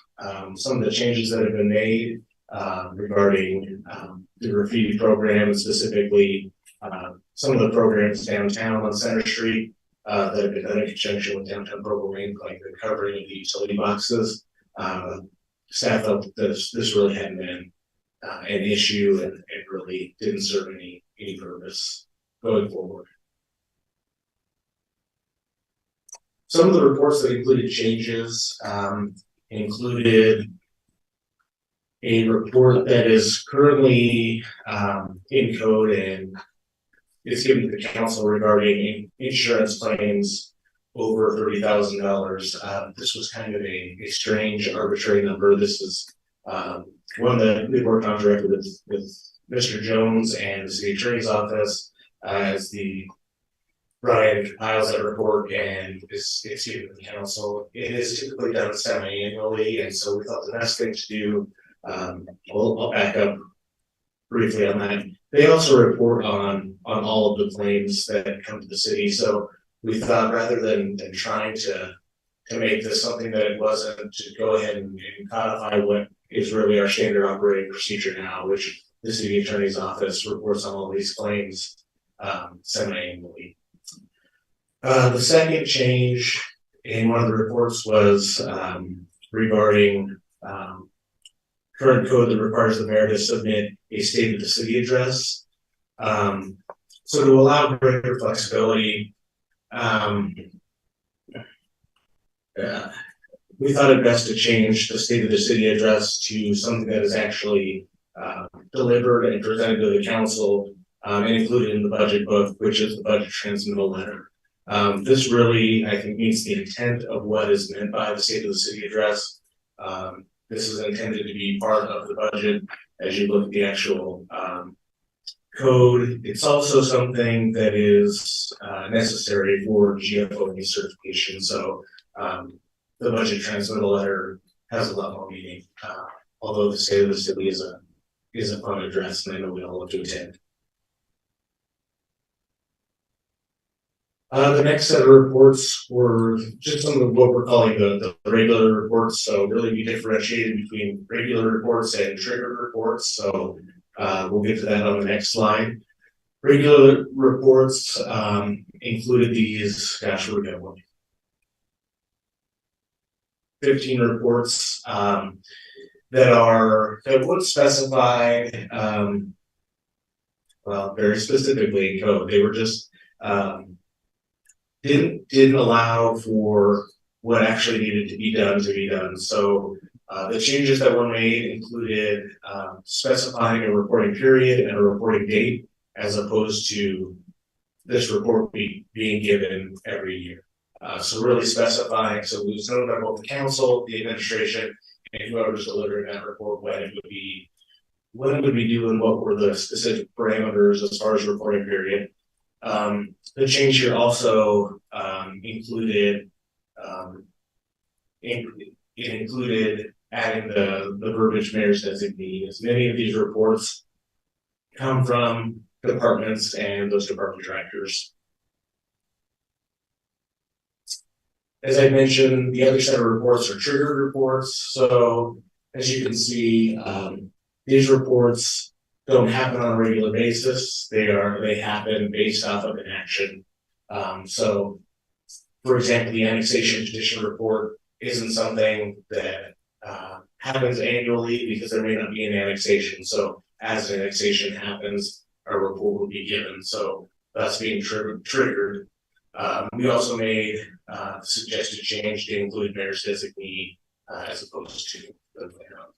some of the changes that have been made regarding the graffiti program, and specifically some of the programs downtown on Center Street that have been done in conjunction with downtown Provo, like the covering of the utility boxes. Staff felt that this really hadn't been an issue, and it really didn't serve any purpose going forward. Some of the reports that included changes included a report that is currently in code and is given to the council regarding insurance claims over $30,000. This was kind of a strange, arbitrary number. This is one that we worked on directly with Mr. Jones and the city attorney's office as the Brian compiles that report and is given to the council. It is typically done semi-annually, and so we thought the best thing to do, I'll back up briefly on that. They also report on all of the claims that come to the city. So we thought rather than trying to make this something that it wasn't, to go ahead and codify what is really our standard operating procedure now, which the city attorney's office reports on all these claims semi-annually. The second change in one of the reports was regarding current code that requires the mayor to submit a state of the city address. So to allow greater flexibility, we thought it best to change the state of the city address to something that is actually delivered and presented to the council and included in the budget book, which is the budget transmittal letter. This really, I think, meets the intent of what is meant by the state of the city address. This is intended to be part of the budget as you look at the actual code. It's also something that is necessary for GFOA certification. So the budget transmittal letter has a lot more meaning, although the state of the city is a fun address, and I know we all love to attend. The next set of reports were just some of what we're calling the regular reports. So really we differentiated between regular reports and triggered reports. So we'll get to that on the next slide. Regular reports included these, gosh, we got 15 reports that would specify, well, very specifically in code. They were just didn't allow for what actually needed to be done. So The changes that were made included specifying a reporting period and a reporting date, as opposed to this report being given every year. So really specifying, so it was known by both the council, the administration, and whoever's delivering that report when it would be due and what were the specific parameters as far as reporting period. The change here also included adding the verbiage mayor's designee, as many of these reports come from departments and those department directors. As I mentioned, the other set of reports are triggered reports. So as you can see, these reports don't happen on a regular basis. They happen based off of an action. So for example, the annexation petition report isn't something that happens annually because there may not be an annexation. So as an annexation happens, a report will be given. So that's being triggered. We also made the suggested change to include mayor's designee as opposed to the mayor.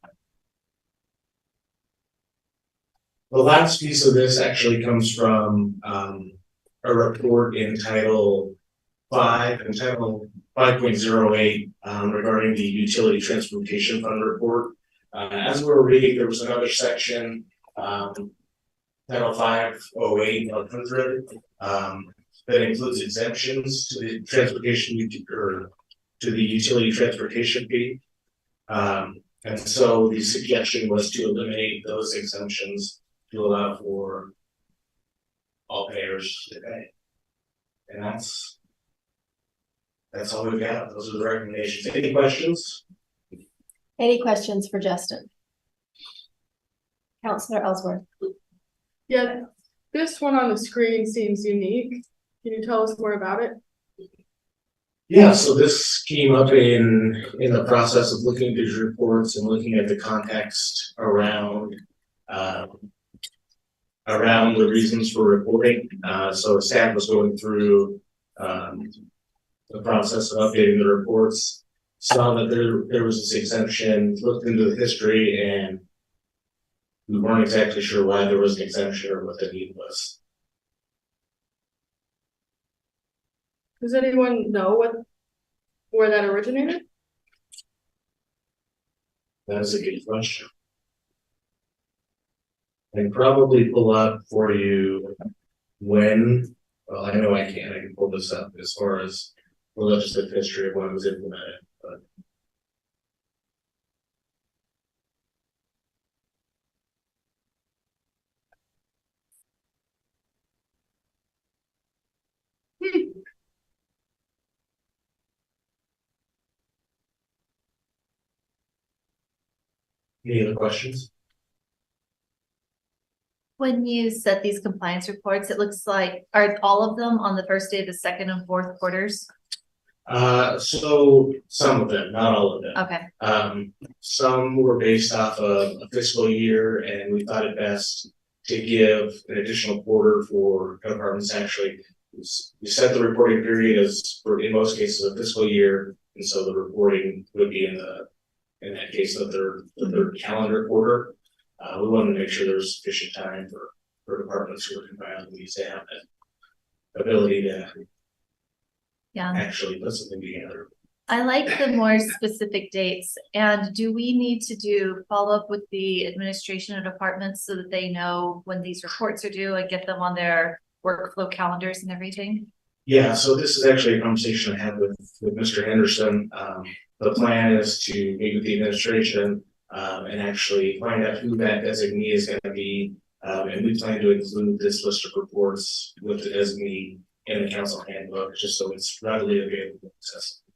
The last piece of this actually comes from a report in Title 5 and Title 5.08 regarding the Utility Transportation Fund report. As we were reading, there was another section, Title 508 100, that includes exemptions to the transportation or to the utility transportation fee. And so the suggestion was to eliminate those exemptions to allow for all payers to pay. And that's all we've got. Those are the recommendations. Any questions? Any questions for Justin? Councilor Ellsworth. Yeah, this one on the screen seems unique. Can you tell us more about it? Yeah, so this came up in the process of looking at these reports and looking at the context around the reasons for reporting. So staff was going through the process of updating the reports, saw that there was this exemption, looked into the history, and we weren't exactly sure why there was an exemption or what the need was. Does anyone know where that originated? That is a good question. And probably pull up for you when, well, I know I can pull this up as far as the legislative history of when it was implemented, but. Any other questions? When you set these compliance reports, it looks like, are all of them on the first day of the second and fourth quarters? So some of them, not all of them. Okay. Some were based off of a fiscal year, and we thought it best to give an additional quarter for departments. Actually, we set the reporting period as, for in most cases, a fiscal year, and so the reporting would be in that case of their calendar quarter. We wanted to make sure there's sufficient time for departments who are compiling these to have that ability to actually put something together. I like the more specific dates. And do we need to do follow up with the administration of departments so that they know when these reports are due and get them on their workflow calendars and everything? Yeah, so this is actually a conversation I had with Mr. Henderson. The plan is to meet with the administration and actually find out who that designee is going to be. And we plan to include this list of reports with the designee in the council handbook, just so it's readily available and accessible.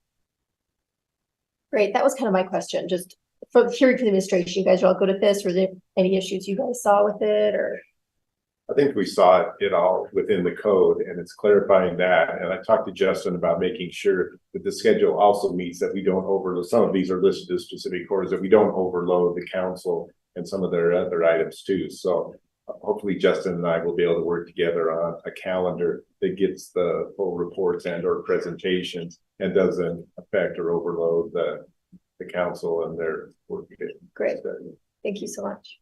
Great, that was kind of my question. Just for hearing from the administration, you guys are all good at this? Were there any issues you guys saw with it, or? I think we saw it all within the code, and it's clarifying that. And I talked to Justin about making sure that the schedule also meets that we don't overload. Some of these are listed as specific quarters, that we don't overload the council and some of their other items too. So hopefully Justin and I will be able to work together on a calendar that gets the full reports and or presentations and doesn't affect or overload the the council and their work. Great. Thank you so much.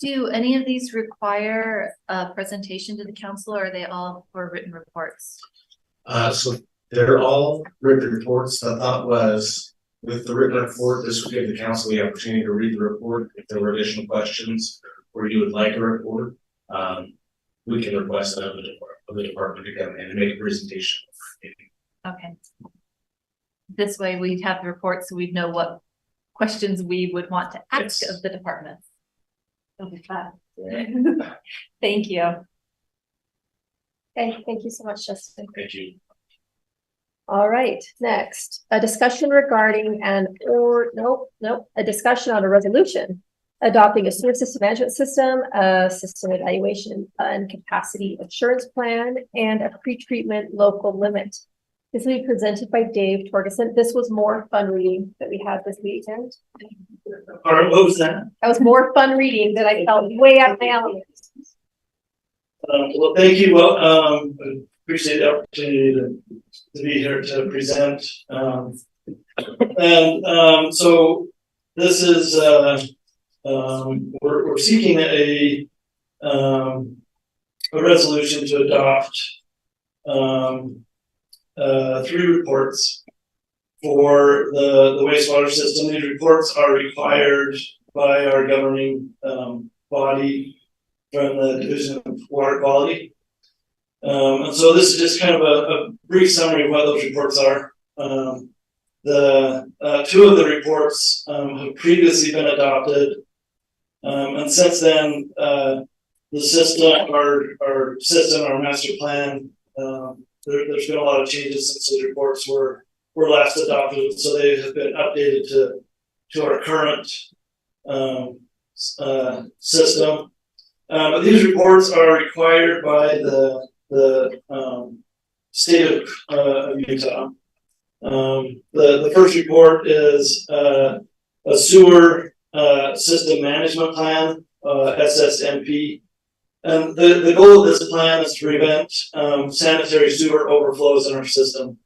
Do any of these require a presentation to the council, or are they all for written reports? So they're all written reports. The thought was with the written report, this would give the council the opportunity to read the report. If there were additional questions or you would like a report, we can request that of the department to come in and make a presentation. Okay. This way we'd have the report so we'd know what questions we would want to ask of the department. That'll be fun. Thank you. Okay, thank you so much, Justin. Thank you. All right, next, a discussion regarding a discussion on a resolution adopting a sewer system management system, a system evaluation and capacity assurance plan, and a pretreatment local limit. This will be presented by Dave Torgerson. This was more fun reading that we had this weekend. All right, what was that? That was more fun reading that I felt way up my alley. Well, thank you. Well, appreciate the opportunity to be here to present. So this is we're seeking a resolution to adopt 3 reports for the wastewater system. These reports are required by our governing body from the Division of Water Quality. And so this is just kind of a brief summary of what those reports are. The 2 of the reports have previously been adopted. And since then, the system, our master plan, there's been a lot of changes since the reports were last adopted. So they have been updated to our current system. But these reports are required by the state of Utah. The first report is a sewer system management plan, SSMP. And the goal of this plan is to prevent sanitary sewer overflows in our system.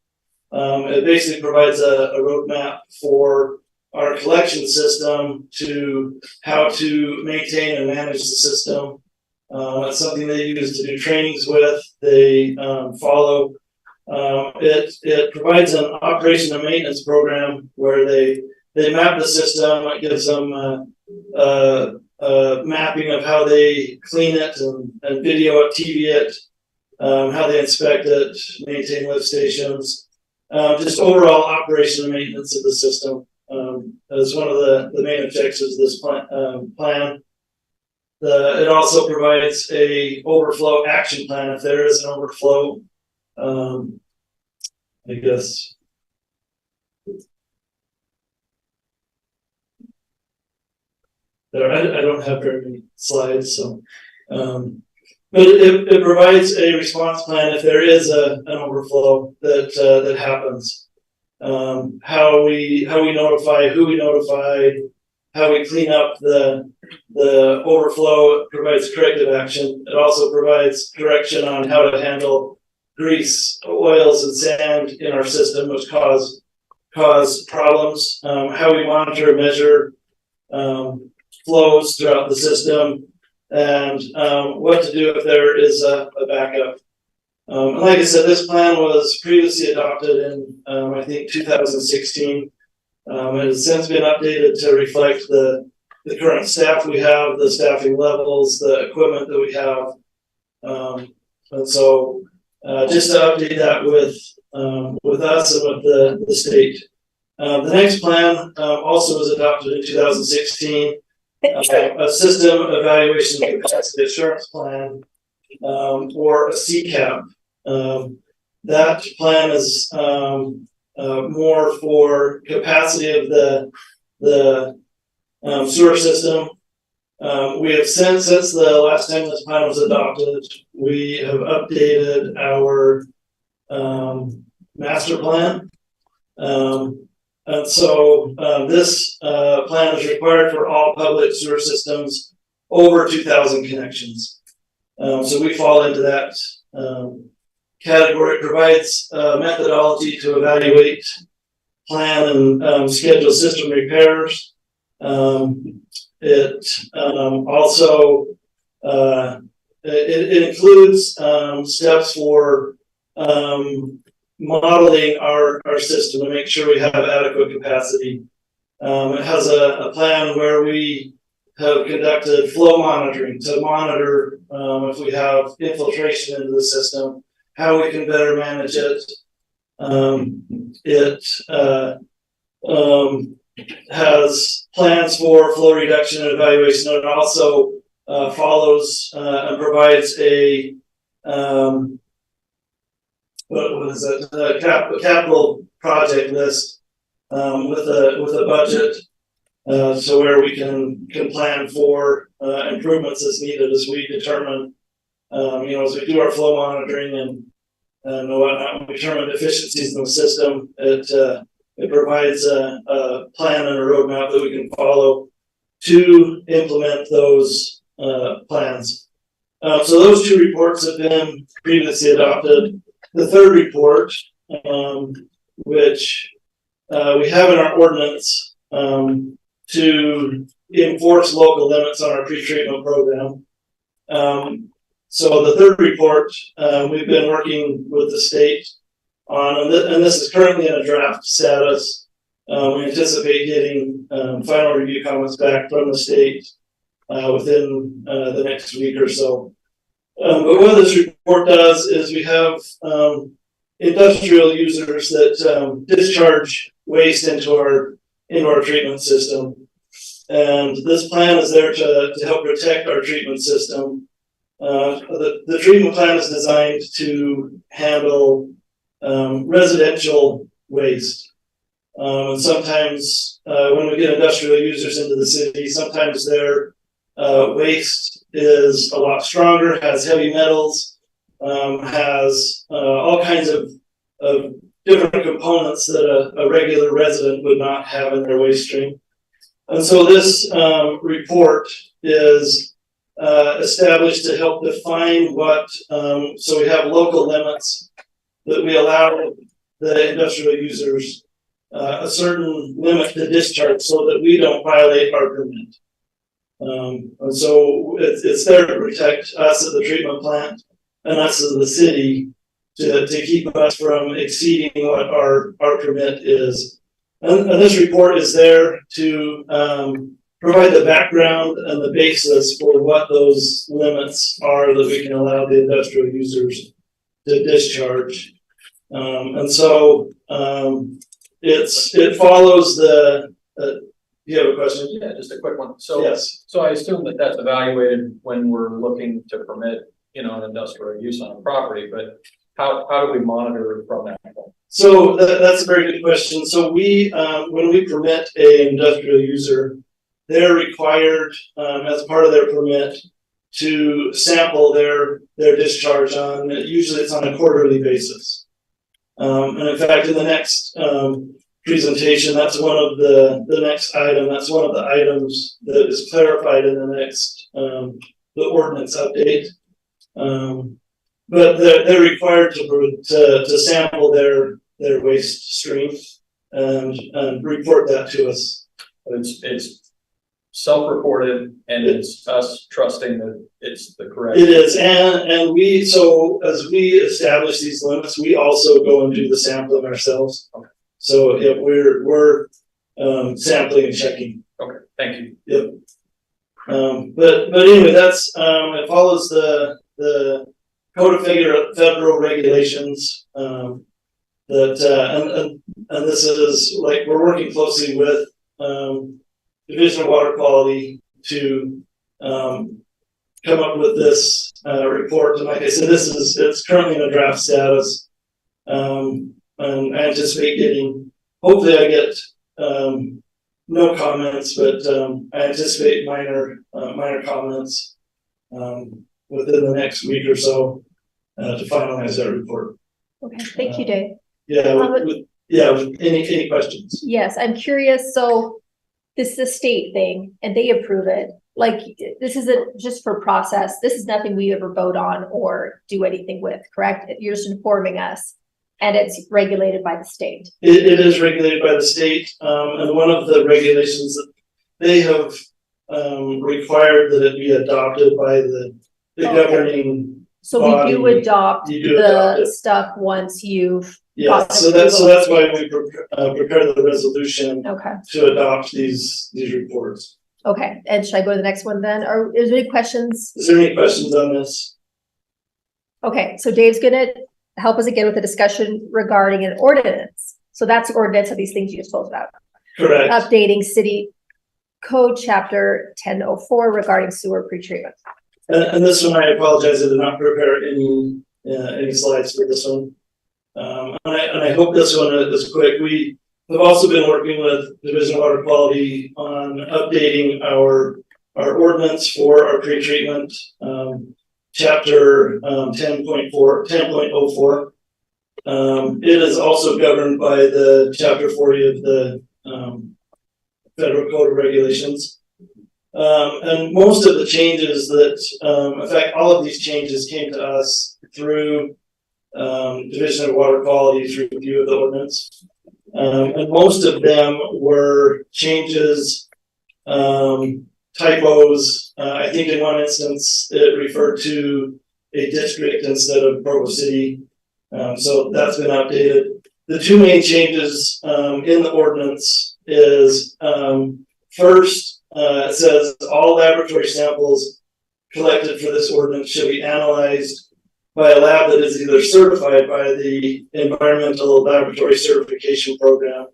It basically provides a roadmap for our collection system to how to maintain and manage the system. It's something they use to do trainings with. They follow. It provides an operation and maintenance program where they map the system. It gives them mapping of how they clean it and video it, TV it, how they inspect it, maintain lift stations, just overall operation and maintenance of the system. Is one of the main objectives of this plan. It also provides a overflow action plan if there is an overflow. I guess. I don't have very many slides, so but it provides a response plan if there is an overflow that happens. How we notify, who we notify, how we clean up the overflow. It provides corrective action. It also provides direction on how to handle grease, oils, and sand in our system, which cause problems. How we monitor and measure flows throughout the system, and what to do if there is a backup. And like I said, this plan was previously adopted in, I think, 2016. It has since been updated to reflect the current staff we have, the staffing levels, the equipment that we have. And so just to update that with us and with the state. The next plan also was adopted in 2016. A system evaluation and capacity assurance plan, or a CCAP. That plan is more for capacity of the sewer system. We have since the last time this plan was adopted, we have updated our master plan. And so this plan is required for all public sewer systems over 2,000 connections. So we fall into that category. It provides methodology to evaluate plan and schedule system repairs. It also it includes steps for modeling our system to make sure we have adequate capacity. It has a plan where we have conducted flow monitoring to monitor if we have infiltration into the system, how we can better manage it. It has plans for flow reduction and evaluation, and it also follows and provides a what is it? Capital project list with a budget, so where we can plan for improvements as needed as we determine, as we do our flow monitoring and we determine deficiencies in the system. It provides a plan and a roadmap that we can follow to implement those plans. So those two reports have been previously adopted. The third report, which we have in our ordinance to enforce local limits on our pretreatment program. So the third report, we've been working with the state on, and this is currently in a draft status. We anticipate getting final review comments back from the state within the next week or so. But what this report does is we have industrial users that discharge waste into our treatment system, and this plan is there to help protect our treatment system. The treatment plan is designed to handle residential waste. And sometimes when we get industrial users into the city, sometimes their waste is a lot stronger, has heavy metals, has all kinds of different components that a regular resident would not have in their waste stream. And so this report is established to help define what, so we have local limits that we allow the industrial users a certain limit to discharge so that we don't violate our permit. And so it's there to protect us at the treatment plant and us as the city to keep us from exceeding what our permit is. And this report is there to provide the background and the basis for what those limits are that we can allow the industrial users to discharge. And so it follows the. Do you have a question? Yeah, just a quick one. So, yes. So I assume that that's evaluated when we're looking to permit, an industrial use on a property, but how do we monitor from that point? So that's a very good question. So we, when we permit an industrial user, they're required as part of their permit to sample their discharge on, usually it's on a quarterly basis. And in fact, in the next presentation, that's one of the next item. That's one of the items that is clarified in the next the ordinance update. But they're required to sample their waste stream and report that to us. It's self-reported, and it's us trusting that it's the correct. It is, and we, so as we establish these limits, we also go and do the sampling ourselves. Okay. So yeah, we're sampling and checking. Okay, thank you. Yep. But anyway, that's it follows the Code of Federal Regulations that and this is like we're working closely with Division of Water Quality to come up with this report. And like I said, it's currently in a draft status. And I anticipate getting, hopefully I get no comments, but I anticipate minor comments within the next week or so to finalize that report. Okay, thank you, Dave. With any questions? Yes, I'm curious. So this is a state thing and they approve it. Like this isn't just for process. This is nothing we ever vote on or do anything with, correct? You're just informing us. And it's regulated by the state. It is regulated by the state, and one of the regulations that they have required that it be adopted by the governing. So we do body. adopt You do adopt the it. stuff once you've. Yeah, gotten so that's approval. why we prepare the resolution Okay, to adopt these reports. okay. And should I go to the next one then? Or is there any questions? Is there any questions on this? Okay, so Dave's gonna help us again with the discussion regarding an ordinance. So that's the ordinance of these things you just told about. Correct. Updating City Code Chapter 1004 regarding sewer pretreatment. And this one, I apologize, I did not prepare any slides for this one. And I hope this one is quick. We have also been working with Division of Water Quality on updating our ordinance for our pretreatment, chapter 10.04. It is also governed by the chapter 40 of the Federal Code of Regulations. And most of the changes that, in fact, all of these changes came to us through Division of Water Quality through review of the ordinance. And most of them were changes, typos. I think in one instance, it referred to a district instead of Provo City. So that's been updated. The two main changes in the ordinance is first, it says all laboratory samples collected for this ordinance should be analyzed by a lab that is either certified by the Environmental Laboratory Certification Program.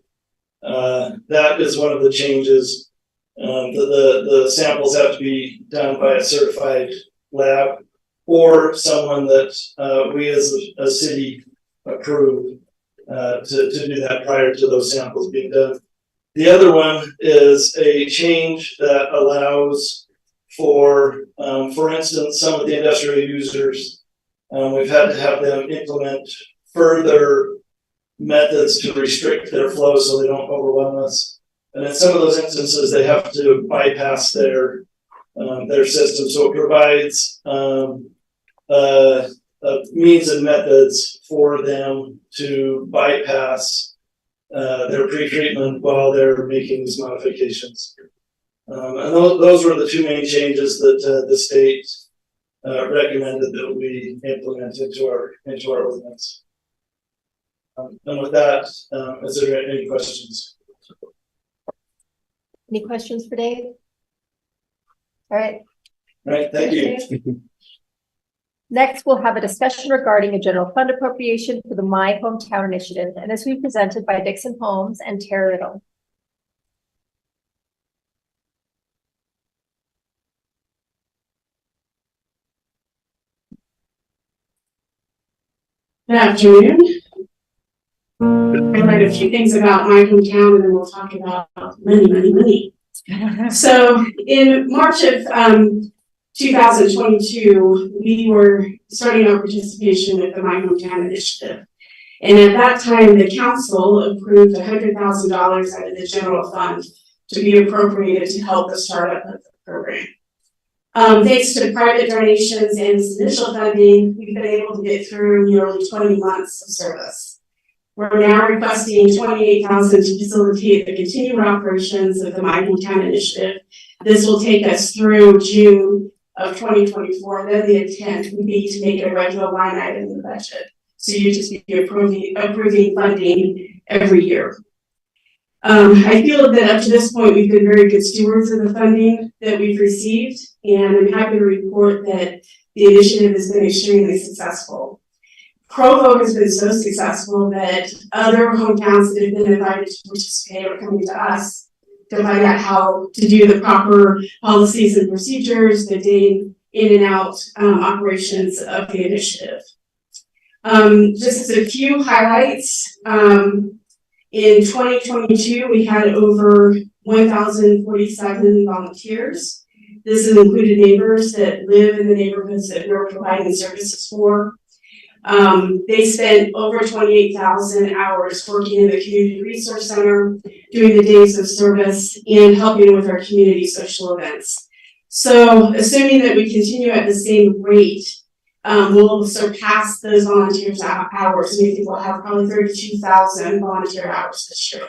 That is one of the changes. The samples have to be done by a certified lab or someone that we as a city approve to do that prior to those samples being done. The other one is a change that allows for instance, some of the industrial users, we've had to have them implement further methods to restrict their flow so they don't overwhelm us. And in some of those instances, they have to bypass their system. So it provides means and methods for them to bypass their pretreatment while they're making these modifications. And those were the two main changes that the state recommended that we implement into our ordinance. And with that, is there any questions? Any questions for Dave? All right. All right, thank you. Next, we'll have a discussion regarding a general fund appropriation for the MyHometown Initiative, and this will be presented by Dixon Holmes and Tara Riddle. Good afternoon. I learned a few things about my hometown and then we'll talk about money. So in March of 2022, we were starting our participation with the MyHometown Initiative. And at that time, the council approved $100,000 out of the general fund to be appropriated to help the startup of the program. Thanks to private donations and initial funding, we've been able to get through nearly 20 months of service. We're now requesting $28,000 to facilitate the continued operations of the MyHometown Initiative. This will take us through June of 2024. Then the intent would be to make a regular line item in the budget. So you just be approving funding every year. I feel that up to this point, we've been very good stewards of the funding that we've received, and I'm happy to report that the initiative has been extremely successful. Provo has been so successful that other hometowns that have been invited to participate are coming to us to find out how to do the proper policies and procedures, the day in and out operations of the initiative. Just as a few highlights, in 2022, we had over 1,047 volunteers. This has included neighbors that live in the neighborhoods that we're providing services for. They spent over 28,000 hours working in the Community Resource Center, doing the days of service, and helping with our community social events. So assuming that we continue at the same rate, will surpass those volunteers hours. We think we'll have probably 32,000 volunteer hours this year.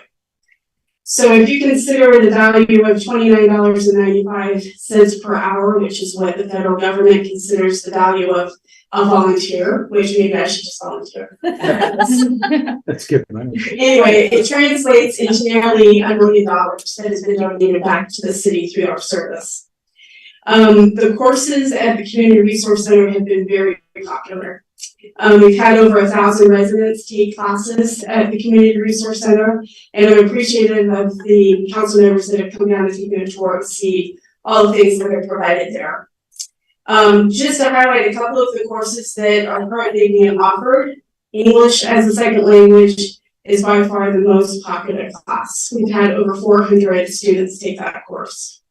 So if you consider the value of $29.95 per hour, which is what the federal government considers the value of a volunteer, which maybe I should just volunteer. That's good money. Anyway, it translates into nearly $1 million that has been donated back to the city through our service. The courses at the Community Resource Center have been very popular. We've had over 1,000 residents take classes at the Community Resource Center, and I'm appreciative of the council members that have come down and taken a tour to see all the things that are provided there. Just to highlight a couple of the courses that are currently being offered, English as a second language is by far the most popular class. We've had over 400 students take that course.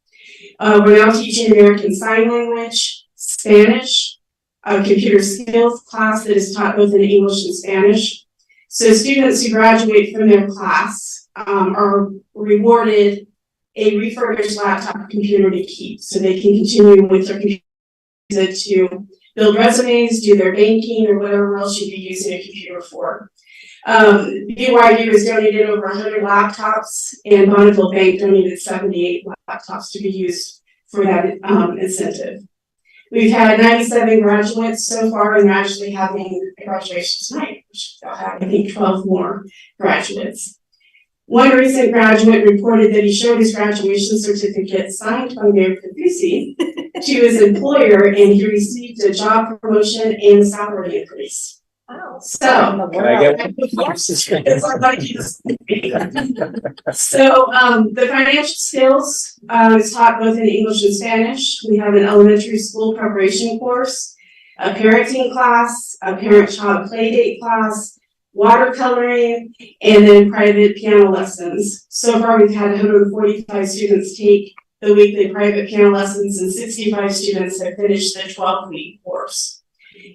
We're now teaching American Sign Language, Spanish, a computer skills class that is taught both in English and Spanish. So students who graduate from their class are rewarded a refurbished laptop computer to keep, so they can continue with their computer to build resumes, do their banking, or whatever else you'd be using a computer for. BYU has donated over 100 laptops, and Bonneville Bank donated 78 laptops to be used for that incentive. We've had 97 graduates so far, and we're actually having a graduation tonight, which will have, I think, 12 more graduates. One recent graduate reported that he showed his graduation certificate signed by Mayor Capuzzi to his employer, and he received a job promotion and a salary increase. Wow. So, Can I get the financial skills is taught both in English and Spanish. We have an elementary school preparation course, a parenting class, a parent-child play date class, watercoloring, and then private piano lessons. So far, we've had 145 students take the weekly private piano lessons, and 65 students have finished the 12-week course.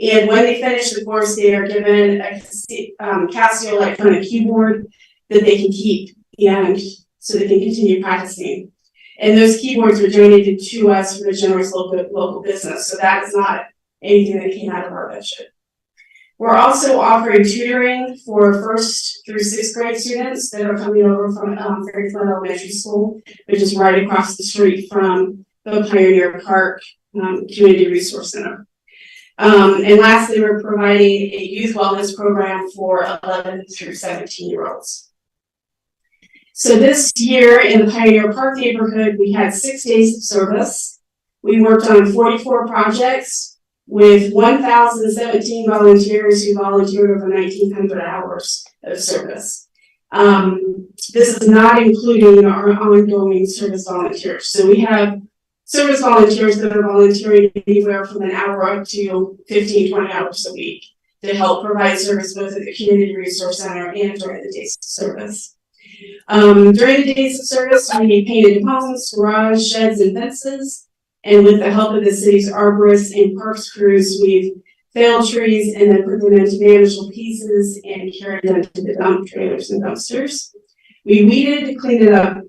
And when they finish the course, they are given a Casio electronic keyboard that they can keep, and so they can continue practicing. And those keyboards were donated to us from a generous local business, so that is not anything that came out of our budget. We're also offering tutoring for 1st through 6th grade students that are coming over from Fairfield Elementary School, which is right across the street from the Pioneer Park Community Resource Center. And lastly, we're providing a youth wellness program for 11 through 17-year-olds. So this year in the Pioneer Park neighborhood, we had 6 days of service. We worked on 44 projects with 1,017 volunteers who volunteered over 1,900 hours of service. This is not including our ongoing service volunteers. So we have service volunteers that are volunteering anywhere from an hour up to 15, 20 hours a week to help provide service both at the Community Resource Center and during the days of service. During the days of service, we painted homes, garage, sheds, and fences. And with the help of the city's arborists and parks crews, we've felled trees and then put them into manageable pieces and carried them to the dump trailers and dumpsters. We weeded, cleaned up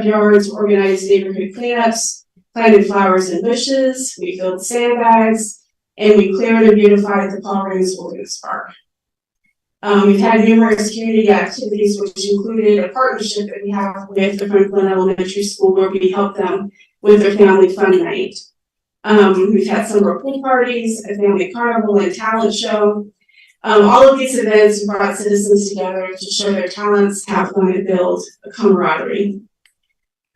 yards, organized neighborhood cleanups, planted flowers and bushes, we filled sandbags, and we cleared and beautified the Paul Rings Wilderness Park. We've had numerous community activities, which included a partnership that we have with the Franklin Elementary School, where we help them with their family fun night. We've had summer pool parties, a family carnival, and talent show. All of these events brought citizens together to show their talents, have fun, and build a camaraderie.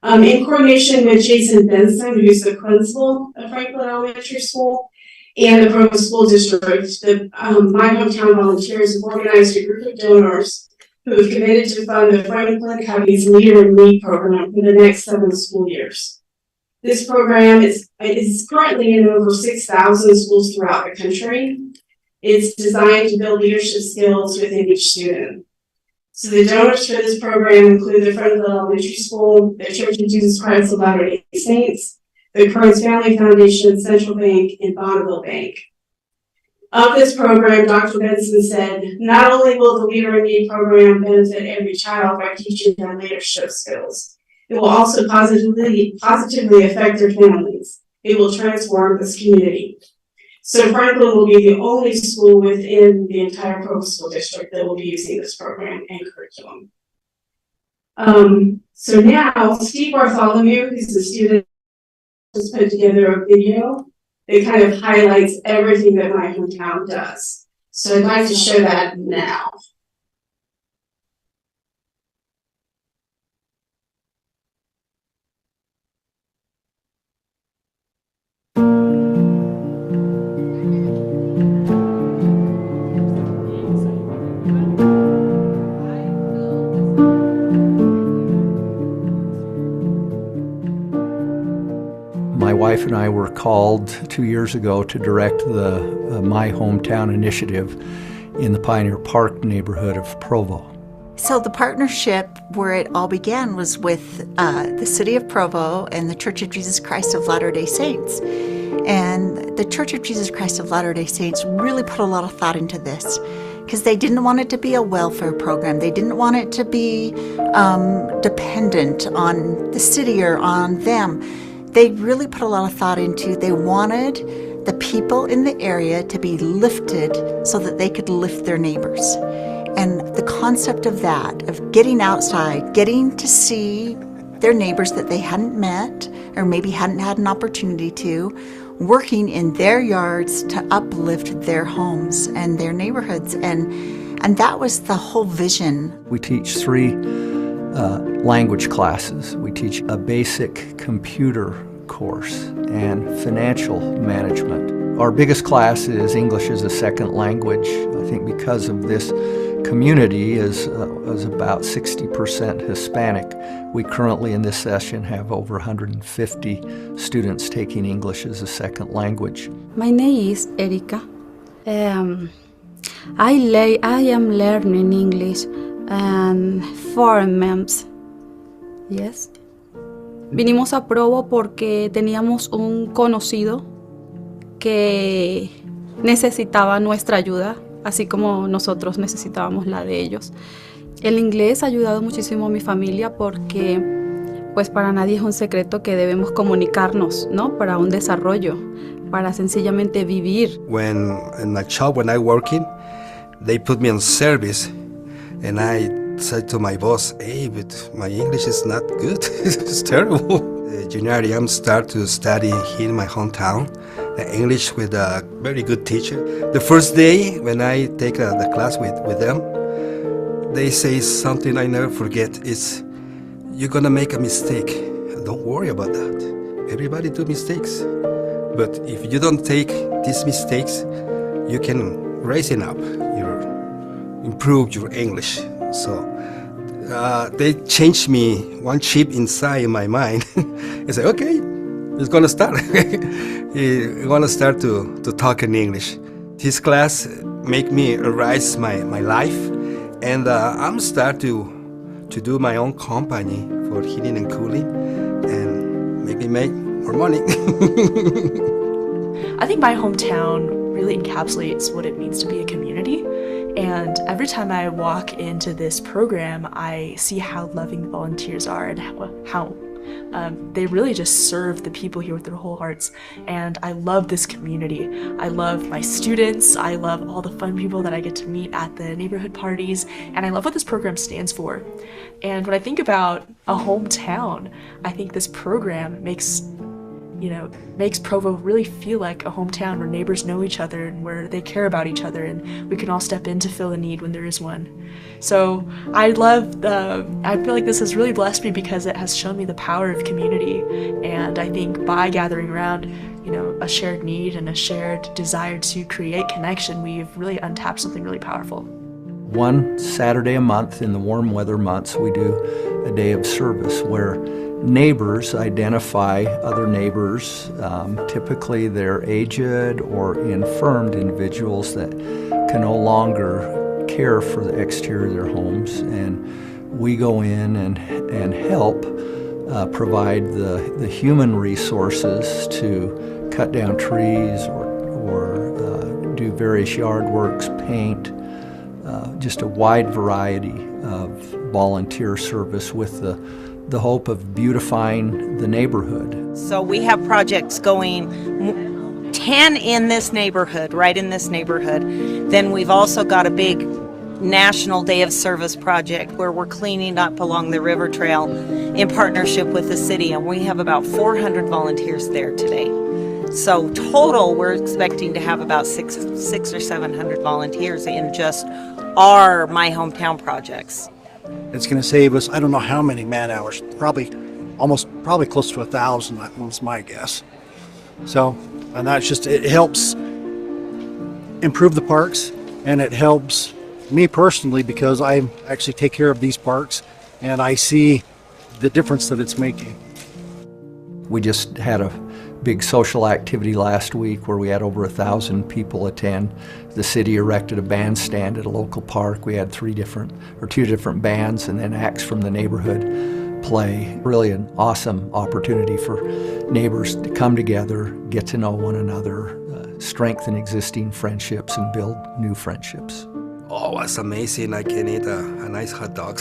In coordination with Jason Benson, who's the principal of Franklin Elementary School, and the Provo School District, the MyHometown volunteers have organized a group of donors who have committed to fund the Franklin County's Leader in Need program for the next 7 school years. This program is currently in over 6,000 schools throughout the country. It's designed to build leadership skills within each student. So the donors for this program include the Franklin Elementary School, the Church of Jesus Christ of Latter-day Saints, the Kearns Family Foundation, Central Bank, and Bonneville Bank. Of this program, Dr. Benson said, not only will the Leader in Need program benefit every child by teaching them leadership skills, it will also positively affect their families. It will transform this community. So Franklin will be the only school within the entire Provo School District that will be using this program and curriculum. So now Steve Bartholomew, who's the student, has put together a video that kind of highlights everything that My Hometown does. So I'd like to show that now. My wife and I were called 2 years ago to direct the My Hometown Initiative in the Pioneer Park neighborhood of Provo. So the partnership where it all began was with the City of Provo and the Church of Jesus Christ of Latter-day Saints. And the Church of Jesus Christ of Latter-day Saints really put a lot of thought into this because they didn't want it to be a welfare program. They didn't want it to be dependent on the city or on them. They really put a lot of thought into, they wanted the people in the area to be lifted so that they could lift their neighbors. And the concept of that, of getting outside, getting to see their neighbors that they hadn't met or maybe hadn't had an opportunity to, working in their yards to uplift their homes and their neighborhoods. And that was the whole vision. We teach 3 language classes. We teach a basic computer course and financial management. Our biggest class is English as a second language. I think because of this community is about 60% Hispanic. We currently in this session have over 150 students taking English as a second language. My name is Erika. I am learning English and 4 months. Yes. Vinimos a Provo porque teníamos un conocido que necesitaba nuestra ayuda, así como nosotros necesitábamos la de ellos. El inglés ha ayudado muchísimo a mi familia porque, pues para nadie es un secreto que debemos comunicarnos, ¿no? Para un desarrollo, para sencillamente vivir. When in my job, when I working, they put me on service, and I said to my boss, "Hey, but my English is not good. It's terrible." January, I'm start to study here in my hometown, English with a very good teacher. The first day when I take the class with them, they say something I never forget. It's, "You're gonna make a mistake. Don't worry about that. Everybody do mistakes. But if you don't take these mistakes, you can raise it up, improve your English." So they changed me one chip inside my mind. I said, okay, it's gonna start. We're gonna start to talk in English. This class make me rise my life, and I'm start to do my own company for heating and cooling, and maybe make more money. I think My Hometown really encapsulates what it means to be a community. And every time I walk into this program, I see how loving the volunteers are and how they really just serve the people here with their whole hearts. And I love this community. I love my students. I love all the fun people that I get to meet at the neighborhood parties. And I love what this program stands for. And when I think about a hometown, I think this program makes Provo really feel like a hometown where neighbors know each other and where they care about each other, and we can all step in to fill a need when there is one. So I feel like this has really blessed me because it has shown me the power of community. And I think by gathering around, a shared need and a shared desire to create connection, we've really untapped something really powerful. One Saturday a month in the warm weather months, we do a day of service where neighbors identify other neighbors. Typically they're aged or infirmed individuals that can no longer care for the exterior of their homes, and we go in and help provide the human resources to cut down trees or do various yard works, paint, just a wide variety of volunteer service with the hope of beautifying the neighborhood. So we have projects going 10 in this neighborhood, right in this neighborhood. Then we've also got a big National Day of Service project where we're cleaning up along the river trail in partnership with the city, and we have about 400 volunteers there today. So total, we're expecting to have about six or 700 volunteers in just our My Hometown projects. It's going to save us, I don't know how many man hours, probably close to 1,000, that's my guess. So, and that's just, it helps improve the parks, and it helps me personally because I actually take care of these parks and I see the difference that it's making. We just had a big social activity last week where we had over 1,000 people attend. The city erected a bandstand at a local park. We had two different bands, and then acts from the neighborhood play. Really an awesome opportunity for neighbors to come together, get to know one another, strengthen existing friendships and build new friendships. Oh, it's amazing. I can eat a nice hot dog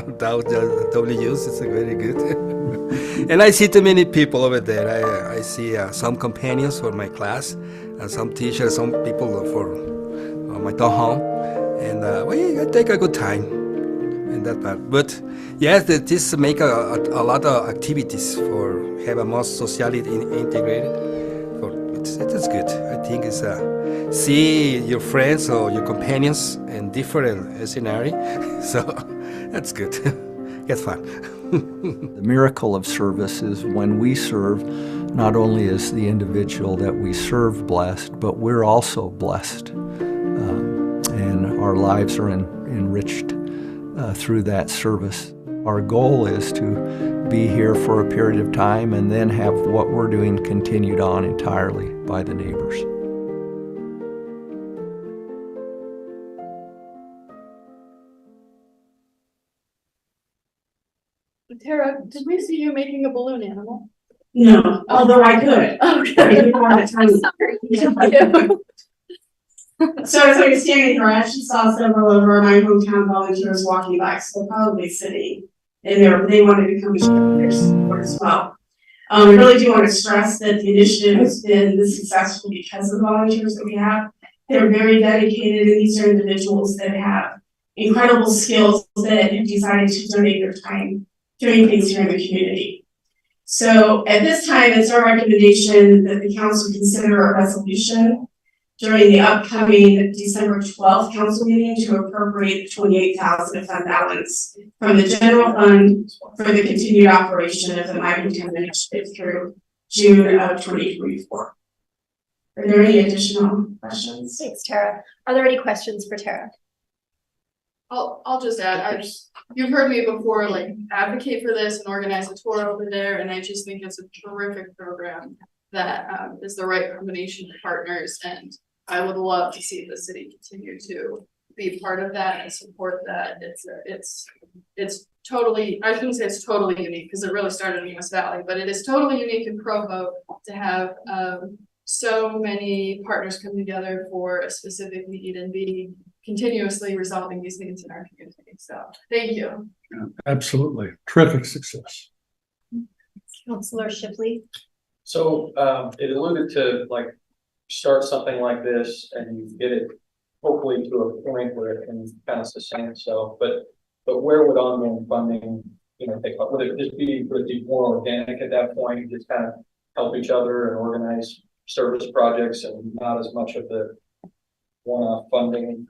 without W's. It's very good. And I see too many people over there. I see some companions for my class, and some teachers, some people for my home. And I take a good time in that part. But yes, this make a lot of activities for have a more socially integrated. It is good. I think it's see your friends or your companions in different scenario. So that's good. It's fun. The miracle of service is when we serve, not only is the individual that we serve blessed, but we're also blessed. And our lives are enriched through that service. Our goal is to be here for a period of time and then have what we're doing continued on entirely by the neighbors. Tara, did we see you making a balloon animal? No, although I could. Okay. So as I was standing here, I actually saw several of our My Hometown volunteers walking by, so probably sitting. And they wanted to come to share their support as well. I really do want to stress that the initiative has been this successful because of the volunteers that we have. They're very dedicated, and these are individuals that have incredible skills that have decided to donate their time doing things here in the community. So at this time, it's our recommendation that the council consider a resolution during the upcoming December 12th council meeting to appropriate $28,000 of fund balance from the general fund for the continued operation of the MyHometown Initiative through June of 2024. Are there any additional questions? Thanks, Tara. Are there any questions for Tara? I'll just add, you've heard me before, like, advocate for this and organize a tour over there, and I just think it's a terrific program that is the right combination of partners, and I would love to see the city continue to be part of that and support that. It's totally, I shouldn't say it's totally unique because it really started in West Valley, but it is totally unique in Provo to have so many partners come together for a specific need and be continuously resolving these needs in our community. So thank you. Yeah, absolutely. Terrific success. Councilor Shipley. So it alluded to like start something like this and you get it hopefully to a point where it can kind of sustain itself. But where would ongoing funding, take up? Would it be more organic at that point, just kind of help each other and organize service projects and not as much of the one-off funding?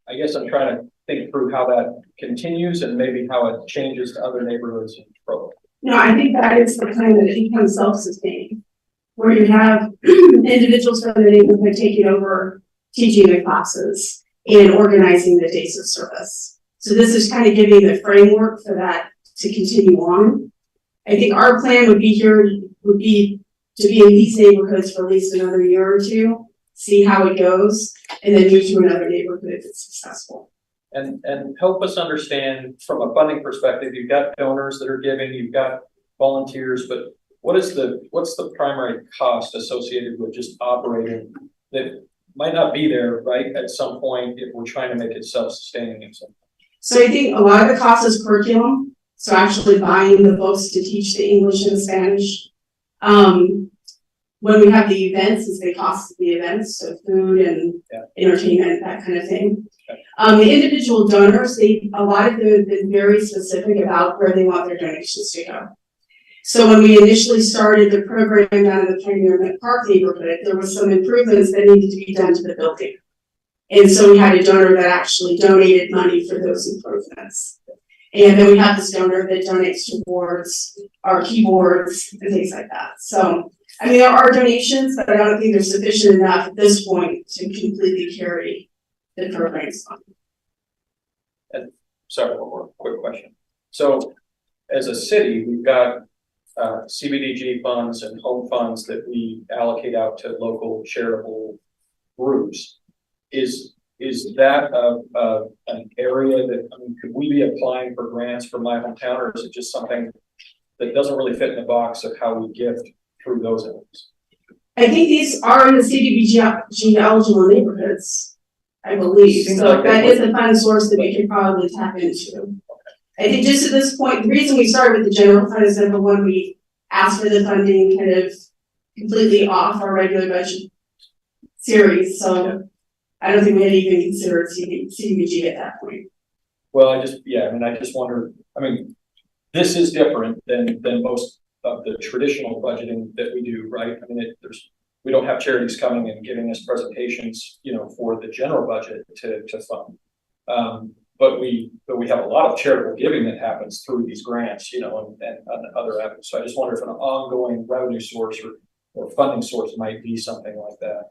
I guess I'm trying to think through how that continues and maybe how it changes to other neighborhoods in Provo. No, I think that is the kind that becomes self-sustaining, where you have individuals from the neighborhood taking over teaching the classes and organizing the days of service. So this is kind of giving the framework for that to continue on. I think our plan would be to be in these neighborhoods for at least another year or two, see how it goes, and then move to another neighborhood if it's successful. And help us understand from a funding perspective, you've got donors that are giving, you've got volunteers, but what's the primary cost associated with just operating that might not be there, right, at some point if we're trying to make it self-sustaining and something? So I think a lot of the cost is curriculum. So actually buying the books to teach the English and Spanish. when we have the events, is the cost of the events, so food and entertainment, that kind of thing. The individual donors, a lot of them have been very specific about where they want their donations to go. So when we initially started the program down in the Pioneer Park neighborhood, there was some improvements that needed to be done to the building. And so we had a donor that actually donated money for those improvements. And then we have this donor that donates towards our keyboards and things like that. So, I mean, there are donations, but I don't think they're sufficient enough at this point to completely carry the programs on. And sorry, one more quick question. So as a city, we've got CBDG funds and home funds that we allocate out to local charitable groups. Is that an area that, I mean, could we be applying for grants for MyHometown, or is it just something that doesn't really fit in the box of how we gift through those areas? I think these are in the CDBG eligible neighborhoods, I believe. Seems So like that is a fund source that we could probably tap into. I think just at this point, the reason we started with the general fund is number one, we asked for the funding kind of completely off our regular budget series. So I don't think we had even considered CDBG at that point. Well, I just wonder, I mean, this is different than most of the traditional budgeting that we do, right? I mean, we don't have charities coming and giving us presentations, you know, for the general budget to fund. But we have a lot of charitable giving that happens through these grants, you know, and other avenues. So I just wonder if an ongoing revenue source or funding source might be something like that.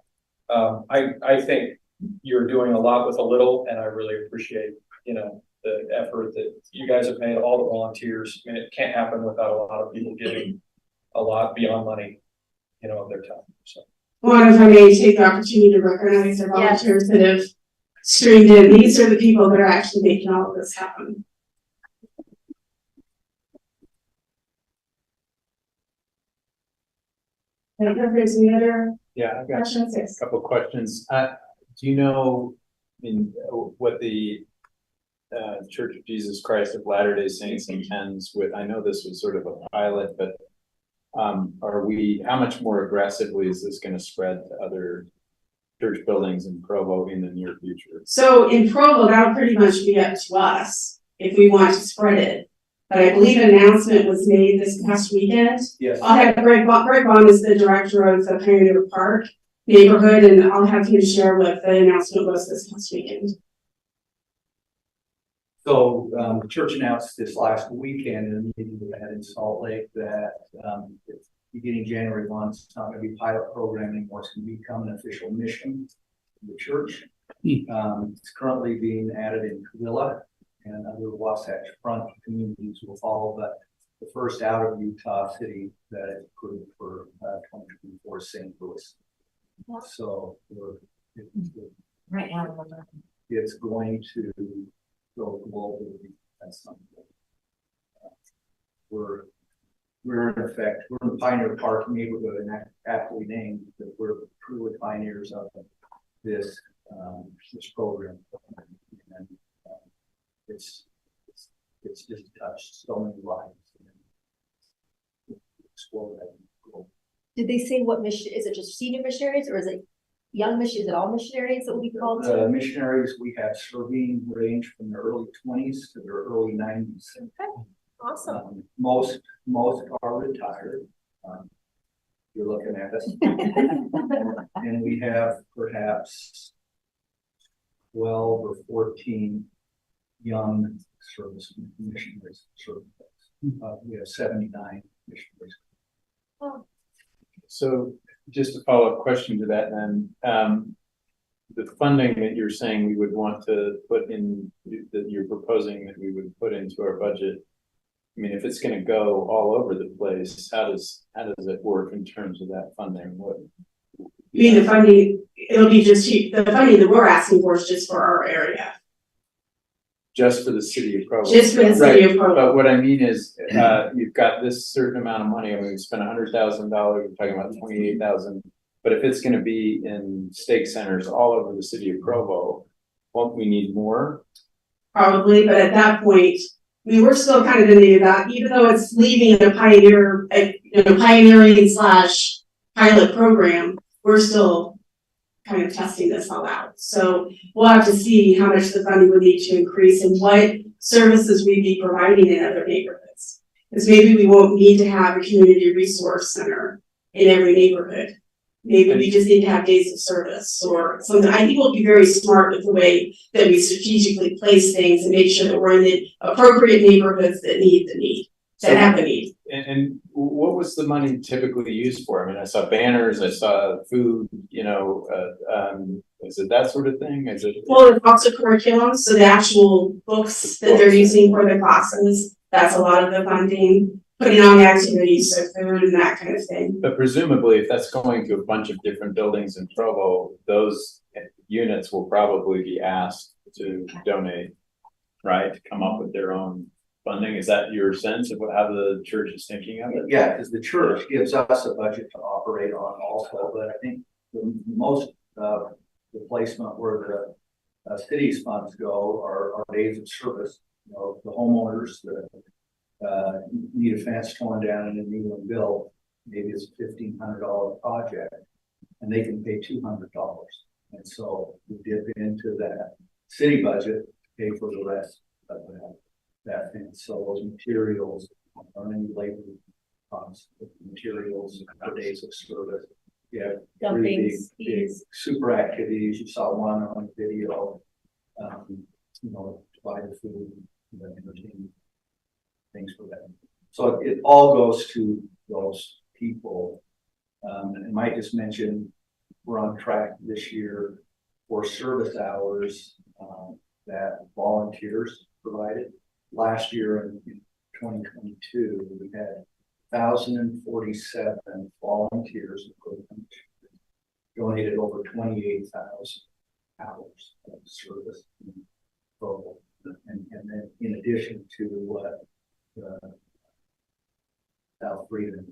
I think you're doing a lot with a little, and I really appreciate, you know, the effort that you guys have made, all the volunteers. I mean, it can't happen without a lot of people giving a lot beyond money, you know, of their time. So. Well, if I may take the opportunity to recognize our volunteers that have streamed in. These are the people that are actually making all of this happen. I don't know if there's any other I've got questions. a couple of questions. Do you know what the Church of Jesus Christ of Latter-day Saints intends with? I know this was sort of a pilot, but how much more aggressively is this going to spread to other church buildings in Provo in the near future? So in Provo, that'll pretty much be up to us if we want to spread it. But I believe an announcement was made this past weekend. Yes. I'll have Greg Vaughn is the director of the Pioneer Park neighborhood, and I'll have him share what the announcement was this past weekend. So the church announced this last weekend in a meeting we had in Salt Lake that beginning January 1, it's not going to be pilot program anymore. It's going to become an official mission of the church. It's currently being added in Covilla, and other Wasatch Front communities will follow. But the first out of Utah city that is approved for 2024 St. Louis. So Right now, it's going to go globally. That's something. We're in effect, we're in the Pioneer Park neighborhood, and aptly named, that we're truly pioneers of this program. And it's just touched so many lives. Explore that. Did they say what mission? Is it just senior missionaries, or is it young missionaries? Is it all missionaries that will be called to? The missionaries we have serving range from the early 20s to the early 90s. Okay, awesome. Most are retired. You're looking at us. And we have perhaps 12 or 14 young service missionaries. We have 79 missionaries. Oh. So just a follow-up question to that then, the funding that you're saying we would want to put in, that you're proposing that we would put into our budget, I mean, if it's going to go all over the place, how does it work in terms of that funding? What? You mean the funding? It'll be just the funding that we're asking for is just for our area. Just for the city of Provo. Just for the city of Provo. But what I mean is, you've got this certain amount of money. I mean, we spent $100,000. We're talking about $28,000. But if it's going to be in stake centers all over the city of Provo, won't we need more? Probably, but at that point, I mean, we're still kind of in the that, even though it's leaving a pioneering / pilot program, we're still kind of testing this all out. So we'll have to see how much the funding would need to increase and what services we'd be providing in other neighborhoods. Because maybe we won't need to have a community resource center in every neighborhood. Maybe we just need to have days of service or something. I think we'll be very smart with the way that we strategically place things and make sure that we're in the appropriate neighborhoods that have the need. And what was the money typically used for? I mean, I saw banners, I saw food, you know, is it that sort of thing? Is it? Well, it's also curriculum, so the actual books that they're using for the classes, that's a lot of the funding. Putting on the activities, so food and that kind of thing. But presumably, if that's going to a bunch of different buildings in Provo, those units will probably be asked to donate, right? To come up with their own funding. Is that your sense of how the church is thinking of it? Yeah, because the church gives us a budget to operate on also, but I think the most, the placement where the city's funds go are days of service. You know, the homeowners, need a fence torn down and a new one built, maybe it's a $1,500 project, and they can pay $200. And so we dip into that city budget to pay for the rest of that fence. So those materials, any labor costs, materials, days of service. Yeah, really big super activities. You saw one on video. You know, provide the food, entertainment. Things for them. So it all goes to those people. And I might just mention, we're on track this year for service hours that volunteers provided. Last year in 2022, we had 1,047 volunteers donated over 28,000 hours of service in Provo. And then in addition to what South Freedom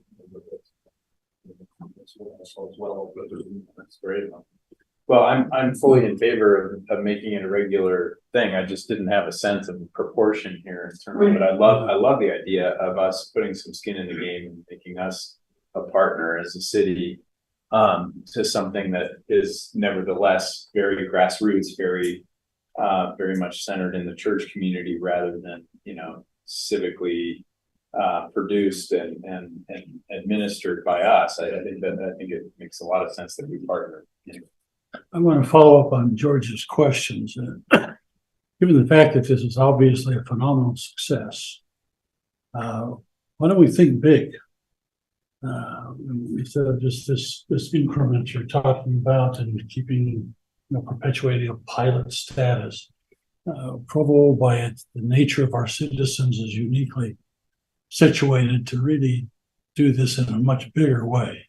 as well. That's great. Well, I'm fully in favor of making it a regular thing. I just didn't have a sense of proportion here in terms of it. I love the idea of us putting some skin in the game and making us a partner as a city to something that is nevertheless very grassroots, very much centered in the church community rather than, you know, civically produced and administered by us. I think it makes a lot of sense that we partner. I want to follow up on George's questions. Given the fact that this is obviously a phenomenal success, why don't we think big? Instead of just this increment you're talking about and keeping, perpetuating a pilot status. Provo, by the nature of our citizens, is uniquely situated to really do this in a much bigger way.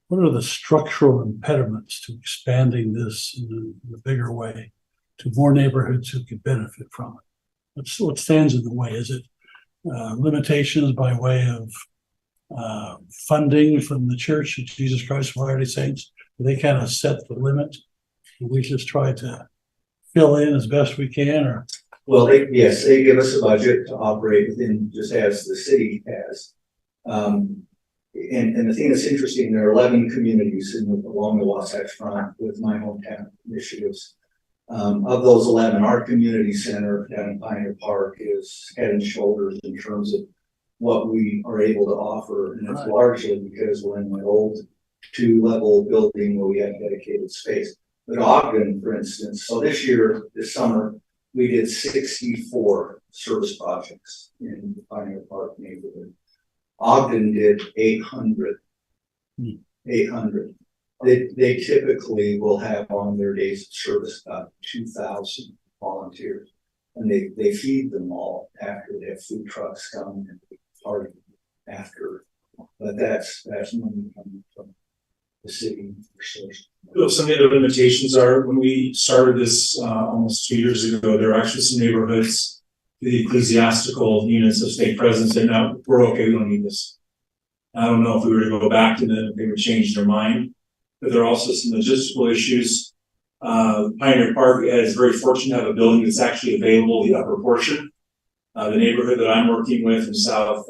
What are the structural impediments to expanding this in a bigger way to more neighborhoods who could benefit from it? What stands in the way? Is it limitations by way of funding from the Church of Jesus Christ of Latter-day Saints? Do they kind of set the limit? Do we just try to fill in as best we can, or? Well, they give us a budget to operate within, just as the city has. And the thing that's interesting, there are 11 communities along the Wasatch Front with MyHometown Initiatives. Of those 11, our community center down in Pioneer Park is head and shoulders in terms of what we are able to offer. And it's largely because we're in an old 2-level building where we have dedicated space. But Ogden, for instance, so this summer, we did 64 service projects in the Pioneer Park neighborhood. Ogden did 800. 800. They typically will have on their days of service about 2,000 volunteers, and they feed them all after they have food trucks come and party after. But that's money coming from the city resources. Some of the limitations are, when we started this almost 2 years ago, there are actually some neighborhoods, the ecclesiastical units of stake presence, and now we're okay, we don't need this. I don't know if we were to go back to them, they would change their mind. But there are also some logistical issues. Pioneer Park is very fortunate to have a building that's actually available, the upper portion. The neighborhood that I'm working with in South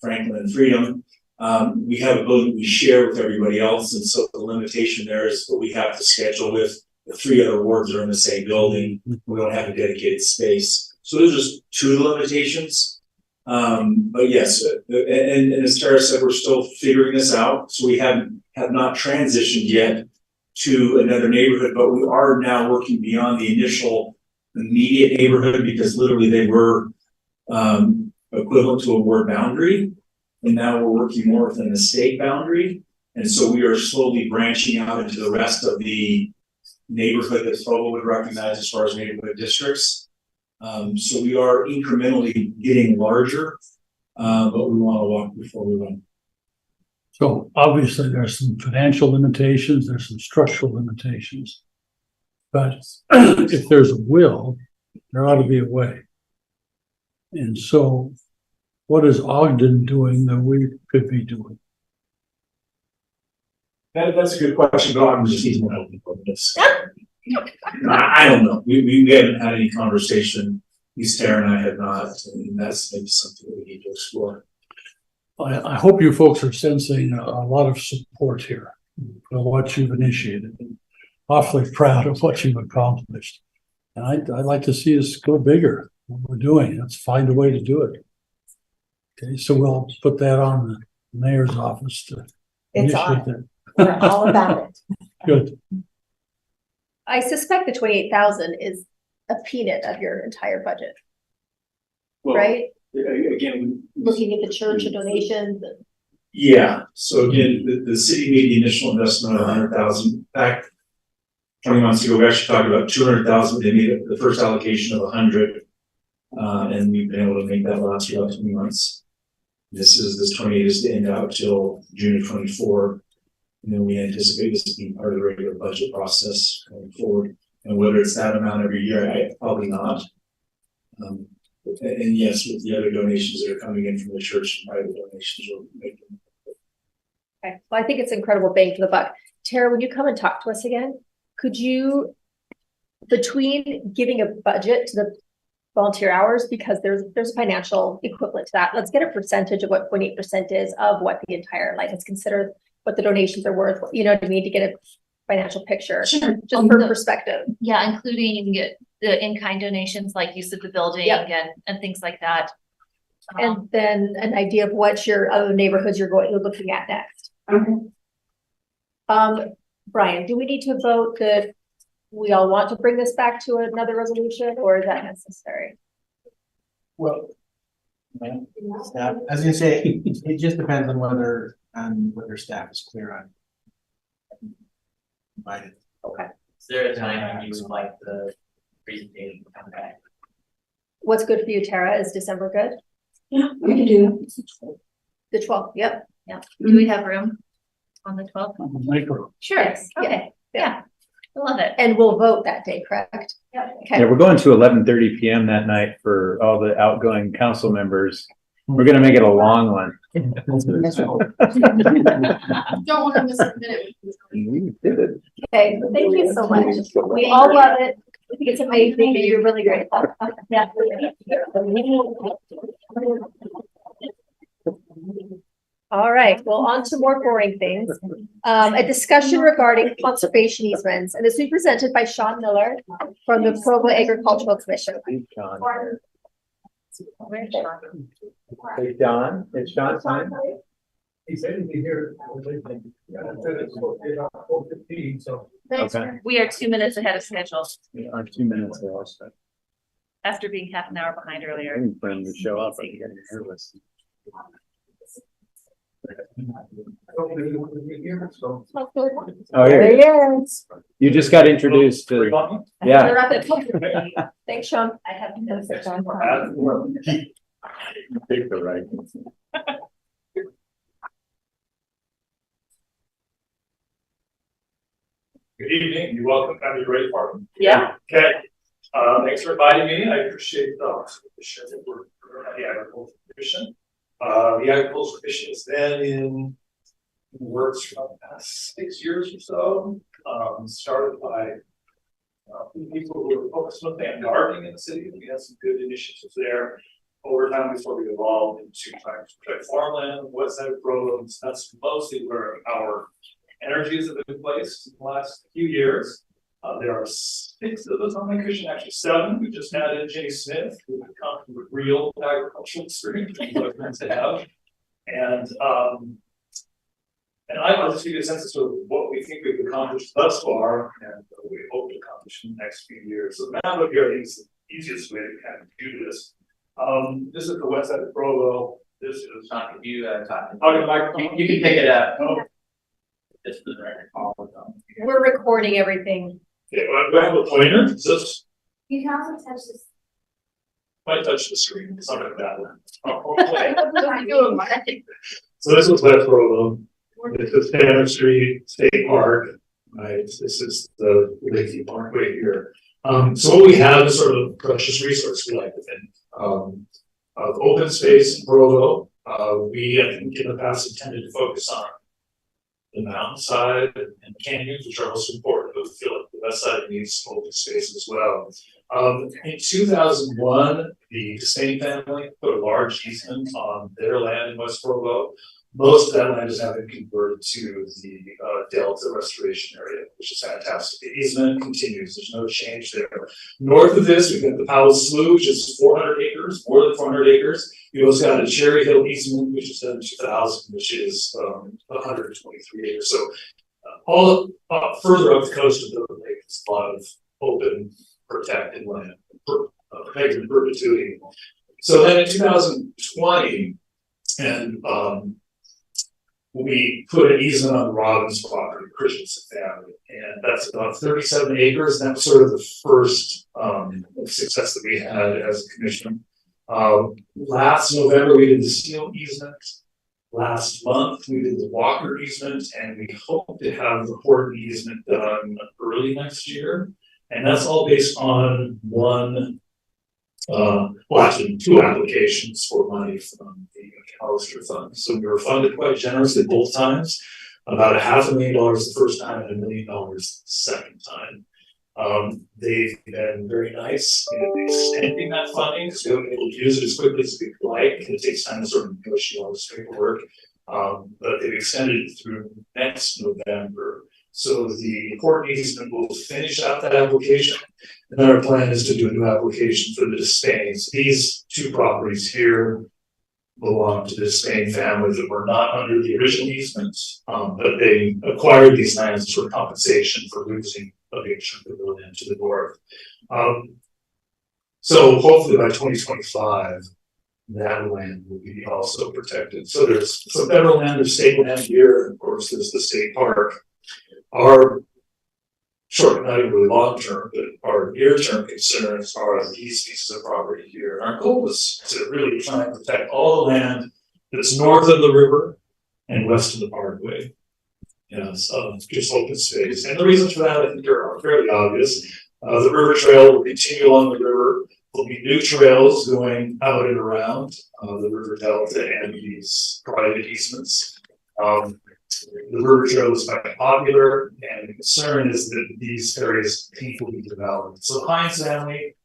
Franklin and Freedom We have a building we share with everybody else, and so the limitation there is what we have to schedule with the 3 other wards are in the same building. We don't have a dedicated space. So those are just 2 of the limitations. But yes, and as Tara said, we're still figuring this out. So we have not transitioned yet to another neighborhood, but we are now working beyond the initial immediate neighborhood because literally they were equivalent to a ward boundary. And now we're working more within the state boundary. And so we are slowly branching out into the rest of the neighborhood that Provo would recognize as far as neighborhood districts. So we are incrementally getting larger, but we want to walk before we run. So obviously there's some financial limitations, there's some structural limitations. But if there's a will, there ought to be a way. And so what is Ogden doing that we could be doing? That's a good question, but I'm just needing help with this. I don't know. We haven't had any conversation. At least Tara and I have not, and that's maybe something that we need to explore. I hope you folks are sensing a lot of support here for what you've initiated. Awfully proud of what you've accomplished. And I'd like to see us go bigger. What we're doing, let's find a way to do it. Okay, so we'll put that on the mayor's office to It's initiate on. that. We're all about it. Good. I suspect the 28,000 is a peanut of your entire budget, Well, right? Again, Looking at the church and donations. yeah. So again, the city made the initial investment of 100,000. Back 20 months ago, we actually talked about 200,000. They made the first allocation of 100, and we've been able to make that last about 20 months. This 28 is to end out till June of 24. And then we anticipate this being part of the regular budget process going forward. And whether it's that amount every year, probably not. And yes, with the other donations that are coming in from the church and private donations, we're making. Okay, well, I think it's incredible bang for the buck. Tara, when you come and talk to us again, could you, between giving a budget to the volunteer hours, because there's a financial equivalent to that, let's get a percentage of what 0.8% is of what the entire, like, let's consider what the donations are worth, you know what I mean, to get a financial picture, Sure. just for perspective. Yeah, including the in-kind donations like use of the building Yep. and things like that. And then an idea of what your other neighborhoods you're looking at next. Okay. Brian, do we need to vote that we all want to bring this back to another resolution, or is that necessary? Well, staff, as you say, it just depends on whether staff is clear on. Invited. Okay. Is there a time when you would like the presentation to come back? What's good for you, Tara? Is December good? Yeah, we can do The 12th, yep. Yeah. Do we have room on the 12th? Micro. Sure. Yes. Okay. Yeah. I love it. And we'll vote that day, correct? Yeah. Okay. Yeah, we're going to 11:30 p.m. that night for all the outgoing council members. We're gonna make it a long one. Don't want to miss a minute. We did it. Okay, thank you so much. We all love it. I think it's amazing. You're really great. Yeah. All right, well, on to more boring things. A discussion regarding conservation easements, and this will be presented by Sean Miller from the Provo Agricultural Commission. Hey, John, it's Sean time. He said he'd be here. Okay. We are 2 minutes ahead of schedule Our 2 minutes are all set. after being half an hour behind earlier. Waiting for him to show up. I'm getting nervous. Oh, There here. he is. You just got introduced to, yeah. They're up at- Thanks, Sean. I have to sit down. Pick the right. Good evening, you're welcome. Are you ready for it? Yeah. Okay, thanks for inviting me. I appreciate the Agricultural Commission. The Agricultural Commission has been in works for the past 6 years or so. Started by people who are focused on gardening in the city. We have some good initiatives there. over time, we sort of evolved into trying to protect farmland, west side of Provo. That's mostly where our energies have been placed in the last few years. There are 6 of us on my commission, actually 7. We just added Jenny Smith, who comes with real agricultural experience, which is nice to have. And I'll just give you a sense of what we think we've accomplished thus far and what we hope to accomplish in the next few years. So the map up here is the easiest way to kind of do this. This is the west side of Provo. This is Not you, talking. okay, microphone. You can pick it up. Oh, Just for the record. We're recording everything. okay, well, I have a pointer. Is this You can also touch this. might touch the screen. It's not like that one. So this is West Provo. This is Tanner Street State Park. Right. This is the Lakeview Parkway here. So what we have is sort of a precious resource we like to think. Of open space in Provo. We, I think, in the past have tended to focus on the mountainside and canyons, which are also important, but we feel like the west side needs open space as well. In 2001, the Disdain family put a large easement on their land in West Provo. Most of that land is now been converted to the Delta Restoration Area, which is fantastic. The easement continues, there's no change there. North of this, we've got the Powell Slough, which is 400 acres, more than 400 acres. We've also got a Cherry Hill easement, which is done in 2000, which is 123 acres. So all further up the coast of the lake, there's a lot of open, protected land, protected in perpetuity. So then in 2020, and we put an easement on the Robbins property, Christensen family, and that's about 37 acres. And that was sort of the first success that we had as a commission. Last November, we did the Seal easement. Last month, we did the Walker easement, and we hope to have the Horton easement done early next year. And that's all based on one, well, actually 2 applications for money from the McAllister Fund. So we were funded quite generously both times, about $500,000 the first time and $1 million the second time. They've been very nice in extending that funding because we haven't been able to use it as quickly as we'd like, and it takes time to sort of negotiate all this paperwork. But they've extended it through next November. So the Horton easement will finish out that application. And then our plan is to do a new application for the Disdains. These 2 properties here belong to the Disdain family that were not under the original easements, but they acquired these lands as sort of compensation for losing a big chunk of the land to the north. So hopefully by 2025, that land will be also protected. So there's some federal land, there's state land here, and of course there's the state park. Our short, not even really long term, but our near term concerns are these pieces of property here. And our goal is to really try and protect all the land that's north of the river and west of the parkway. Just open space. And the reasons for that, I think, are fairly obvious. The river trail will continue along the river. There'll be new trails going out and around the river delta and these private easements. The river trail is quite popular, and the concern is that these areas will be developed. So Hines family,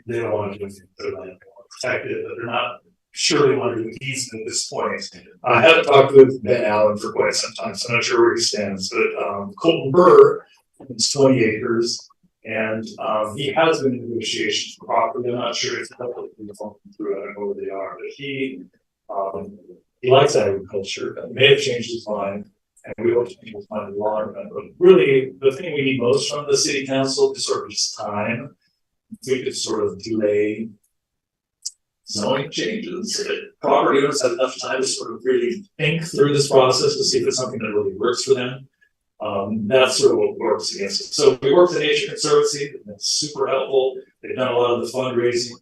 they don't want to do anything with their land, they want to protect it, but they're not sure they want to do an easement at this point. I haven't talked with Ben Allen for quite some time, so I'm not sure where he stands, but Colton Burr is 20 acres, and he has been in negotiations for property. I'm not sure if through, I don't know where they are, but he likes agriculture. He may have changed his mind, and we hope to change his mind in the long run. But really, the thing we need most from the city council is sort of just time. We could sort of delay zoning changes. Property owners have enough time to sort of really think through this process to see if it's something that really works for them. That's sort of what works against it. So we work with the Nature Conservancy, and it's super helpful. They've done a lot of the fundraising,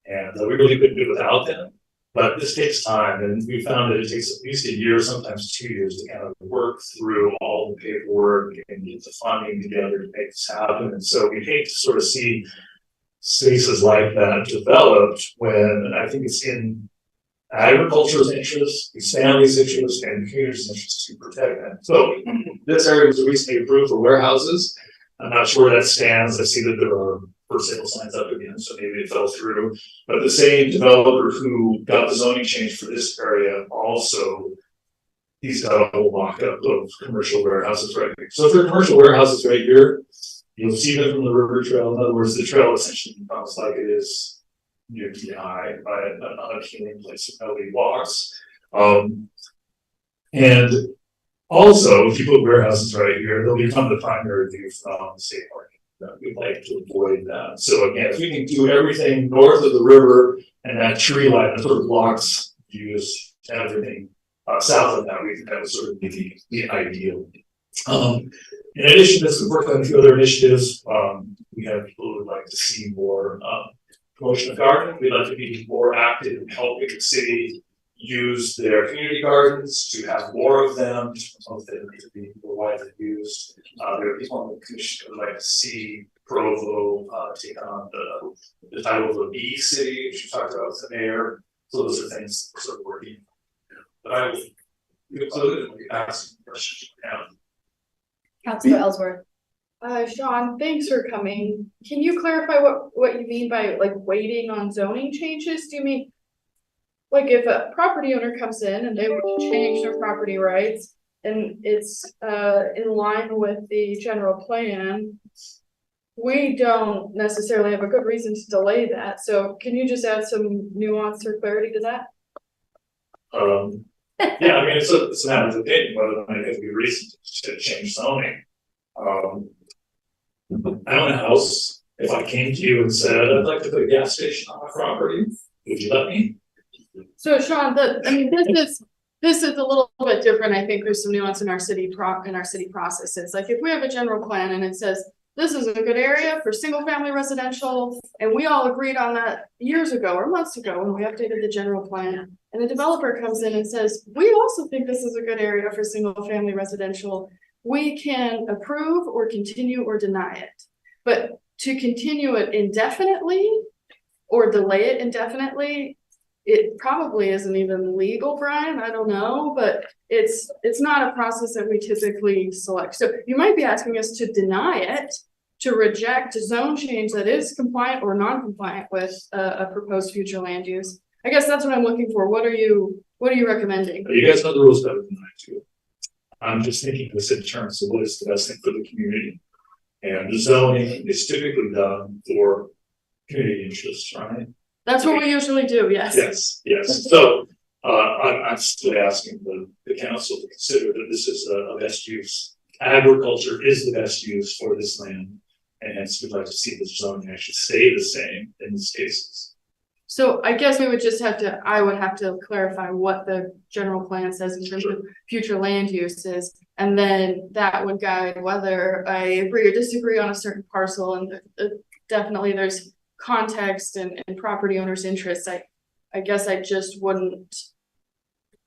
and we really couldn't do it without them. But this takes time, and we found that it takes at least a year, sometimes 2 years, to kind of work through all the paperwork and get the funding together to make this happen. And so we hate to sort of see spaces like that developed when I think it's in agriculture's interest, these families' interest, and the community's interest to protect them. So this area was recently approved for warehouses. I'm not sure where that stands. I see that there are for sale signs up again, so maybe it fell through. But the same developer who got the zoning change for this area also, he's got a whole lockup of commercial warehouses right here. So if there are commercial warehouses right here, you'll see them from the river trail. In other words, the trail essentially becomes like it is near DI, by an unappealing place where nobody walks. And also, if you put warehouses right here, they'll become the primary view from the state park. We'd like to avoid that. So again, if we can do everything north of the river and that tree line that sort of blocks views to everything south of that, we think that would sort of be the ideal. In addition to this, we've worked on a few other initiatives. We have people who would like to see more promotion of gardening. We'd like to be more active in helping the city use their community gardens, to have more of them, to promote them to be more widely used. There are people on the commission who would like to see Provo take on the title of a bee city, which we talked about with the mayor. So those are things we're sort of working. But I will conclude and we ask questions now. Councilor Ellsworth. Sean, thanks for coming. Can you clarify what you mean by like waiting on zoning changes? Do you mean like if a property owner comes in and they want to change their property rights and it's in line with the general plan, we don't necessarily have a good reason to delay that. So can you just add some nuance or clarity to that? Yeah, I mean, it's a matter of opinion whether or not it has a reason to change zoning. I own a house. If I came to you and said, I'd like to put a gas station on my property, would you let me? So Sean, this is a little bit different. I think there's some nuance in our city processes. Like if we have a general plan and it says, this is a good area for single family residential, and we all agreed on that years ago or months ago when we updated the general plan, and the developer comes in and says, we also think this is a good area for single family residential, we can approve or continue or deny it. But to continue it indefinitely or delay it indefinitely, it probably isn't even legal, Brian. I don't know, but it's not a process that we typically select. So you might be asking us to deny it, to reject a zone change that is compliant or non-compliant with a proposed future land use. I guess that's what I'm looking for. What are you recommending? You guys know the rules better than I do. I'm just thinking this in terms of what is the best thing for the community. And the zoning is typically done for community interests, right? That's what we usually do, yes. Yes. So I'm still asking the council to consider that this is a best use. Agriculture is the best use for this land, and hence we'd like to see the zoning actually stay the same in these cases. So I guess I would have to clarify what the general plan says in terms of future land uses, and then that would guide whether I agree or disagree on a certain parcel. And definitely there's context and property owners' interests. I guess I just wouldn't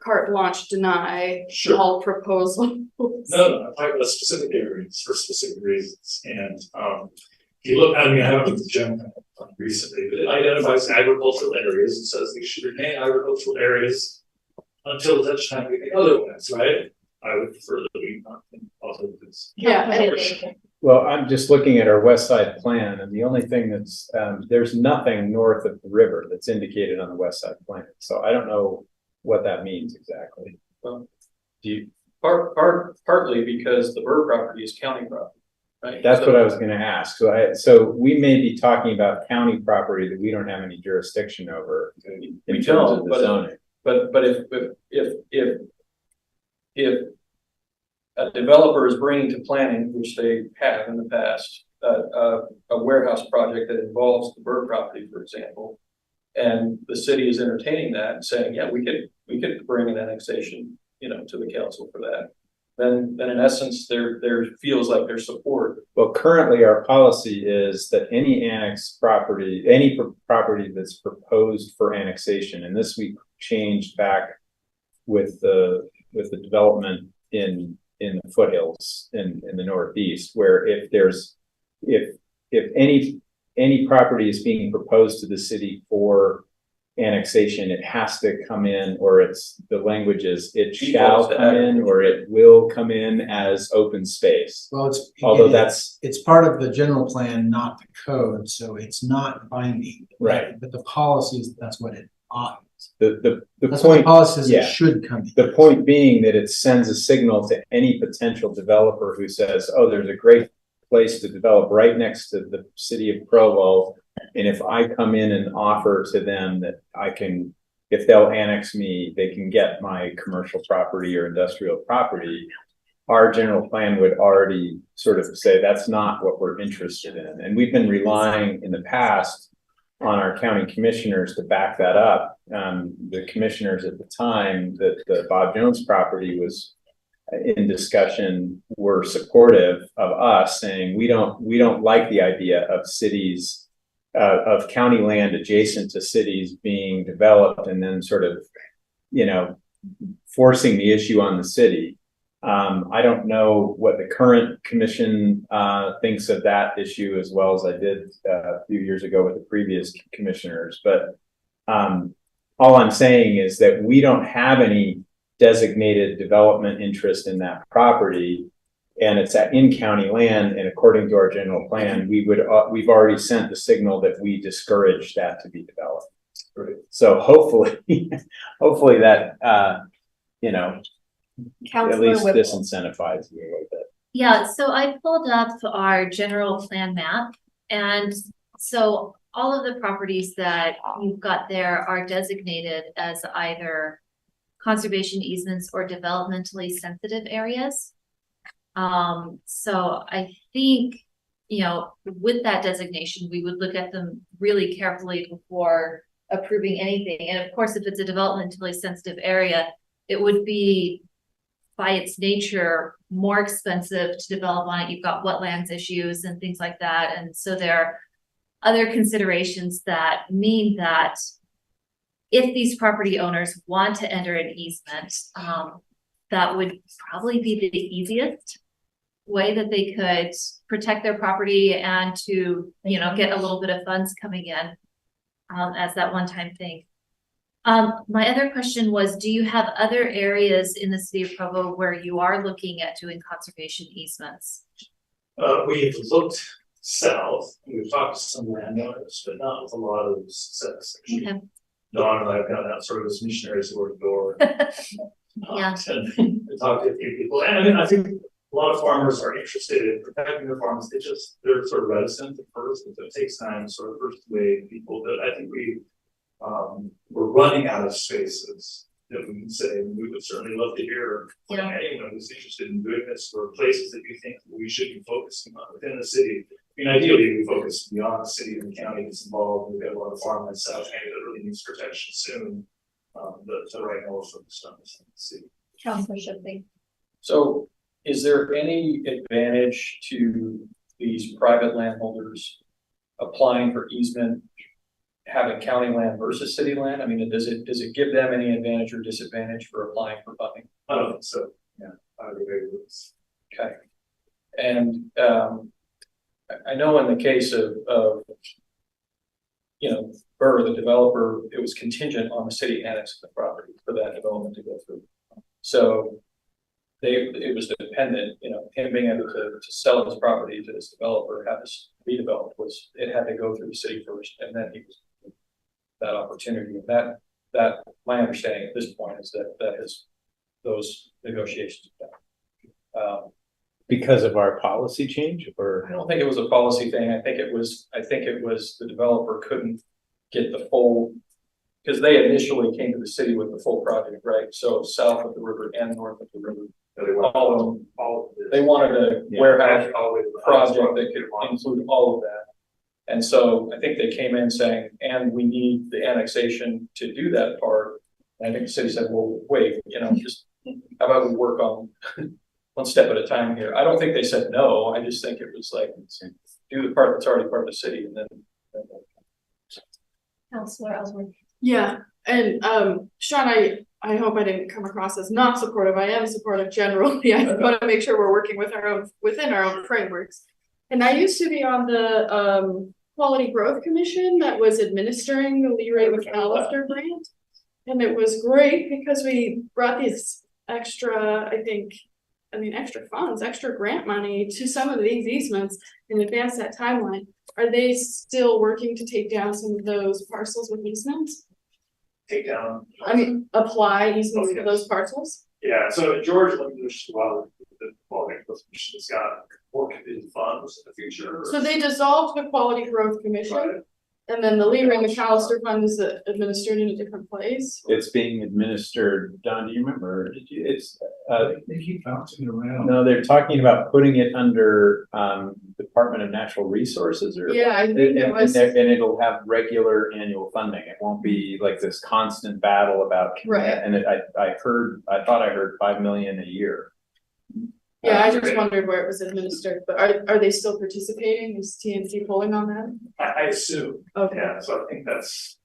carte blanche deny all proposals. No, I'm talking about specific areas for specific reasons. And if you look, I mean, I haven't looked at the general plan recently, but it identifies agricultural areas and says they should remain agricultural areas until such time we get otherwise, right? I would prefer that we not also this. Yeah. Well, I'm just looking at our west side plan, and the only thing that's, there's nothing north of the river that's indicated on the west side plan. So I don't know what that means exactly. Well, do you? Partly because the Bird property is county property, right? That's what I was gonna ask. So we may be talking about county property that we don't have any jurisdiction over in terms of the zoning. But if a developer is bringing to planning, which they have in the past, a warehouse project that involves the Bird property, for example, and the city is entertaining that and saying, yeah, we could bring an annexation, to the council for that. Then in essence, there feels like there's support. Well, currently our policy is that any annexed property, any property that's proposed for annexation, and this we changed back with the development in the foothills in the Northeast, where if any property is being proposed to the city for annexation, it has to come in, or the language is it shall come in, or it will come in as open space. Well, Although it's part of the general plan, not the code, so it's not binding. Right. But the policies, that's what it ought. The That's what point, the policy says yeah. it should come in. The point being that it sends a signal to any potential developer who says, oh, there's a great place to develop right next to the city of Provo. And if I come in and offer to them that I can, if they'll annex me, they can get my commercial property or industrial property, our general plan would already sort of say that's not what we're interested in. And we've been relying in the past on our county commissioners to back that up. The commissioners at the time that the Bob Jones property was in discussion were supportive of us, saying we don't like the idea of cities, of county land adjacent to cities being developed and then sort of, you know, forcing the issue on the city. I don't know what the current commission thinks of that issue as well as I did a few years ago with the previous commissioners. But all I'm saying is that we don't have any designated development interest in that property, and it's in county land. And according to our general plan, we've already sent the signal that we discourage that to be developed. Right. So hopefully, hopefully that you know, Councilor at least Whipple. disincentivizes you a little bit. Yeah, so I pulled up our general plan map, and so all of the properties that you've got there are designated as either conservation easements or developmentally sensitive areas. So I think, you know, with that designation, we would look at them really carefully before approving anything. And of course, if it's a developmentally sensitive area, it would be by its nature more expensive to develop on it. You've got wetlands issues and things like that. And so there are other considerations that mean that if these property owners want to enter an easement, that would probably be the easiest way that they could protect their property and to, you know, get a little bit of funds coming in as that one-time thing. My other question was, do you have other areas in the city of Provo where you are looking at doing conservation easements? We've looked south, we've talked to some landowners, but not with a lot of success. Okay. Dawn and I have gone out sort of as missionaries door to door. Yeah. And talked to a few people, and I mean, I think a lot of farmers are interested in protecting their farms. They're sort of reticent at first, but it takes time to sort of first wave people. But I think we're running out of spaces that we can say. We would certainly love to hear from anyone who's interested in doing this, or places that you think we should be focusing on within the city. I mean, ideally, we focus beyond the city and the county that's involved. We've got a lot of farmland South County that really needs protection soon. But right now we're focused on the city. Councilor Shipley. So is there any advantage to these private landholders applying for easement, having county land versus city land? I mean, does it give them any advantage or disadvantage for applying for funding? I don't think so. Yeah, I would agree with this. Okay. And I know in the case of you know, Burr, the developer, it was contingent on the city annexing the property for that development to go through. So it was dependent, you know, him being able to sell his property to this developer, have this redeveloped, it had to go through the city first, and then he was that opportunity. And that my understanding at this point is that those negotiations are done. Because of our policy change, or I don't think it was a policy thing. I think it was the developer couldn't get the full, because they initially came to the city with the full project, right? So south of the river and north of the river. They wanted a warehouse project that could include all of that. And so I think they came in saying, and we need the annexation to do that part. And I think the city said, well, wait, you know, just how about we work on one step at a time here. I don't think they said no. I just think it was like, do the part that's already part of the city, and then Councilor Ellsworth. Yeah, and Sean, I hope I didn't come across as not supportive. I am supportive generally. I want to make sure we're working with within our own frameworks. And I used to be on the Quality Growth Commission that was administering the Lee Ray McAllister grant. And it was great because we brought these extra funds, extra grant money to some of these easements and advance that timeline. Are they still working to take down some of those parcels with easements? Take down. Apply easements to those parcels? Yeah, so George, let me just the Quality Growth Commission has got more committed funds in the future. So they dissolved the Quality Growth Commission. Right. And then the Lee Ray McAllister Fund is administered in a different place. It's being administered, Don, do you remember? They keep bouncing it around. No, they're talking about putting it under, Department of Natural Resources or. Yeah, I think it was. And it'll have regular annual funding. It won't be like this constant battle about. Right. And I thought I heard 5 million a year. Yeah, I just wondered where it was administered, but are they still participating? Is TNT pulling on that? I assume. Okay. Yeah, so I think that's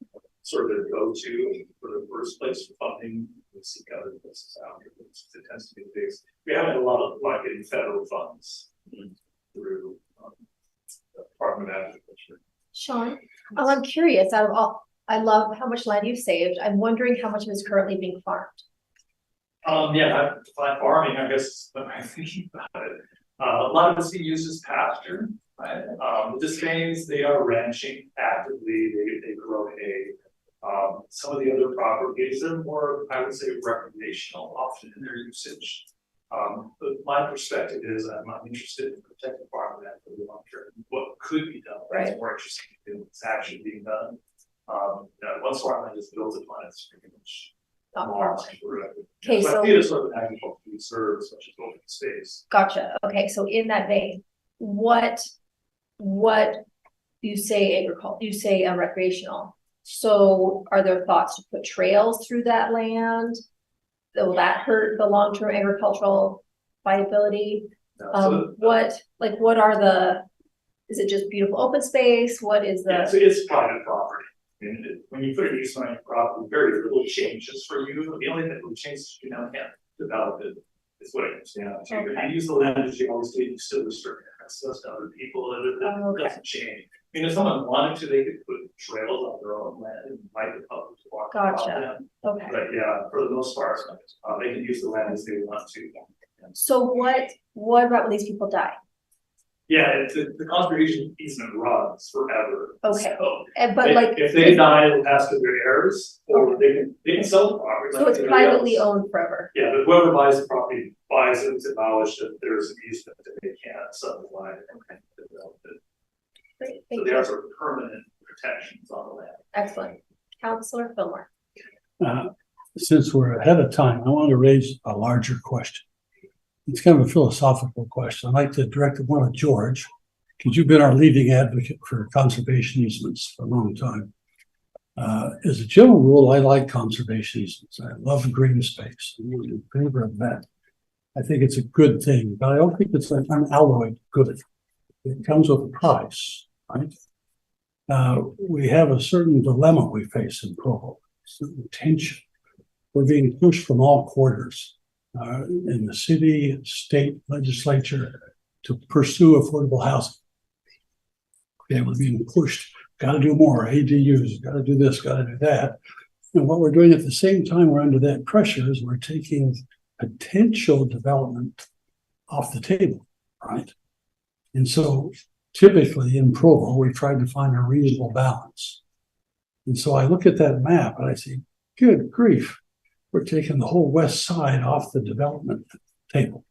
sort of their go-to for the first place for funding. We seek other places out here. It tends to be the biggest. We haven't had a lot of luck getting federal funds through the Department of Agriculture. Sean, I'm curious, out of all, I love how much land you've saved. I'm wondering how much of it is currently being farmed. Yeah, by farming, I guess, when I'm thinking about it, a lot of it's being used as pasture. Right? The Disdains, they are ranching actively, they grow hay. Some of the other properties are more, I would say, recreational, often in their usage. But my perspective is I'm interested in protecting farmland for the long term. What could be done, right. It's more interesting than what's actually being done. Once farmland is built upon, it's pretty much Okay, so so I see it as sort of an agricultural reserve, such as open space. gotcha. Okay, so in that vein, what you say agriculture, you say recreational. So are there thoughts to put trails through that land? Will that hurt the long-term agricultural viability? What are the? Is it just beautiful open space? What is the? Yeah, so it's private property. And when you put an easement on your property, very little changes for you. The only thing that will change is you now can't develop it. Is what it comes down to. Okay. You use the land as you always did. You still restrict access to other people. It doesn't change. I mean, if someone wanted to, they could put trails on their own land and invite the public to walk. Gotcha. Okay. But yeah, for the most part, they can use the land as they want to. So what about when these people die? Yeah, the conservation easement runs forever. Okay. So But if they die, it'll pass to their heirs, or they can sell the property. So it's privately owned forever. Yeah, but whoever buys the property buys it with the knowledge that there's an easement that they can't subdivide and develop it. Great, So thank they you. are sort of permanent protections on the land. Excellent. Councilor Fillmore. Since we're ahead of time, I want to raise a larger question. It's kind of a philosophical question. I'd like to direct one at George, because you've been our leading advocate for conservation easements for a long time. As a general rule, I like conservation easements. I love green space. I'm in favor of that. I think it's a good thing, but I don't think it's an unalloyed good. It comes with a price, right? We have a certain dilemma we face in Provo, certain tension. We're being pushed from all quarters in the city, state legislature to pursue affordable housing. Okay, we're being pushed, got to do more ADUs, got to do this, got to do that. And what we're doing at the same time, we're under that pressure is we're taking potential development off the table, right? And so typically in Provo, we tried to find a reasonable balance. And so I look at that map and I say, good grief, we're taking the whole west side off the development table.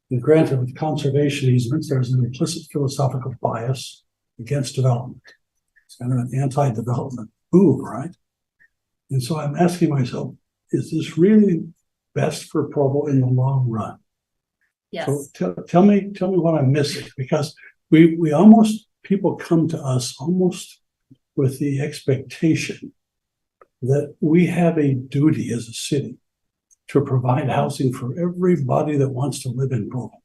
And granted, with conservation easements, there's an implicit philosophical bias against development. It's kind of an anti-development move, right? And so I'm asking myself, is this really best for Provo in the long run? Yes. So tell me what I'm missing, because we almost, people come to us almost with the expectation that we have a duty as a city to provide housing for everybody that wants to live in Provo.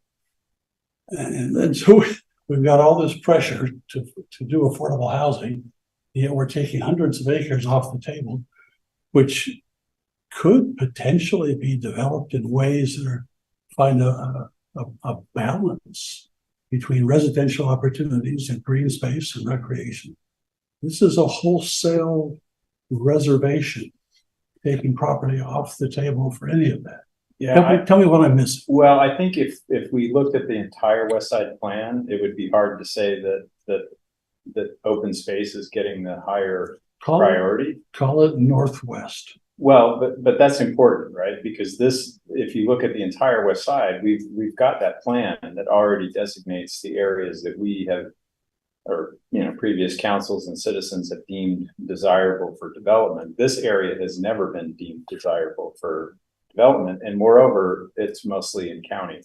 And so we've got all this pressure to do affordable housing, yet we're taking hundreds of acres off the table, which could potentially be developed in ways that find a balance between residential opportunities and green space and recreation This is a wholesale reservation, taking property off the table for any of that. Tell me what I'm missing. Well, I think if we looked at the entire West Side plan, it would be hard to say that open space is getting the higher priority. Call it Northwest. Well, but that's important, right? Because this, if you look at the entire West Side, we've got that plan that already designates the areas that we have, or previous councils and citizens have deemed desirable for development. This area has never been deemed desirable for development, and moreover, it's mostly in county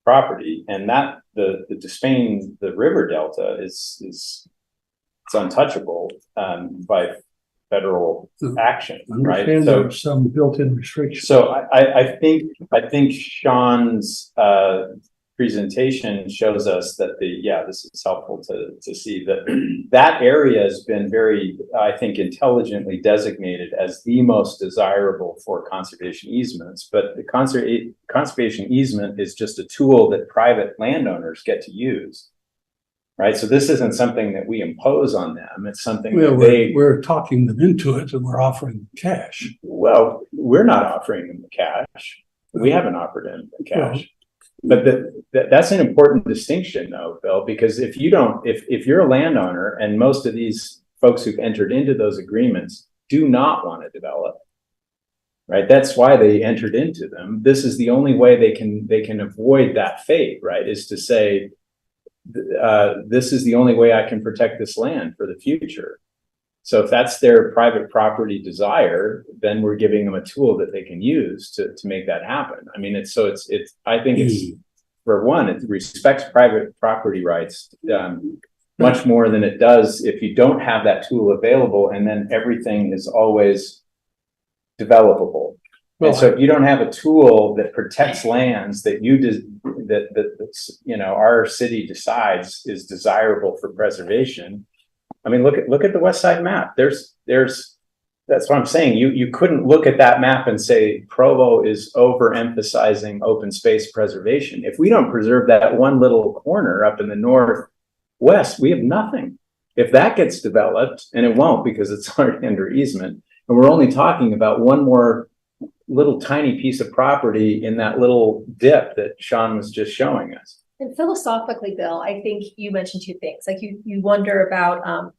property, and that the Despain, the river delta is it's untouchable by federal action, right? So there are some built-in restrictions. So I think Sean's presentation shows us that this is helpful to see that area has been very, I think, intelligently designated as the most desirable for conservation easements. But the conservation easement is just a tool that private landowners get to use. Right, so this isn't something that we impose on them. It's something that we're talking them into it, and we're offering them cash. Well, we're not offering them the cash. We haven't offered them the cash. But that's an important distinction, though, Bill, because if you're a landowner, and most of these folks who've entered into those agreements do not want to develop, right? That's why they entered into them. This is the only way they can avoid that fate, right? Is to say, this is the only way I can protect this land for the future. So if that's their private property desire, then we're giving them a tool that they can use to make that happen. I mean, I think it's, for one, it respects private property rights much more than it does if you don't have that tool available, and then everything is always developable. And so if you don't have a tool that protects lands that our city decides is desirable for preservation. I mean, look at the West Side map. That's what I'm saying. You couldn't look at that map and say Provo is overemphasizing open space preservation. If we don't preserve that one little corner up in the northwest, we have nothing. If that gets developed, and it won't because it's already under easement, and we're only talking about one more little tiny piece of property in that little dip that Sean was just showing us. And philosophically, Bill, I think you mentioned two things. Like you wonder about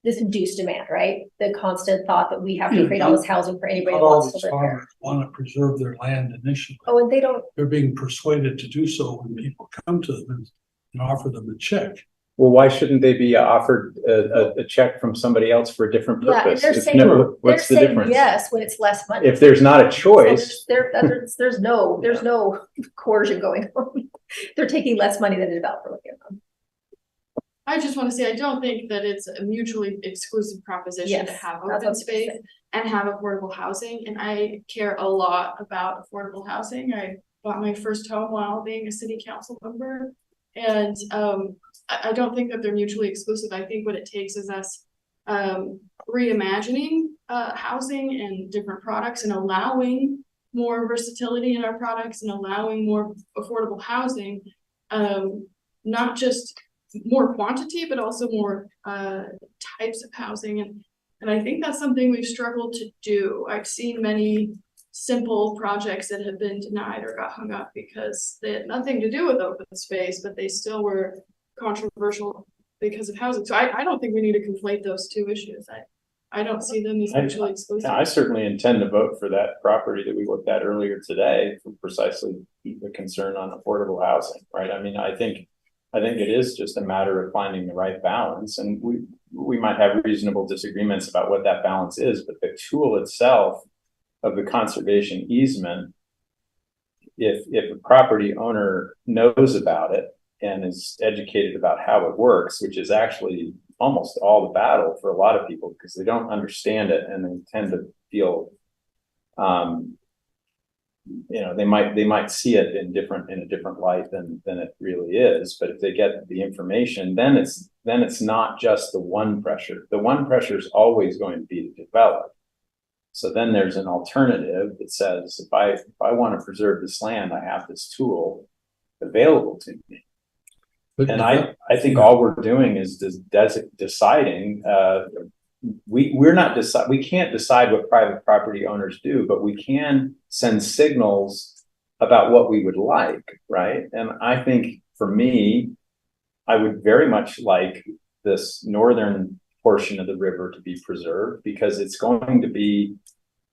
this induced demand, right? The constant thought that we have to create all this housing for anybody who wants to live there. Want to preserve their land initially. Oh, and they're being persuaded to do so when people come to them and offer them a check. Well, why shouldn't they be offered a check from somebody else for a different purpose? Yeah, they're saying difference? Yes when it's less money. If there's not a choice, so there's no coercion going on. They're taking less money than a developer would give them. I just want to say I don't think that it's a mutually exclusive proposition to have open space and have affordable housing. And I care a lot about affordable housing. I bought my first home while being a city council member, and I don't think that they're mutually exclusive. I think what it takes is us reimagining housing and different products and allowing more versatility in our products and allowing more affordable housing, not just more quantity, but also more types of housing. And I think that's something we've struggled to do. I've seen many simple projects that have been denied or got hung up because they had nothing to do with open space, but they still were controversial because of housing. So I don't think we need to conflate those two issues. I don't see them as mutually exclusive. I certainly intend to vote for that property that we looked at earlier today for precisely the concern on affordable housing, right? I mean, I think it is just a matter of finding the right balance, and we might have reasonable disagreements about what that balance is, but the tool itself of the conservation easement, if a property owner knows about it and is educated about how it works, which is actually almost all the battle for a lot of people because they don't understand it and they tend to feel, they might see it in a different light than it really is. But if they get the information, then it's not just the one pressure. The one pressure is always going to be to develop. So then there's an alternative that says, if I want to preserve this land, I have this tool available to me. And I think all we're doing is deciding, we can't decide what private property owners do, but we can send signals about what we would like, right? And I think for me, I would very much like this northern portion of the river to be preserved, because it's going to be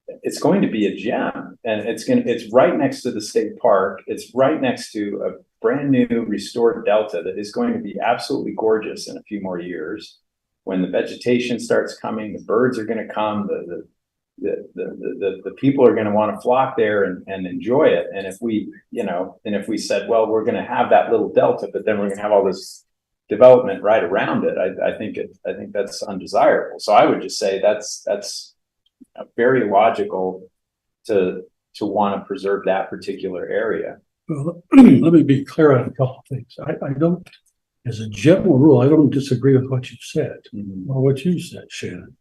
a gem, and it's right next to the state park. It's right next to a brand new restored delta that is going to be absolutely gorgeous in a few more years. When the vegetation starts coming, the birds are going to come, the people are going to want to flock there and enjoy it. And if we said, well, we're going to have that little delta, but then we're going to have all this development right around it, I think that's undesirable. So I would just say that's very logical to want to preserve that particular area. Well, let me be clear on a couple of things. I don't, as a general rule, I don't disagree with what you said, or what you said, Shannon.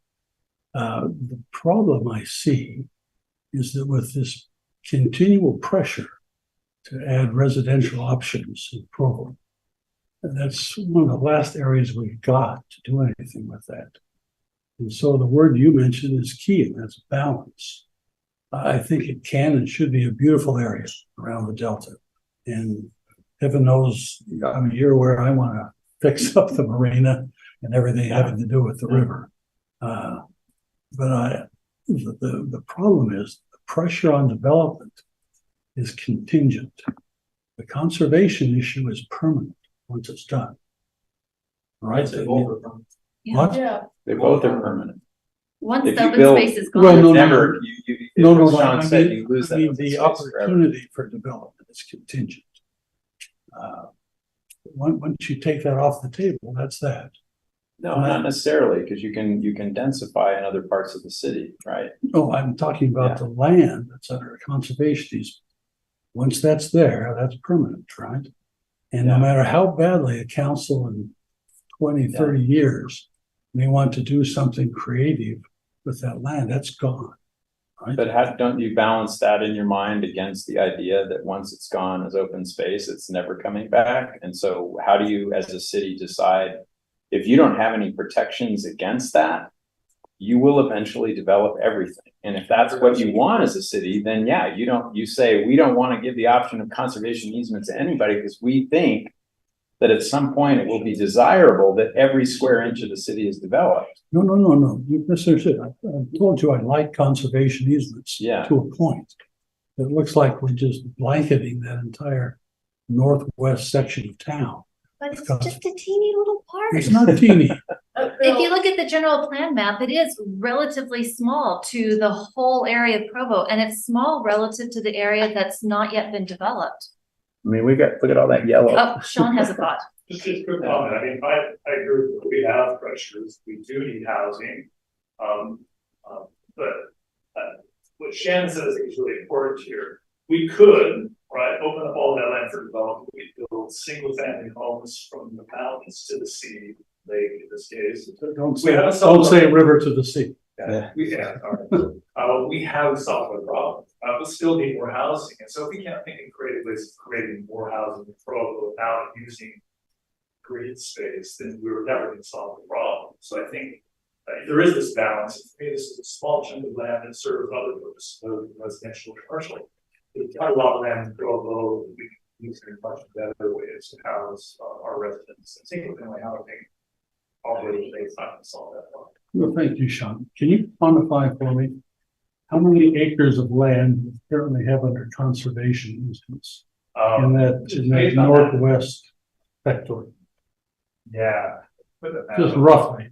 The problem I see is that with this continual pressure to add residential options in Provo, and that's one of the last areas we've got to do anything with that. And so the word you mentioned is key, and that's balance. I think it can and should be a beautiful area around the Delta. And heaven knows, I mean, you're where I want to fix up the marina and everything having to do with the river. But the problem is the pressure on development is contingent. The conservation issue is permanent once it's done. Right? What? Yeah. They both are permanent. Once If the you open build- space is gone. Well, no, Never, no, Sean I said, mean, you lose I that mean, open the space forever. opportunity for development is contingent. Once you take that off the table, that's that. No, not necessarily, because you can densify in other parts of the city, right? No, I'm talking about the land that's under a conservation easement. Once that's there, that's permanent, right? And no matter how badly a council in 20, 30 years may want to do something creative with that land, that's gone. Right? But don't you balance that in your mind against the idea that once it's gone as open space, it's never coming back? And so how do you, as a city, decide if you don't have any protections against that, you will eventually develop everything. And if that's what you want as a city, then you say, we don't want to give the option of conservation easement to anybody because we think that at some point it will be desirable that every square inch of the city is developed. No. You misunderstood. I told you I like conservation easements to a point. It looks like we're just blanketing that entire northwest section of town. But it's just a teeny little part. It's not teeny. If you look at the general plan map, it is relatively small to the whole area of Provo, and it's small relative to the area that's not yet been developed. I mean, look at all that yellow. Oh, Sean has a thought. Just a quick comment. I mean, I agree. We have pressures. We do need housing. But what Shannon says is really important here. We could, right, open up all that land for development. We build single family homes from the mountains to the sea, lake in this case. Don't say river to the sea. We have solved the problem. But still need more housing. And so if we can't think in creative ways of creating more housing in Provo without using green space, then we're never going to solve the problem. So I think there is this balance. For me, this is a small chunk of land that serves other purposes, both residential and commercial. We've got a lot of land in Provo. We can use it in much better ways to house our residents. And single family housing, already it's not going to solve that problem. Well, thank you, Sean. Can you quantify for me how many acres of land we currently have under conservation easements in that northwest sector? Yeah. Just roughly.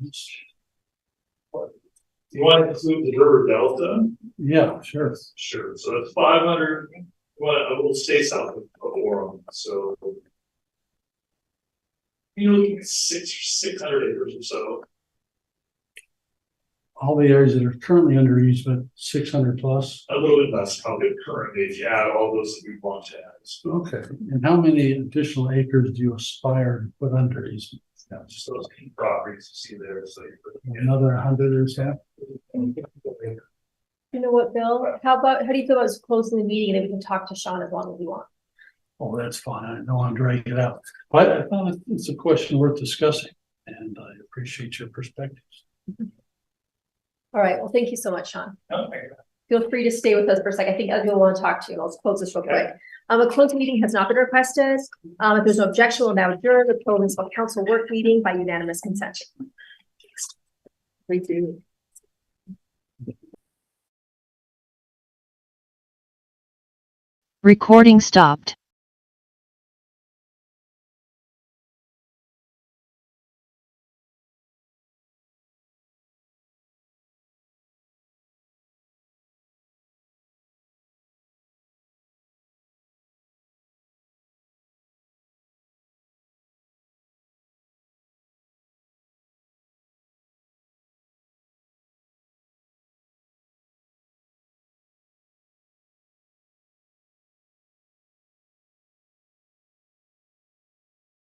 You want to include the river delta? Yeah, sure. Sure. So it's 500. We'll stay south of Orem. So you're looking at 600 acres or so. All the areas that are currently under easement, 600 plus. A little bit less probably currently if you add all those that we want to add. Okay. And how many additional acres do you aspire to put under easement? Yeah, just those key properties you see there. So Another 100 or so? You know what, Bill? How do you feel about us closing the meeting and then we can talk to Sean as long as we want? Oh, that's fine. I don't want to drag it out. But I thought it's a question worth discussing, and I appreciate your perspectives. All right, well, thank you so much, Sean. Okay. Feel free to stay with us for a second. I think other people want to talk to you. I'll close this real quick. A closed meeting has not been requested. If there's no objection, we'll now adjourn the Provo Municipal Council work meeting by unanimous consent. 3-2. Recording stopped.